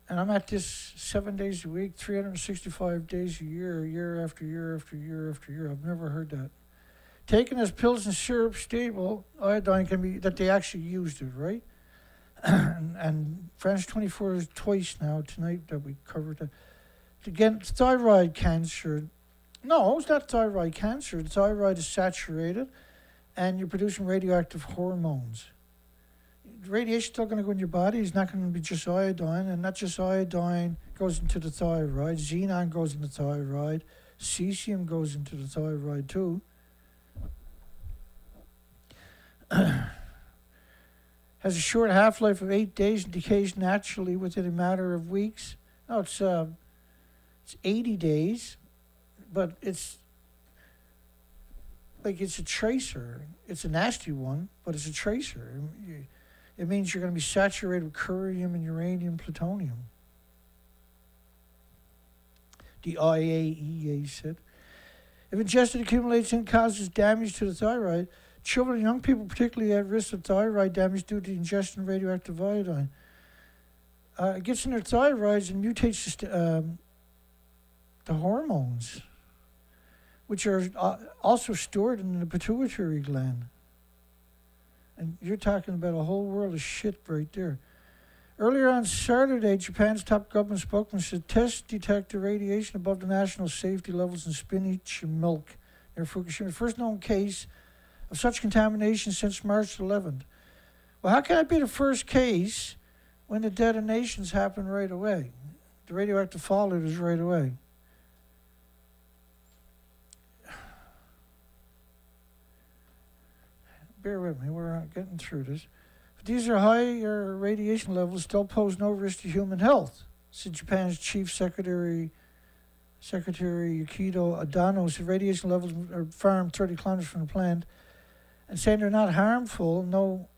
And I'm at this 7 days a week, 365 days a year after year after year after year. I've never heard that. Taken as pills and syrup, stable iodine can be, that they actually used it, right? and France24 is twice now, tonight, that we covered that. Again, thyroid cancer. No, it's not thyroid cancer. The thyroid is saturated, and you're producing radioactive hormones. The radiation's still going to go in your body. It's not going to be just iodine, and not just iodine goes into the thyroid. Xenon goes into the thyroid. Cesium goes into the thyroid too. Has a short half-life of 8 days and decays naturally within a matter of weeks. No, it's 80 days, but it's like it's a tracer. It's a nasty one, but it's a tracer. It means you're going to be saturated with curium and uranium plutonium. The IAEA said. If ingested accumulates and causes damage to the thyroid, children and young people particularly at risk of thyroid damage due to ingestion of radioactive iodine. It gets in their thyroids and mutates the hormones, which are also stored in the pituitary gland. And you're talking about a whole world of shit right there. Earlier on Saturday, Japan's top government spokesman said tests detected radiation above the national safety levels in spinach and milk near Fukushima. The first known case of such contamination since March 11th. Well, how can it be the first case when the detonations happen right away? The radioactive fallout is right away. Bear with me, we're getting through this. But these are higher radiation levels still pose no risk to human health, said Japan's Chief Secretary Yukito Adano. Said radiation levels are farmed 30 kilometers from the plant, and saying they're not harmful, no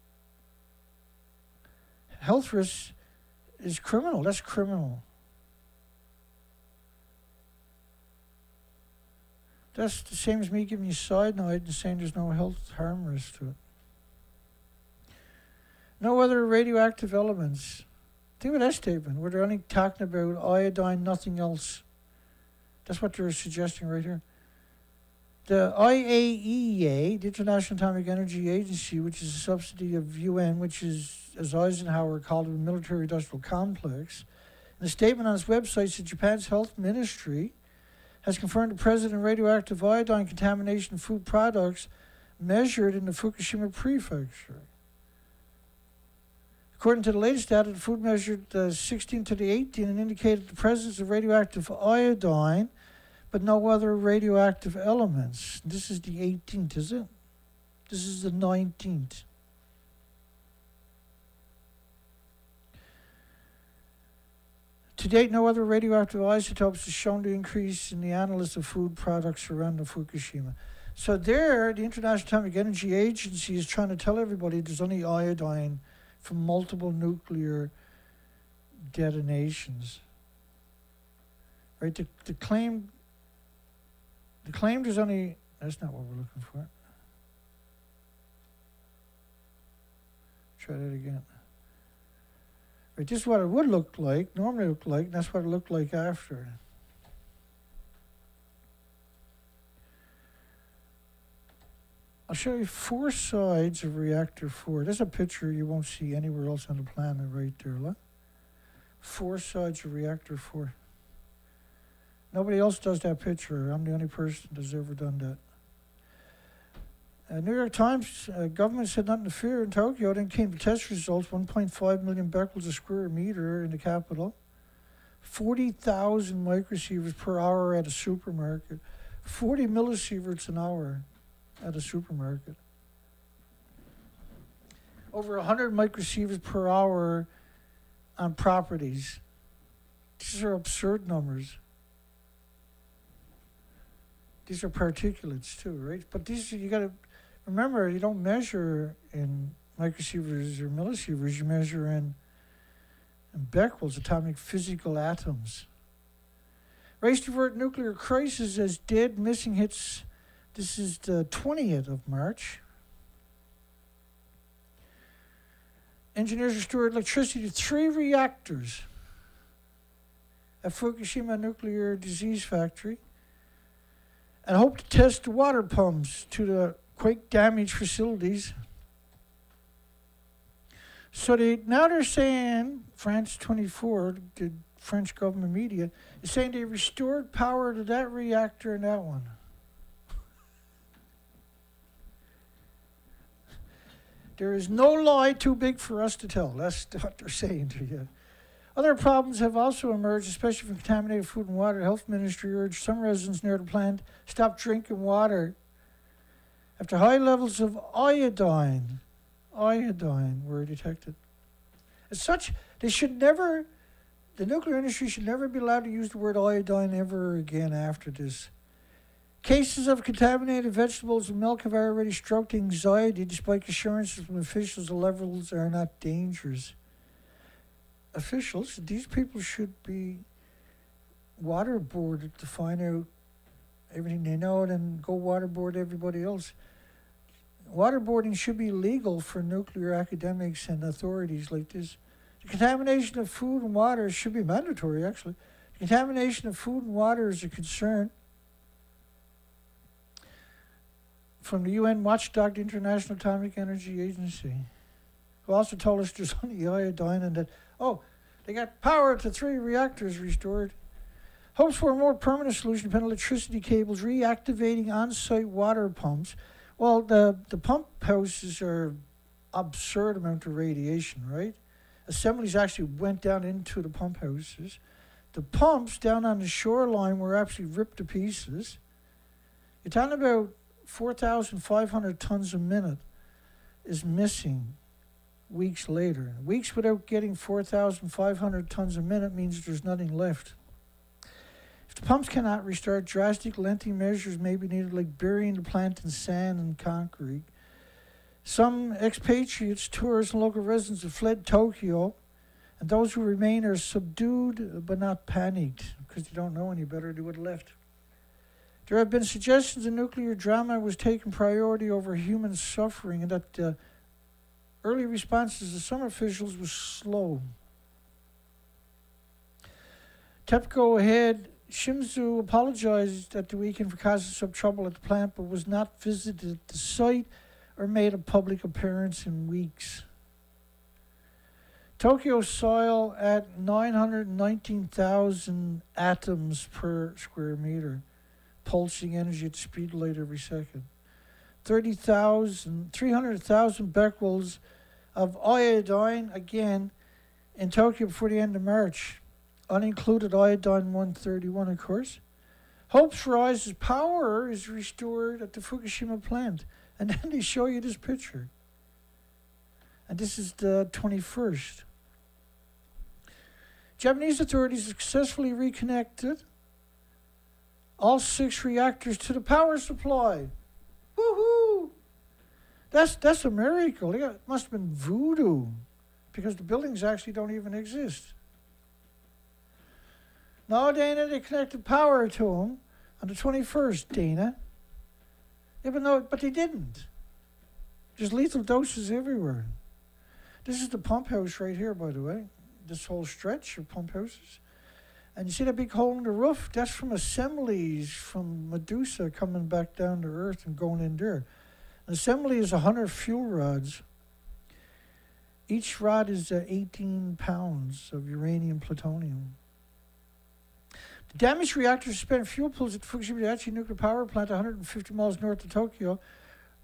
health risk is criminal. That's criminal. That's the same as me giving you cyanide and saying there's no health harm risk to it. No other radioactive elements. Think of that statement, where they're only talking about iodine, nothing else. That's what they're suggesting right here. The IAEA, the International Atomic Energy Agency, which is a subsidy of UN, which is, as Eisenhower called it, a military-industrial complex, in a statement on its website said Japan's health ministry has confirmed the presence of radioactive iodine contamination in food products measured in the Fukushima prefecture. According to the latest data, the food measured 16 to the 18 and indicated the presence of radioactive iodine, but no other radioactive elements. This is the 18th, is it? This is the 19th. To date, no other radioactive isotopes has shown to increase in the analysis of food products around the Fukushima. So there, the International Atomic Energy Agency is trying to tell everybody there's only iodine from multiple nuclear detonations. Right? The claim there's only, that's not what we're looking for. Try that again. Right, this is what it would look like, normally look like, and that's what it looked like after. I'll show you 4 sides of reactor 4. There's a picture you won't see anywhere else on the planet right there. Look. 4 sides of reactor 4. Nobody else does that picture. I'm the only person that's ever done that. New York Times, government said nothing to fear in Tokyo. Then came the test results, 1.5 million becquerels a square meter in the capital. 40,000 microsieverts per hour at a supermarket. 40 millisieverts an hour at a supermarket. Over 100 microsieverts per hour on properties. These are absurd numbers. These are particulates too, right? But these, you gotta remember, you don't measure in microsieverts or millisieverts, you measure in becquerels, atomic physical atoms. Race to avert nuclear crisis as dead, missing hits. This is the 20th of March. Engineers restored electricity to 3 reactors at Fukushima nuclear disease factory and hope to test the water pumps to the quake-damaged facilities. So now they're saying, France24, the French government media, is saying they restored power to that reactor and that one. There is no lie too big for us to tell. That's what they're saying to you. Other problems have also emerged, especially from contaminated food and water. The Health Ministry urged some residents near the plant stop drinking water after high levels of iodine were detected. As such, they should never, the nuclear industry should never be allowed to use the word iodine ever again after this. Cases of contaminated vegetables and milk have already stroked anxiety despite assurances from officials the levels are not dangerous. Officials, these people should be waterboarded to find out everything they know and then go waterboard everybody else. Waterboarding should be legal for nuclear academics and authorities like this. The contamination of food and water should be mandatory, actually. The contamination of food and water is a concern. From the UN watchdog, the International Atomic Energy Agency, who also told us there's only iodine and that, oh, they got power to 3 reactors restored. Hopes for a more permanent solution depend on electricity cables, reactivating on-site water pumps. Well, the pump houses are absurd amount of radiation, right? Assemblies actually went down into the pump houses. The pumps down on the shoreline were actually ripped to pieces. You're talking about 4,500 tons a minute is missing weeks later. Weeks without getting 4,500 tons a minute means there's nothing left. If the pumps cannot restart, drastic, lengthy measures may be needed, like burying the plant in sand and concrete. Some expatriates, tourists, and local residents have fled Tokyo, and those who remain are subdued but not panicked, because they don't know any better, they would have left. There have been suggestions that nuclear drama was taking priority over human suffering, and that early responses of some officials was slow. TEPCO head Shimizu apologized at the weekend for causing some trouble at the plant, but was not visited the site or made a public appearance in weeks. Tokyo soil at 919,000 atoms per square meter, pulsing energy at speed light every second. 300,000 becquerels of iodine, again, in Tokyo before the end of March. Unincluded iodine-131, of course. Hopes rise as power is restored at the Fukushima plant And then they show you this picture. And this is the 21st. Japanese authorities successfully reconnected all 6 reactors to the power supply. Woohoo! That's a miracle. It must have been voodoo, because the buildings actually don't even exist. No, Dana, they connected power to them on the 21st, Dana. But they didn't. There's lethal doses everywhere. This is the pump house right here, by the way. This whole stretch of pump houses. And you see that big hole in the roof? That's from assemblies from Medusa coming back down to Earth and going in there. An assembly is 100 fuel rods. Each rod is 18 pounds of uranium plutonium. The damaged reactors spent fuel pools at Fukushima nuclear power plant 150 miles north of Tokyo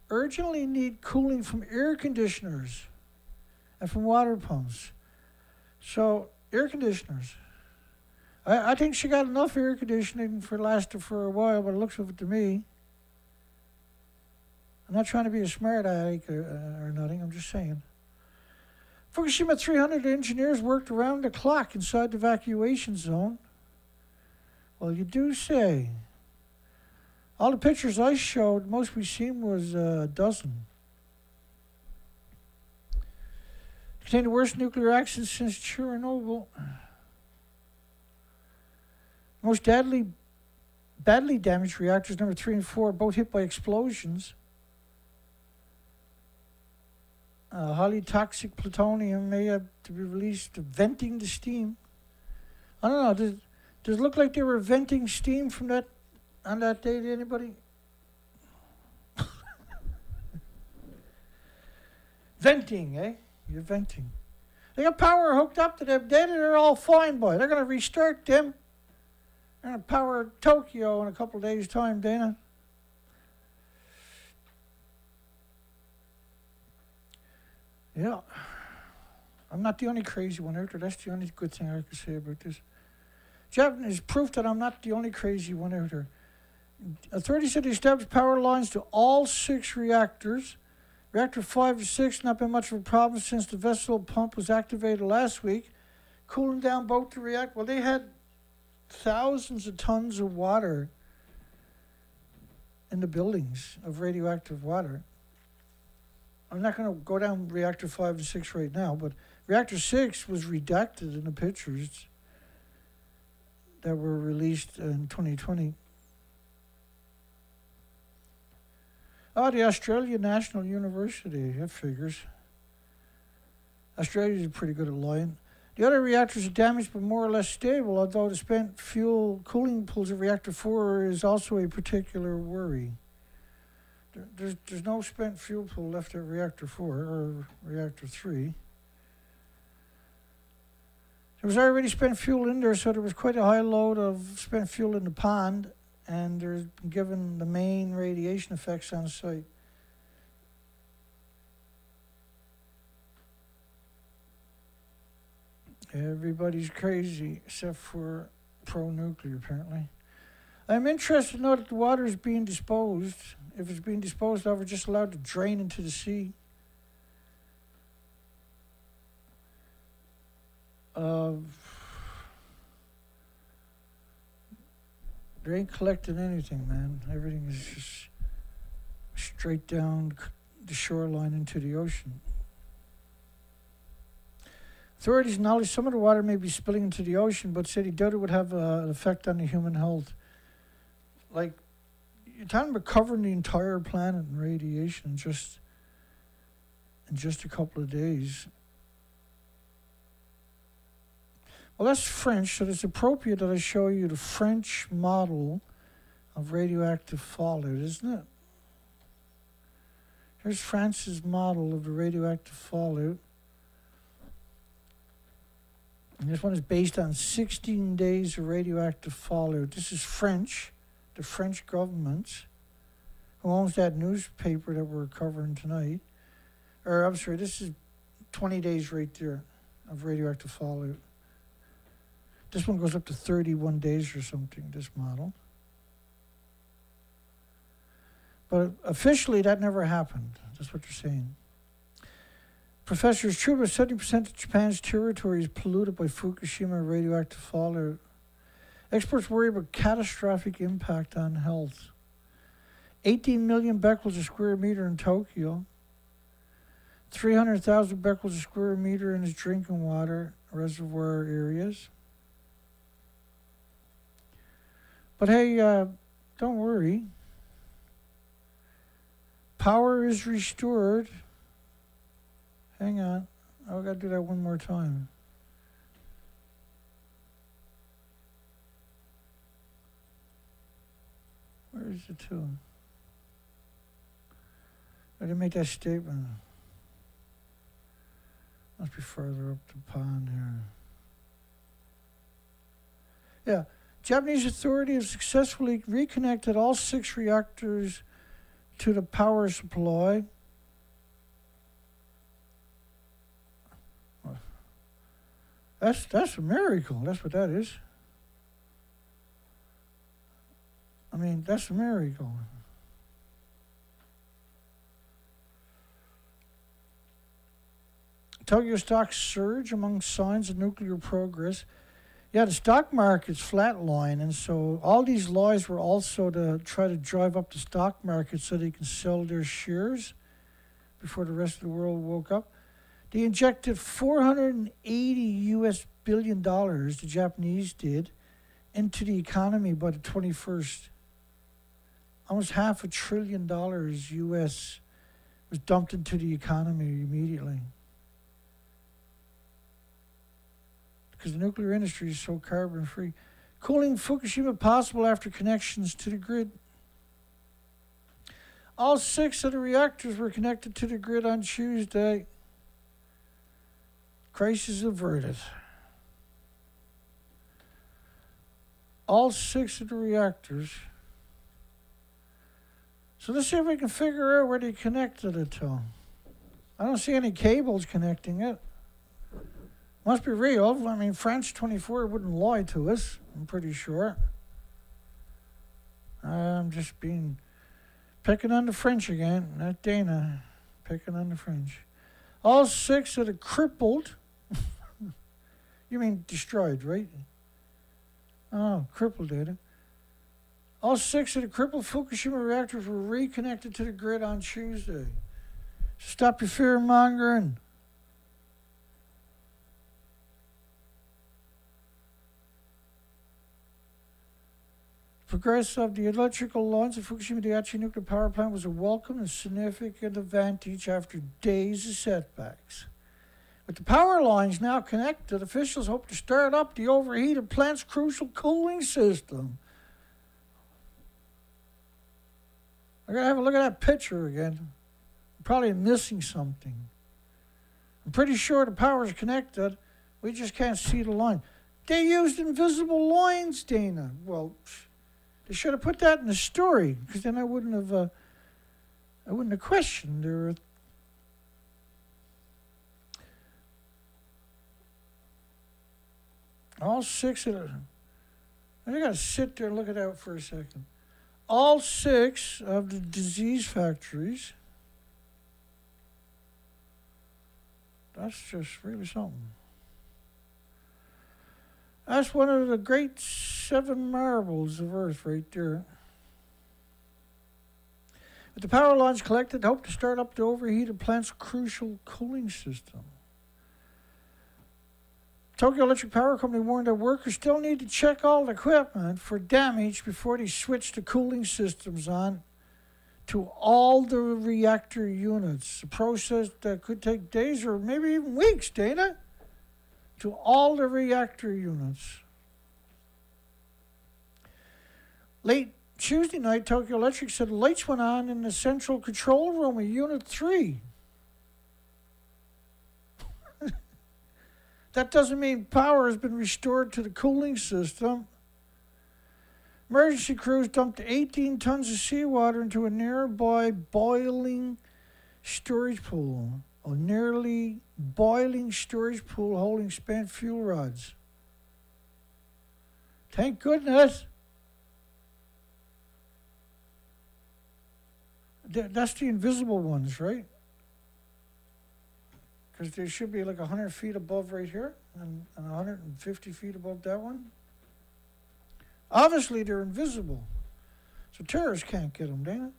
urgently need cooling from air conditioners and from water pumps. So, air conditioners. I think she got enough air conditioning for lasted for a while, but it looks of it to me. I'm not trying to be a smart aleck or nothing, I'm just saying. Fukushima 300 engineers worked around the clock inside the evacuation zone. Well, you do say. All the pictures I showed, most we seen was a dozen. Contained the worst nuclear accident since Chernobyl. Most badly damaged reactors, number 3 and 4, both hit by explosions. Highly toxic plutonium may have to be released, venting the steam. I don't know. Does it look like they were venting steam from that on that day to anybody? Venting, eh? You're venting. They got power hooked up to them. They're all fine, boy. They're going to restart them. They're going to power Tokyo in a couple of days' time, Dana. Yeah. I'm not the only crazy one out there. That's the only good thing I can say about this. Japan is proof that I'm not the only crazy one out there. Authorities said they established power lines to all 6 reactors. Reactor 5 and 6 not been much of a problem since the vessel pump was activated last week, cooling down both the reactors. Well, they had thousands of tons of water in the buildings of radioactive water. I'm not going to go down reactor 5 and 6 right now, but reactor 6 was redacted in the pictures that were released in 2020. Oh, the Australian National University, that figures. Australia's pretty good at lying. The other reactors are damaged but more or less stable, although the spent fuel cooling pools of reactor 4 is also a particular worry. There's no spent fuel pool left at reactor 4 or reactor 3. There was already spent fuel in there, so there was quite a high load of spent fuel in the pond, and there's been given the main radiation effects on site. Everybody's crazy except for pro-nuclear, apparently. I'm interested to know that the water is being disposed. If it's being disposed of, it's just allowed to drain into the sea. They ain't collecting anything, man. Everything is just straight down the shoreline into the ocean. Authorities acknowledge some of the water may be spilling into the ocean, but said he doubt it would have an effect on the human health. Like, you're talking about covering the entire planet in radiation in just a couple of days. Well, that's French, so it's appropriate that I show you the French model of radioactive fallout, isn't it? Here's France's model of the radioactive fallout. And this one is based on 16 days of radioactive fallout. This is French, the French government, who owns that newspaper that we're covering tonight. Or, I'm sorry, this is 20 days right there of radioactive fallout. This one goes up to 31 days or something, this model. But officially, that never happened. That's what they're saying. Professor, it's true about 70% of Japan's territory is polluted by Fukushima radioactive fallout. Experts worry about catastrophic impact on health. 18 million becquerels a square meter in Tokyo. 300,000 becquerels a square meter in its drinking water reservoir areas. But hey, don't worry. Power is restored. Hang on. I've got to do that one more time. Where is it to? I didn't make that statement. Must be further up the pond here. Yeah. Japanese authorities have successfully reconnected all 6 reactors to the power supply. That's a miracle. That's what that is. I mean, that's a miracle. Tokyo stocks surge among signs of nuclear progress. Yeah, the stock market's flatline, and so all these lies were also to try to drive up the stock market so they can sell their shares before the rest of the world woke up. They injected $480 billion, the Japanese did, into the economy by the 21st. Almost $500 billion US was dumped into the economy immediately. Because the nuclear industry is so carbon-free. Cooling Fukushima possible after connections to the grid. All 6 of the reactors were connected to the grid on Tuesday. Crisis averted. All 6 of the reactors. So let's see if we can figure out where they connected it to. I don't see any cables connecting it. Must be real. I mean, France24 wouldn't lie to us, I'm pretty sure. I'm just picking on the French again, not Dana. Picking on the French. All 6 of the crippled, you mean destroyed, right? Oh, crippled data. All 6 of the crippled Fukushima reactors were reconnected to the grid on Tuesday. Stop your fear-mongering. Progress of the electrical lines at Fukushima Daiichi nuclear power plant was a welcome and significant advantage after days of setbacks. With the power lines now connected, officials hope to start up the overheated plant's crucial cooling system. I gotta have a look at that picture again. I'm probably missing something. I'm pretty sure the power is connected. We just can't see the line. They used invisible lines, Dana. Well, they should have put that in the story, because then I wouldn't have questioned their. All 6 of them. I gotta sit there and look at that for a second. All 6 of the disease factories. That's just really something. That's one of the great 7 marvels of Earth right there. With the power lines collected, hope to start up the overheated plant's crucial cooling system. Tokyo Electric Power Company warned that workers still need to check all the equipment for damage before they switch the cooling systems on to all the reactor units. A process that could take days or maybe even weeks, Dana. To all the reactor units. Late Tuesday night, Tokyo Electric said lights went on in the central control room of Unit 3. That doesn't mean power has been restored to the cooling system. Emergency crews dumped 18 tons of seawater into a nearby boiling storage pool. A nearly boiling storage pool holding spent fuel rods. Thank goodness. That's the invisible ones, right? Because they should be like 100 feet above right here and 150 feet above that one. Obviously, they're invisible. So terrorists can't get them, Dana.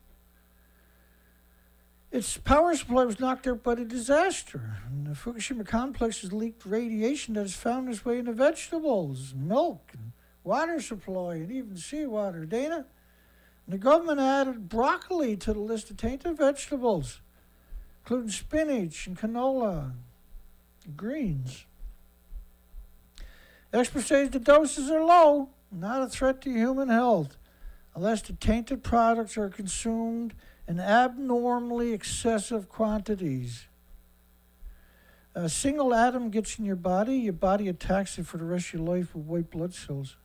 Its power supply was knocked out by the disaster. And the Fukushima complex has leaked radiation that has found its way into vegetables, milk, and water supply, and even seawater. Dana? And the government added broccoli to the list of tainted vegetables, including spinach and canola and greens. Experts say the doses are low, not a threat to human health, unless the tainted products are consumed in abnormally excessive quantities. A single atom gets in your body attacks it for the rest of your life with white blood cells.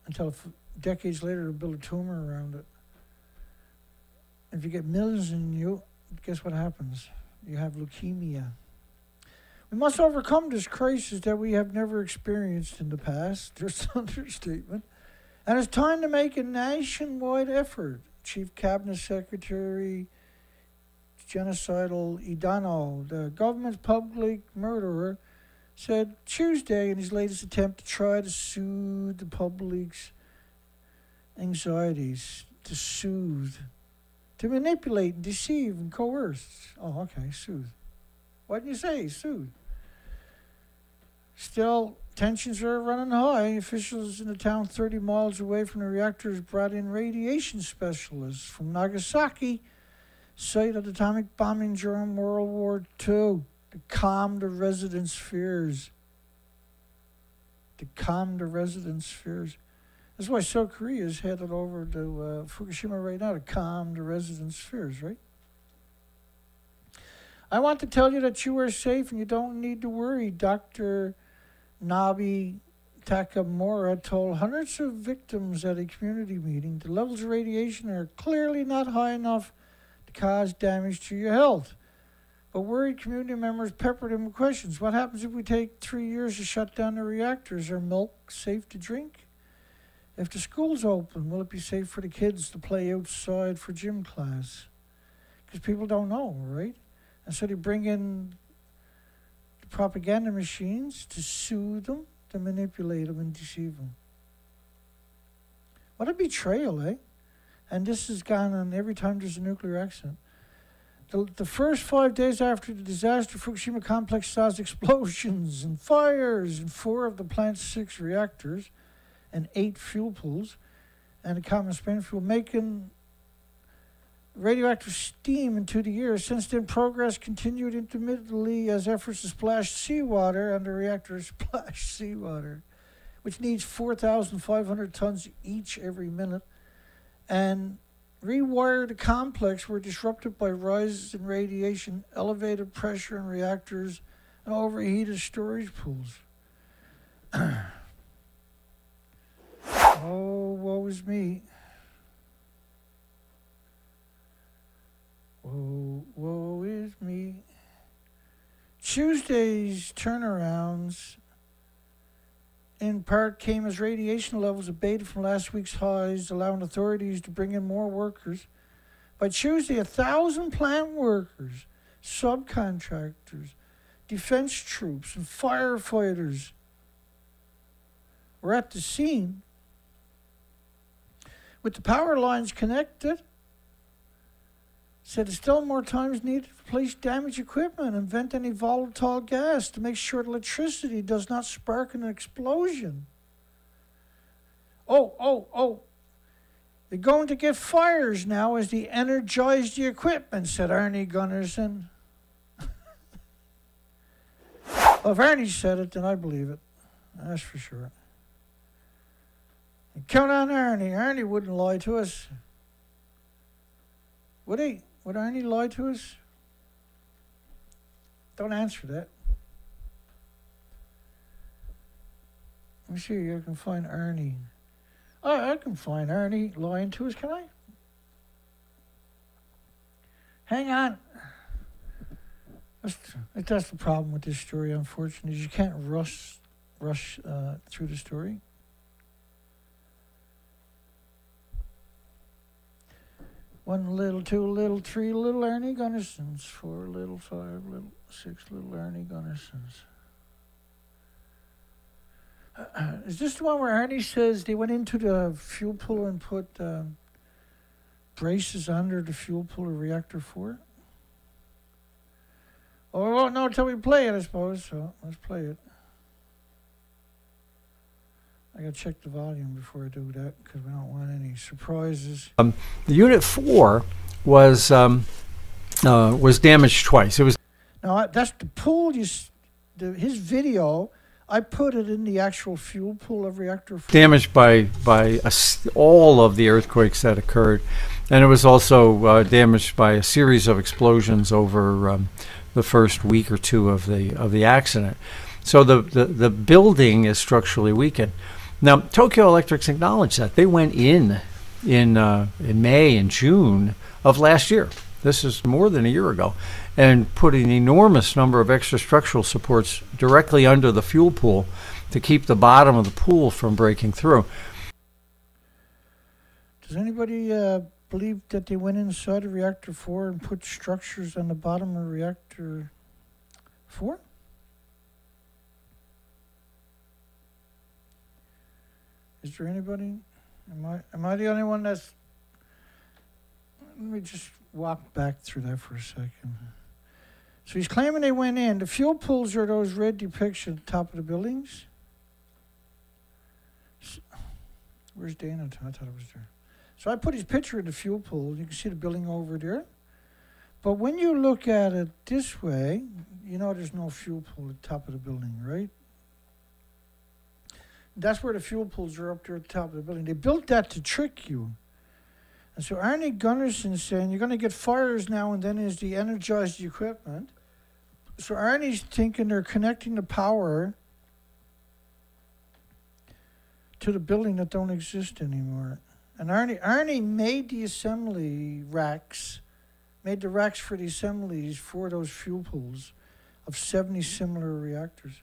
Until decades later, it'll build a tumor around it. If you get millions in you, guess what happens? You have leukemia. We must overcome this crisis that we have never experienced in the past. There's an understatement. And it's time to make a nationwide effort. Chief Cabinet Secretary Genocidal Idano, the government's public murderer, said Tuesday in his latest attempt to try to soothe the public's anxieties, to manipulate and deceive and coerce. Oh, okay, soothe. Why didn't you say soothe? Still, tensions are running high. Officials in the town 30 miles away from the reactors brought in radiation specialists from Nagasaki, site of the atomic bombing during World War II, to calm the residents' fears. That's why South Korea is headed over to Fukushima right now to calm the residents' fears, right? I want to tell you that you are safe and you don't need to worry. Dr. Nabi Takamura told hundreds of victims at a community meeting the levels of radiation are clearly not high enough to cause damage to your health. But worried community members peppered him with questions. What happens if we take 3 years to shut down the reactors? Are milk safe to drink? If the school's open, will it be safe for the kids to play outside for gym class? Because people don't know, right? And so they bring in the propaganda machines to soothe them, to manipulate them and deceive them. What a betrayal, eh? And this has gone on every time there's a nuclear accident. The first 5 days after the disaster, Fukushima complex saw explosions and fires in 4 of the plant's 6 reactors and 8 fuel pools and a common spent fuel, making radioactive steam into the air. Since then, progress continued intermittently as efforts to splash seawater, and the reactors splash seawater, which needs 4,500 tons each every minute, and rewire the complex were disrupted by rises in radiation, elevated pressure in reactors, and overheated storage pools. Oh, woe is me. Woe is me. Tuesday's turnarounds in part came as radiation levels abated from last week's highs, allowing authorities to bring in more workers. By Tuesday, 1,000 plant workers, subcontractors, defense troops, and firefighters were at the scene. With the power lines connected, said there's still more time is needed to replace damaged equipment and vent any volatile gas to make sure the electricity does not spark an explosion. Oh, they're going to get fires now as they energize the equipment, said Arnie Gunnarsson. Well, if Arnie said it, then I believe it. That's for sure. And count on Arnie. Arnie wouldn't lie to us. Would he? Would Arnie lie to us? Don't answer that. Let me see if I can find Arnie. Oh, I can find Arnie lying to us, can I? Hang on. That's the problem with this story, unfortunately, is you can't rush through the story. 1 little, 2 little, 3 little Ernie Gunnarsons, 4 little, 5 little, 6 little Ernie Gunnarsons. Is this the one where Ernie says they went into the fuel pool and put braces under the fuel pool of reactor 4? Oh, we won't know until we play it, I suppose, so let's play it. I gotta check the volume before I do that because we don't want any surprises. The Unit 4 was damaged twice. It was that's the pool. His video. I put it in the actual fuel pool of reactor 4. Damaged by all of the earthquakes that occurred, and it was also damaged by a series of explosions over the first week or two of the accident. So the building is structurally weakened. Now, Tokyo Electric's acknowledged that. They went in May and June of last year. This is more than a year ago, and put an enormous number of extra structural supports directly under the fuel pool to keep the bottom of the pool from breaking through. Does anybody believe that they went inside of reactor 4 and put structures on the bottom of reactor 4? Is there anybody? Am I the only one that's... Let me just walk back through that for a second. So he's claiming they went in. The fuel pools are those red depictions at the top of the buildings. Where's Dana? I thought it was there. So I put his picture in the fuel pool. You can see the building over there. But when you look at it this way, you know there's no fuel pool at the top of the building, right? That's where the fuel pools are, up there at the top of the building. They built that to trick you. And so Arnie Gunnarsson's saying you're going to get fires now and then as they energize the equipment. So Arnie's thinking they're connecting the power to the building that don't exist anymore. And Arnie made the assembly racks, made the racks for the assemblies for those fuel pools of 70 similar reactors.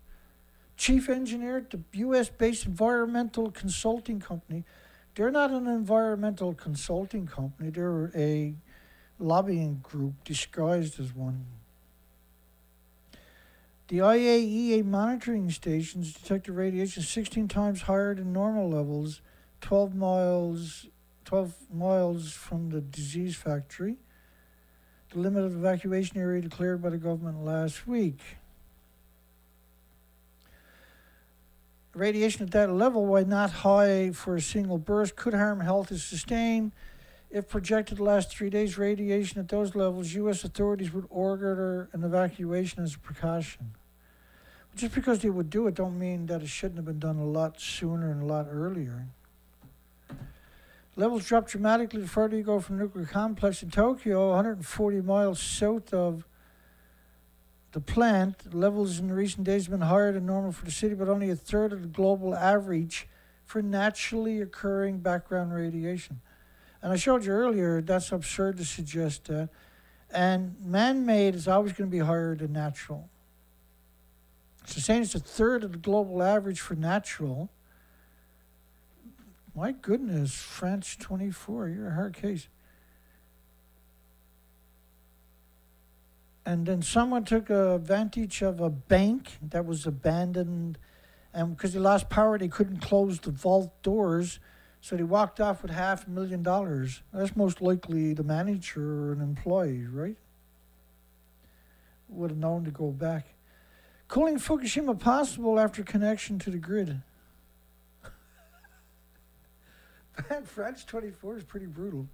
Chief engineer at the U.S.-based environmental consulting company. They're not an environmental consulting company. They're a lobbying group disguised as one. The IAEA monitoring stations detected radiation 16 times higher than normal levels, 12 miles from the disease factory. The limit of evacuation area declared by the government last week. Radiation at that level, while not high for a single burst, could harm health if sustained. If projected to last 3 days, radiation at those levels, U.S. authorities would order an evacuation as a precaution. Just because they would do it don't mean that it shouldn't have been done a lot sooner and a lot earlier. Levels drop dramatically the further you go from the nuclear complex in Tokyo, 140 miles south of the plant. Levels in recent days have been higher than normal for the city, but only a third of the global average for naturally occurring background radiation. And I showed you earlier, that's absurd to suggest that. And man-made is always going to be higher than natural. So saying it's a third of the global average for natural, my goodness, France24, you're a hard case. And then someone took advantage of a bank that was abandoned, and because they lost power, they couldn't close the vault doors, so they walked off with $500,000. That's most likely the manager or an employee, right? Would have known to go back. Cooling Fukushima possible after connection to the grid. France24 is pretty brutal.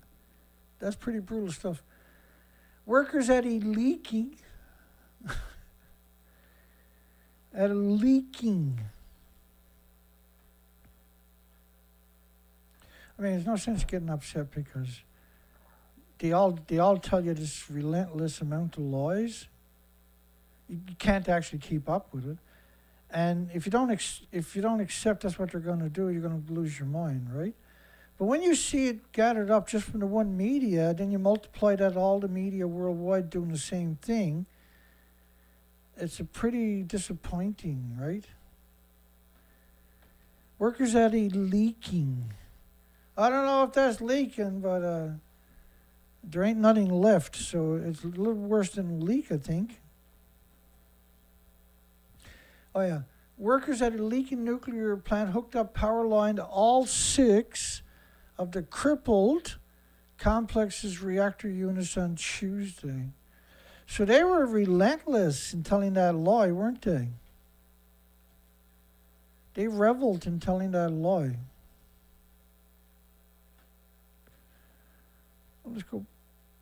That's pretty brutal stuff. Workers at a leaking. I mean, there's no sense getting upset because they all tell you this relentless amount of lies. You can't actually keep up with it, and if you don't accept that's what they're going to do, you're going to lose your mind, right? But when you see it gathered up just from the one media, then you multiply that all the media worldwide doing the same thing. It's a pretty disappointing, right? Workers at a leaking. I don't know if that's leaking, but There ain't nothing left, so it's a little worse than a leak, I think. Oh, yeah. Workers at a leaking nuclear plant hooked up power line to all 6 of the crippled complex's reactor units on Tuesday. So they were relentless in telling that lie, weren't they? They reveled in telling that lie. Let's go.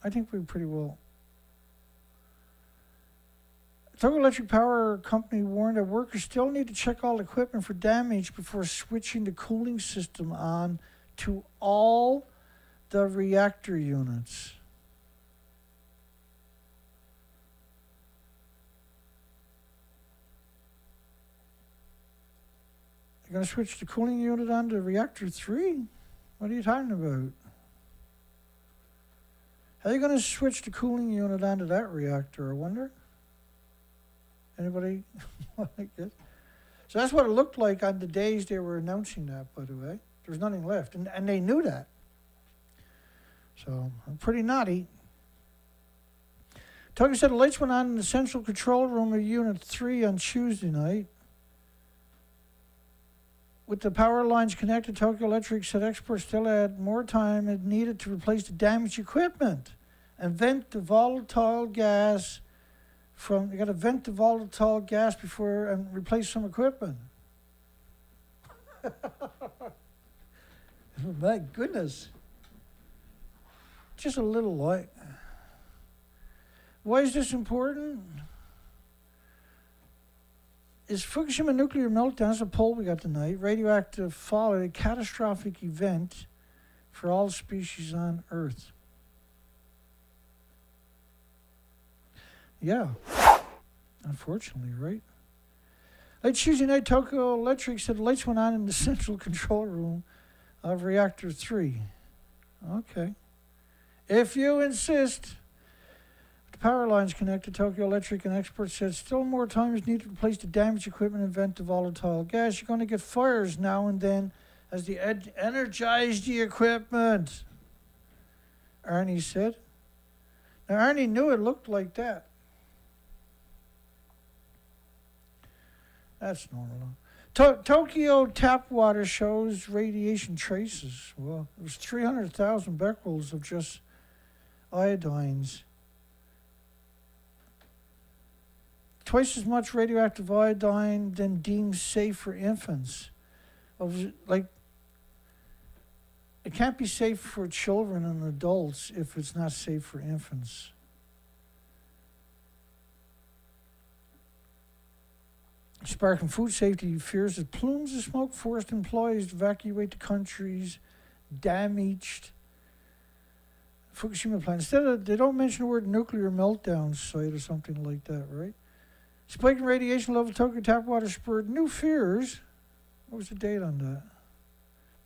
I think we pretty well. Tokyo Electric Power Company warned that workers still need to check all equipment for damage before switching the cooling system on to all the reactor units. You're going to switch the cooling unit on to reactor 3? What are you talking about? How are you going to switch the cooling unit onto that reactor, I wonder? Anybody like this? So that's what it looked like on the days they were announcing that, by the way. There was nothing left, and they knew that. So, pretty naughty. Tokyo said the lights went on in the central control room of Unit 3 on Tuesday night. With the power lines connected, Tokyo Electric said experts still had more time it needed to replace the damaged equipment and vent the volatile gas you got to vent the volatile gas before and replace some equipment. My goodness. Just a little light. Why is this important? Is Fukushima nuclear meltdown, that's a poll we got tonight, radioactive fallout, a catastrophic event for all species on Earth? Yeah, unfortunately, right? Late Tuesday night, Tokyo Electric said the lights went on in the central control room of Reactor 3. Okay. If you insist. The power lines connected, Tokyo Electric and experts said still more time is needed to replace the damaged equipment and vent the volatile gas. You're going to get fires now and then as they energize the equipment, Arnie said. Now, Arnie knew it looked like that. That's normal. Tokyo tap water shows radiation traces. Well, it was 300,000 becquerels of just iodines. Twice as much radioactive iodine than deemed safe for infants. Like, it can't be safe for children and adults if it's not safe for infants. Sparking food safety fears that plumes of smoke forced employees to evacuate the country's damaged Fukushima plant. Instead, they don't mention the word nuclear meltdown site or something like that, right? Spiking radiation level Tokyo tap water spurred new fears. What was the date on that?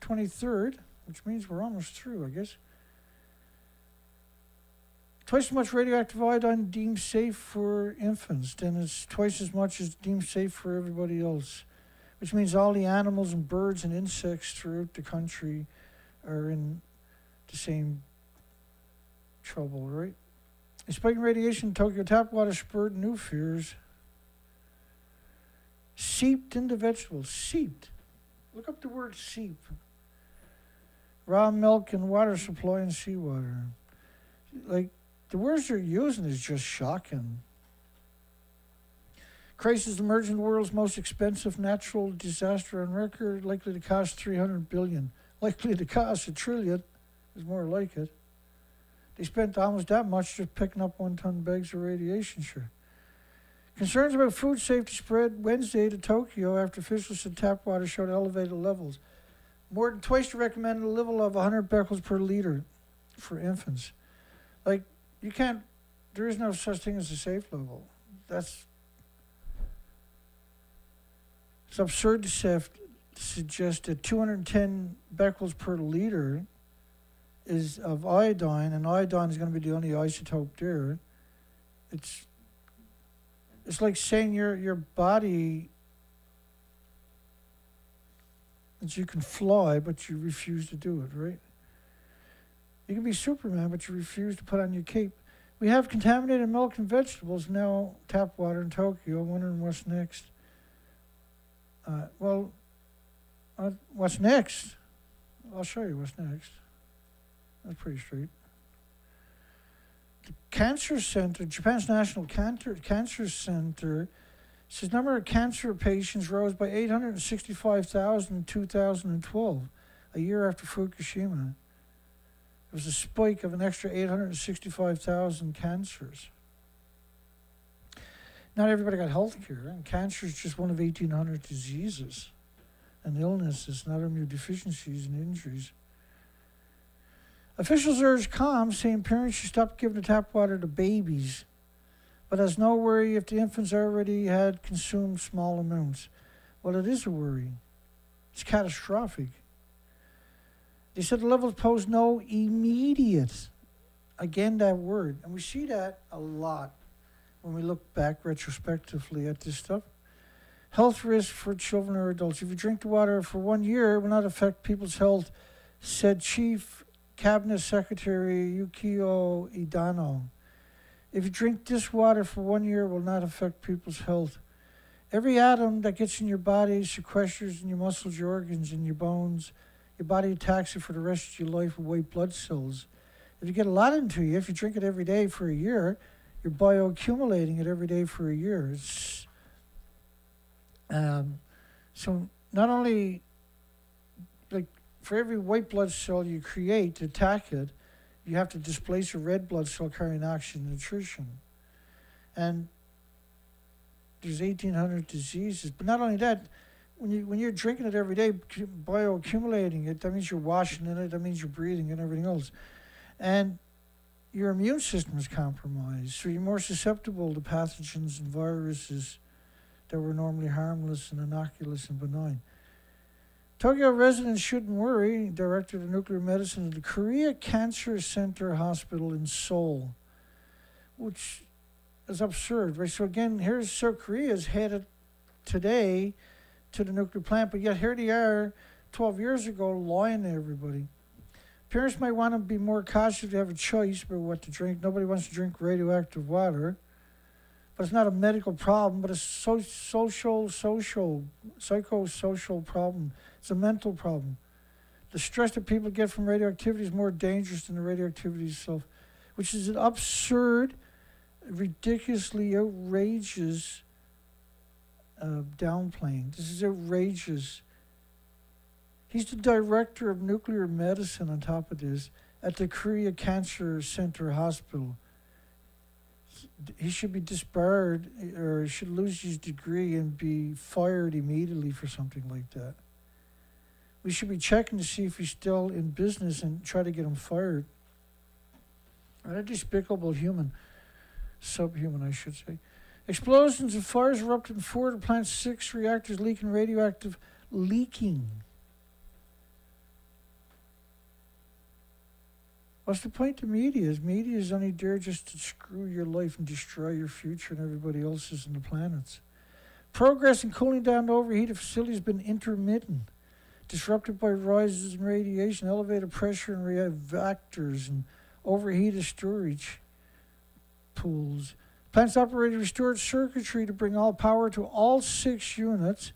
23rd, which means we're almost through, I guess. Twice as much radioactive iodine deemed safe for infants, then it's twice as much as deemed safe for everybody else, which means all the animals and birds and insects throughout the country are in the same trouble, right? Spiking radiation Tokyo tap water spurred new fears. Seeped into vegetables. Seeped. Look up the word seep. Raw milk and water supply and seawater. Like, the words they're using is just shocking. Crisis emerging in the world's most expensive natural disaster on record, likely to cost $300 billion. Likely to cost $1 trillion is more like it. They spent almost that much just picking up 1-ton bags of radiation, sure. Concerns about food safety spread Wednesday to Tokyo after officials said tap water showed elevated levels. More than twice the recommended level of 100 becquerels per liter for infants. Like, you can't, there is no such thing as a safe level. It's absurd to suggest that 210 becquerels per liter is of iodine, and iodine is going to be the only isotope there. It's like saying your body, that you can fly, but you refuse to do it, right? You can be Superman, but you refuse to put on your cape. We have contaminated milk and vegetables, now tap water in Tokyo. I'm wondering what's next. What's next? I'll show you what's next. That's pretty straight. The Cancer Center, Japan's National Cancer Center, says number of cancer patients rose by 865,000 in 2012, a year after Fukushima. There was a spike of an extra 865,000 cancers. Not everybody got health care, and cancer is just one of 1,800 diseases and illnesses, not immunodeficiencies and injuries. Officials urge calm, saying parents should stop giving the tap water to babies, but has no worry if the infants already had consumed small amounts. Well, it is a worry. It's catastrophic. They said the levels pose no immediate, again that word, and we see that a lot when we look back retrospectively at this stuff. Health risk for children or adults. If you drink the water for 1 year, it will not affect people's health, said Chief Cabinet Secretary Yukio Idano. If you drink this water for 1 year, it will not affect people's health. Every atom that gets in your body sequesters in your muscles, your organs, and your bones. Your body attacks it for the rest of your life with white blood cells. If you get a lot into you, if you drink it every day for a year, you're bioaccumulating it every day for a year. It's, so not only, like, for every white blood cell you create to attack it, you have to displace a red blood cell carrying oxygen and nutrition. And there's 1,800 diseases. But not only that, when you're drinking it every day, bioaccumulating it, that means you're washing in it, that means you're breathing and everything else. And your immune system is compromised, so you're more susceptible to pathogens and viruses that were normally harmless and innocuous and benign. Tokyo residents shouldn't worry, Director of Nuclear Medicine at the Korea Cancer Center Hospital in Seoul, which is absurd, right? So again, here's South Korea's headed today to the nuclear plant, but yet here they are 12 years ago lying to everybody. Parents might want to be more cautious to have a choice about what to drink. Nobody wants to drink radioactive water, but it's not a medical problem, but a psychosocial problem. It's a mental problem. The stress that people get from radioactivity is more dangerous than the radioactivity itself, which is an absurd, ridiculously outrageous downplaying. This is outrageous. He's the director of nuclear medicine on top of this at the Korea Cancer Center Hospital. He should be disbarred or should lose his degree and be fired immediately for something like that. We should be checking to see if he's still in business and try to get him fired. What a despicable human. Subhuman, I should say. Explosions and fires erupted in 4 of the plant's 6 reactors, leaking. What's the point of media? Media is only there just to screw your life and destroy your future and everybody else's and the planet's. Progress in cooling down the overheated facility has been intermittent, disrupted by rises in radiation, elevated pressure in reactors, and overheated storage pools. Plant's operator restored circuitry to bring all power to all 6 units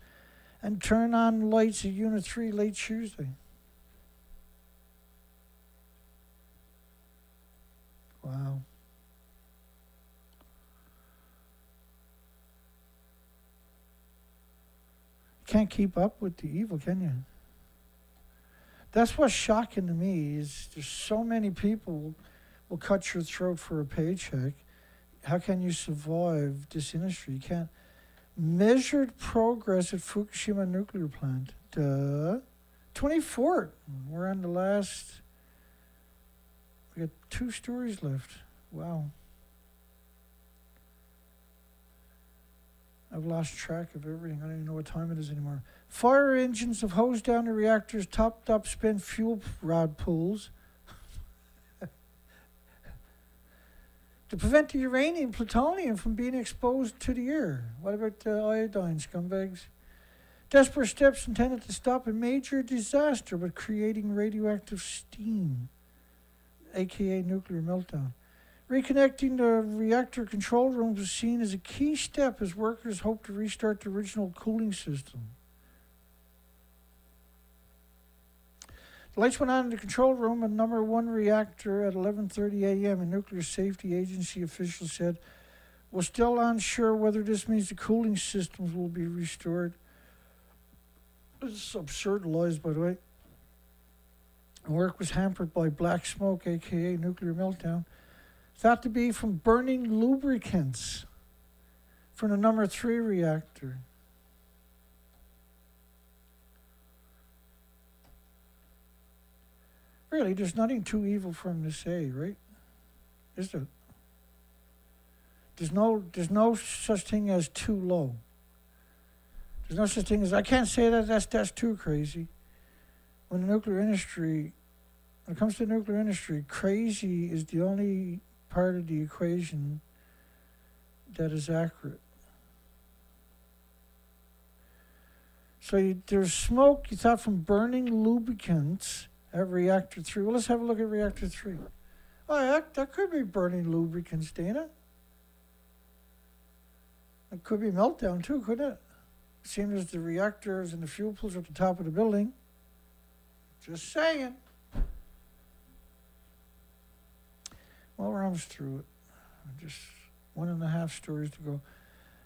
and turn on lights at Unit 3 late Tuesday. Wow. Can't keep up with the evil, can you? That's what's shocking to me is there's so many people will cut your throat for a paycheck. How can you survive this industry? You can't. Measured progress at Fukushima nuclear plant. 24th. We're on the last. We got 2 stories left. Wow. I've lost track of everything. I don't even know what time it is anymore. Fire engines have hosed down the reactor's topped up spent fuel rod pools to prevent the uranium plutonium from being exposed to the air. What about the iodine, scumbags? Desperate steps intended to stop a major disaster but creating radioactive steam. aka nuclear meltdown. Reconnecting the reactor control room was seen as a key step as workers hoped to restart the original cooling system. The lights went on in the control room at number 1 reactor at 11:30 a.m. and Nuclear Safety Agency officials said, "We're still unsure whether this means the cooling systems will be restored." This is absurd lies, by the way. Work was hampered by black smoke, aka nuclear meltdown, thought to be from burning lubricants from the number 3 reactor. Really, there's nothing too evil for him to say, right? Is there? There's no such thing as too low. There's no such thing as, I can't say that, that's too crazy. When it comes to the nuclear industry, crazy is the only part of the equation that is accurate. So there's smoke, you thought, from burning lubricants at reactor 3. Well, let's have a look at reactor 3. Oh, yeah, that could be burning lubricants, Dana. It could be meltdown too, couldn't it? Seeing as the reactors and the fuel pools are at the top of the building. Just saying. Well, we're almost through it. Just 1.5 stories to go.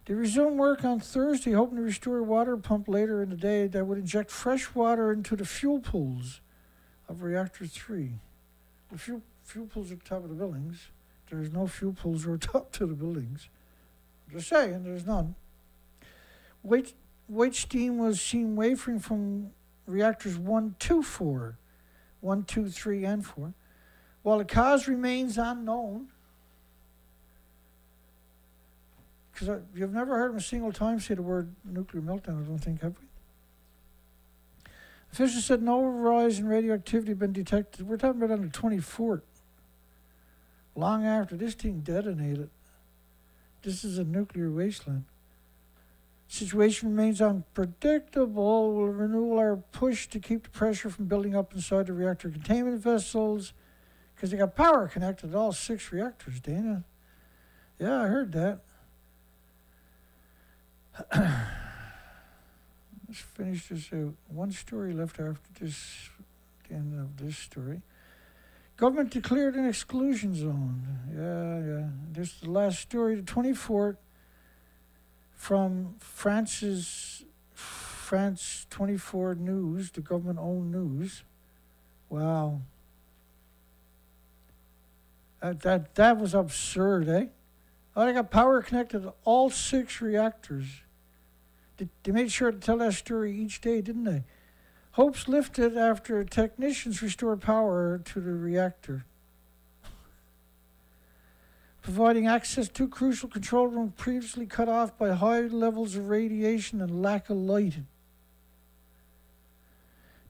They resumed work on Thursday, hoping to restore a water pump later in the day that would inject fresh water into the fuel pools of reactor 3. The fuel pools are at the top of the buildings. There's no fuel pools or top to the buildings. Just saying, there's none. White steam was seen wafering from reactors 1, 2, 4, 1, 2, 3, and 4. While the cause remains unknown, because you've never heard him a single time say the word nuclear meltdown, I don't think, have we? Officials said no rise in radioactivity had been detected. We're talking about on the 24th, long after this thing detonated. This is a nuclear wasteland. Situation remains unpredictable. We'll renew our push to keep the pressure from building up inside the reactor containment vessels, because they got power connected to all 6 reactors, Dana. Yeah, I heard that. Let's finish this out. One story left after this, the end of this story. Government declared an exclusion zone. Yeah. This is the last story, the 24th, from France24 News, the government-owned news. Wow. That was absurd, eh? Oh, they got power connected to all 6 reactors. They made sure to tell that story each day, didn't they? Hopes lifted after technicians restored power to the reactor, providing access to crucial control room previously cut off by high levels of radiation and lack of light.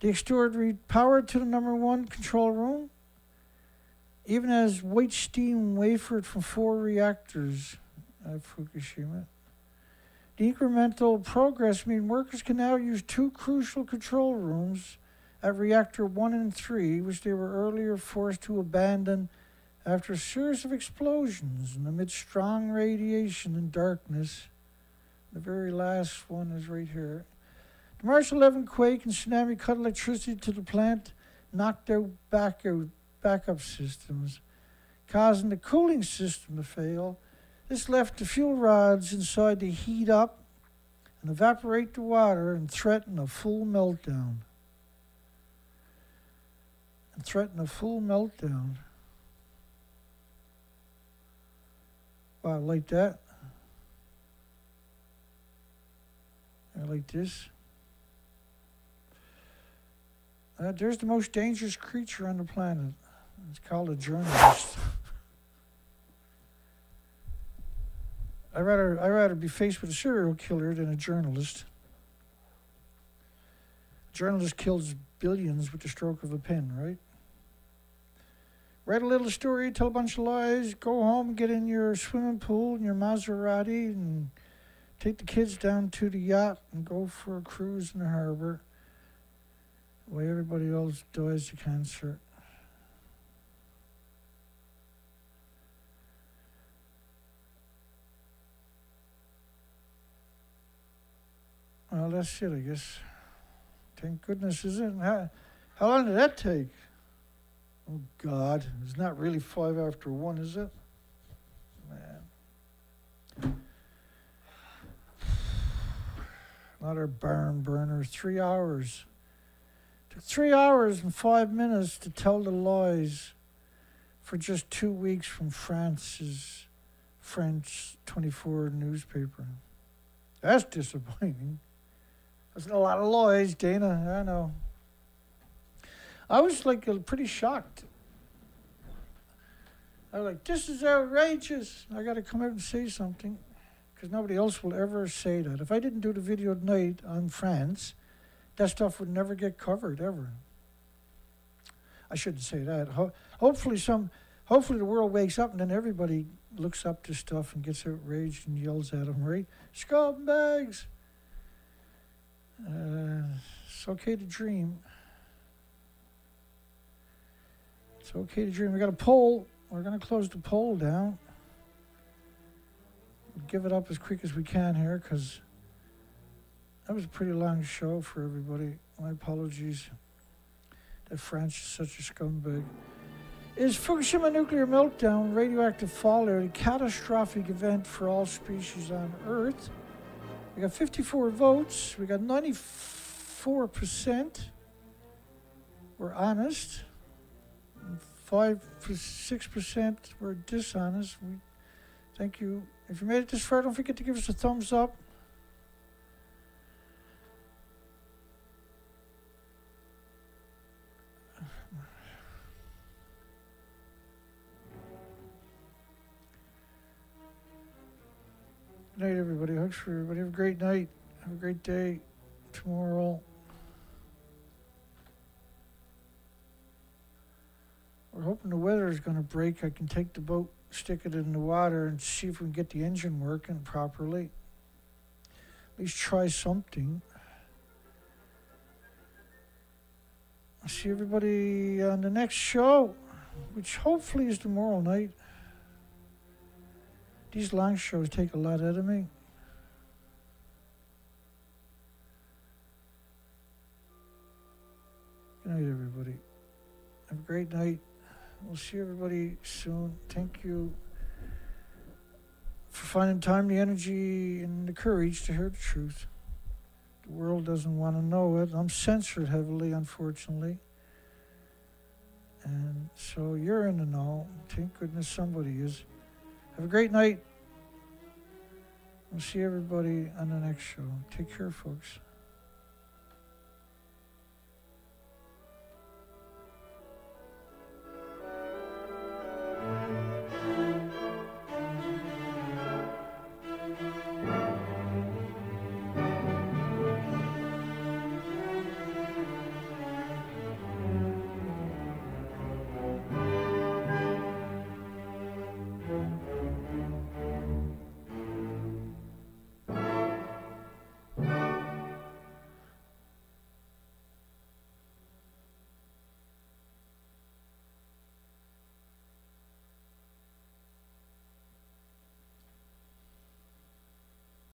They restored power to the number 1 control room, even as white steam wafered from 4 reactors at Fukushima. The incremental progress means workers can now use 2 crucial control rooms at reactor 1 and 3, which they were earlier forced to abandon after a series of explosions and amid strong radiation and darkness. The very last one is right here. The March 11 quake and tsunami cut electricity to the plant, knocked out backup systems, causing the cooling system to fail. This left the fuel rods inside to heat up and evaporate the water and threaten a full meltdown. Wow, like that. I like this. There's the most dangerous creature on the planet. It's called a journalist. I'd rather be faced with a serial killer than a journalist. A journalist kills billions with the stroke of a pen, right? Write a little story, tell a bunch of lies, go home, get in your swimming pool and your Maserati and take the kids down to the yacht and go for a cruise in the harbor while everybody else dies of cancer. Well, that's it, I guess. Thank goodness, isn't it? How long did that take? Oh, God. It's not really 5 after 1, is it? Man. Another barn burner. 3 hours. Took 3 hours and 5 minutes to tell the lies for just 2 weeks from France's France24 newspaper. That's disappointing. That's a lot of lies, Dana. I know. I was like pretty shocked. I was like, this is outrageous. I got to come out and say something because nobody else will ever say that. If I didn't do the video tonight on France, that stuff would never get covered, ever. I shouldn't say that. Hopefully the world wakes up and then everybody looks up to stuff and gets outraged and yells at them, right? Scumbags! It's okay to dream. It's okay to dream. We got a poll. We're going to close the poll down. We'll give it up as quick as we can here because that was a pretty long show for everybody. My apologies that France is such a scumbag. Is Fukushima nuclear meltdown, radioactive fallout, a catastrophic event for all species on Earth? We got 54 votes. We got 94% were honest. 6% were dishonest. Thank you. If you made it this far, don't forget to give us a thumbs up. Good night, everybody. Hugs for everybody. Have a great night. Have a great day tomorrow. We're hoping the weather is going to break. I can take the boat, stick it in the water, and see if we can get the engine working properly. At least try something. I'll see everybody on the next show, which hopefully is tomorrow night. These long shows take a lot out of me. Good night, everybody. Have a great night. We'll see everybody soon. Thank you for finding time, the energy, and the courage to hear the truth. The world doesn't want to know it. I'm censored heavily, unfortunately. And so you're in the know. Thank goodness somebody is. Have a great night. We'll see everybody on the next show. Take care, folks.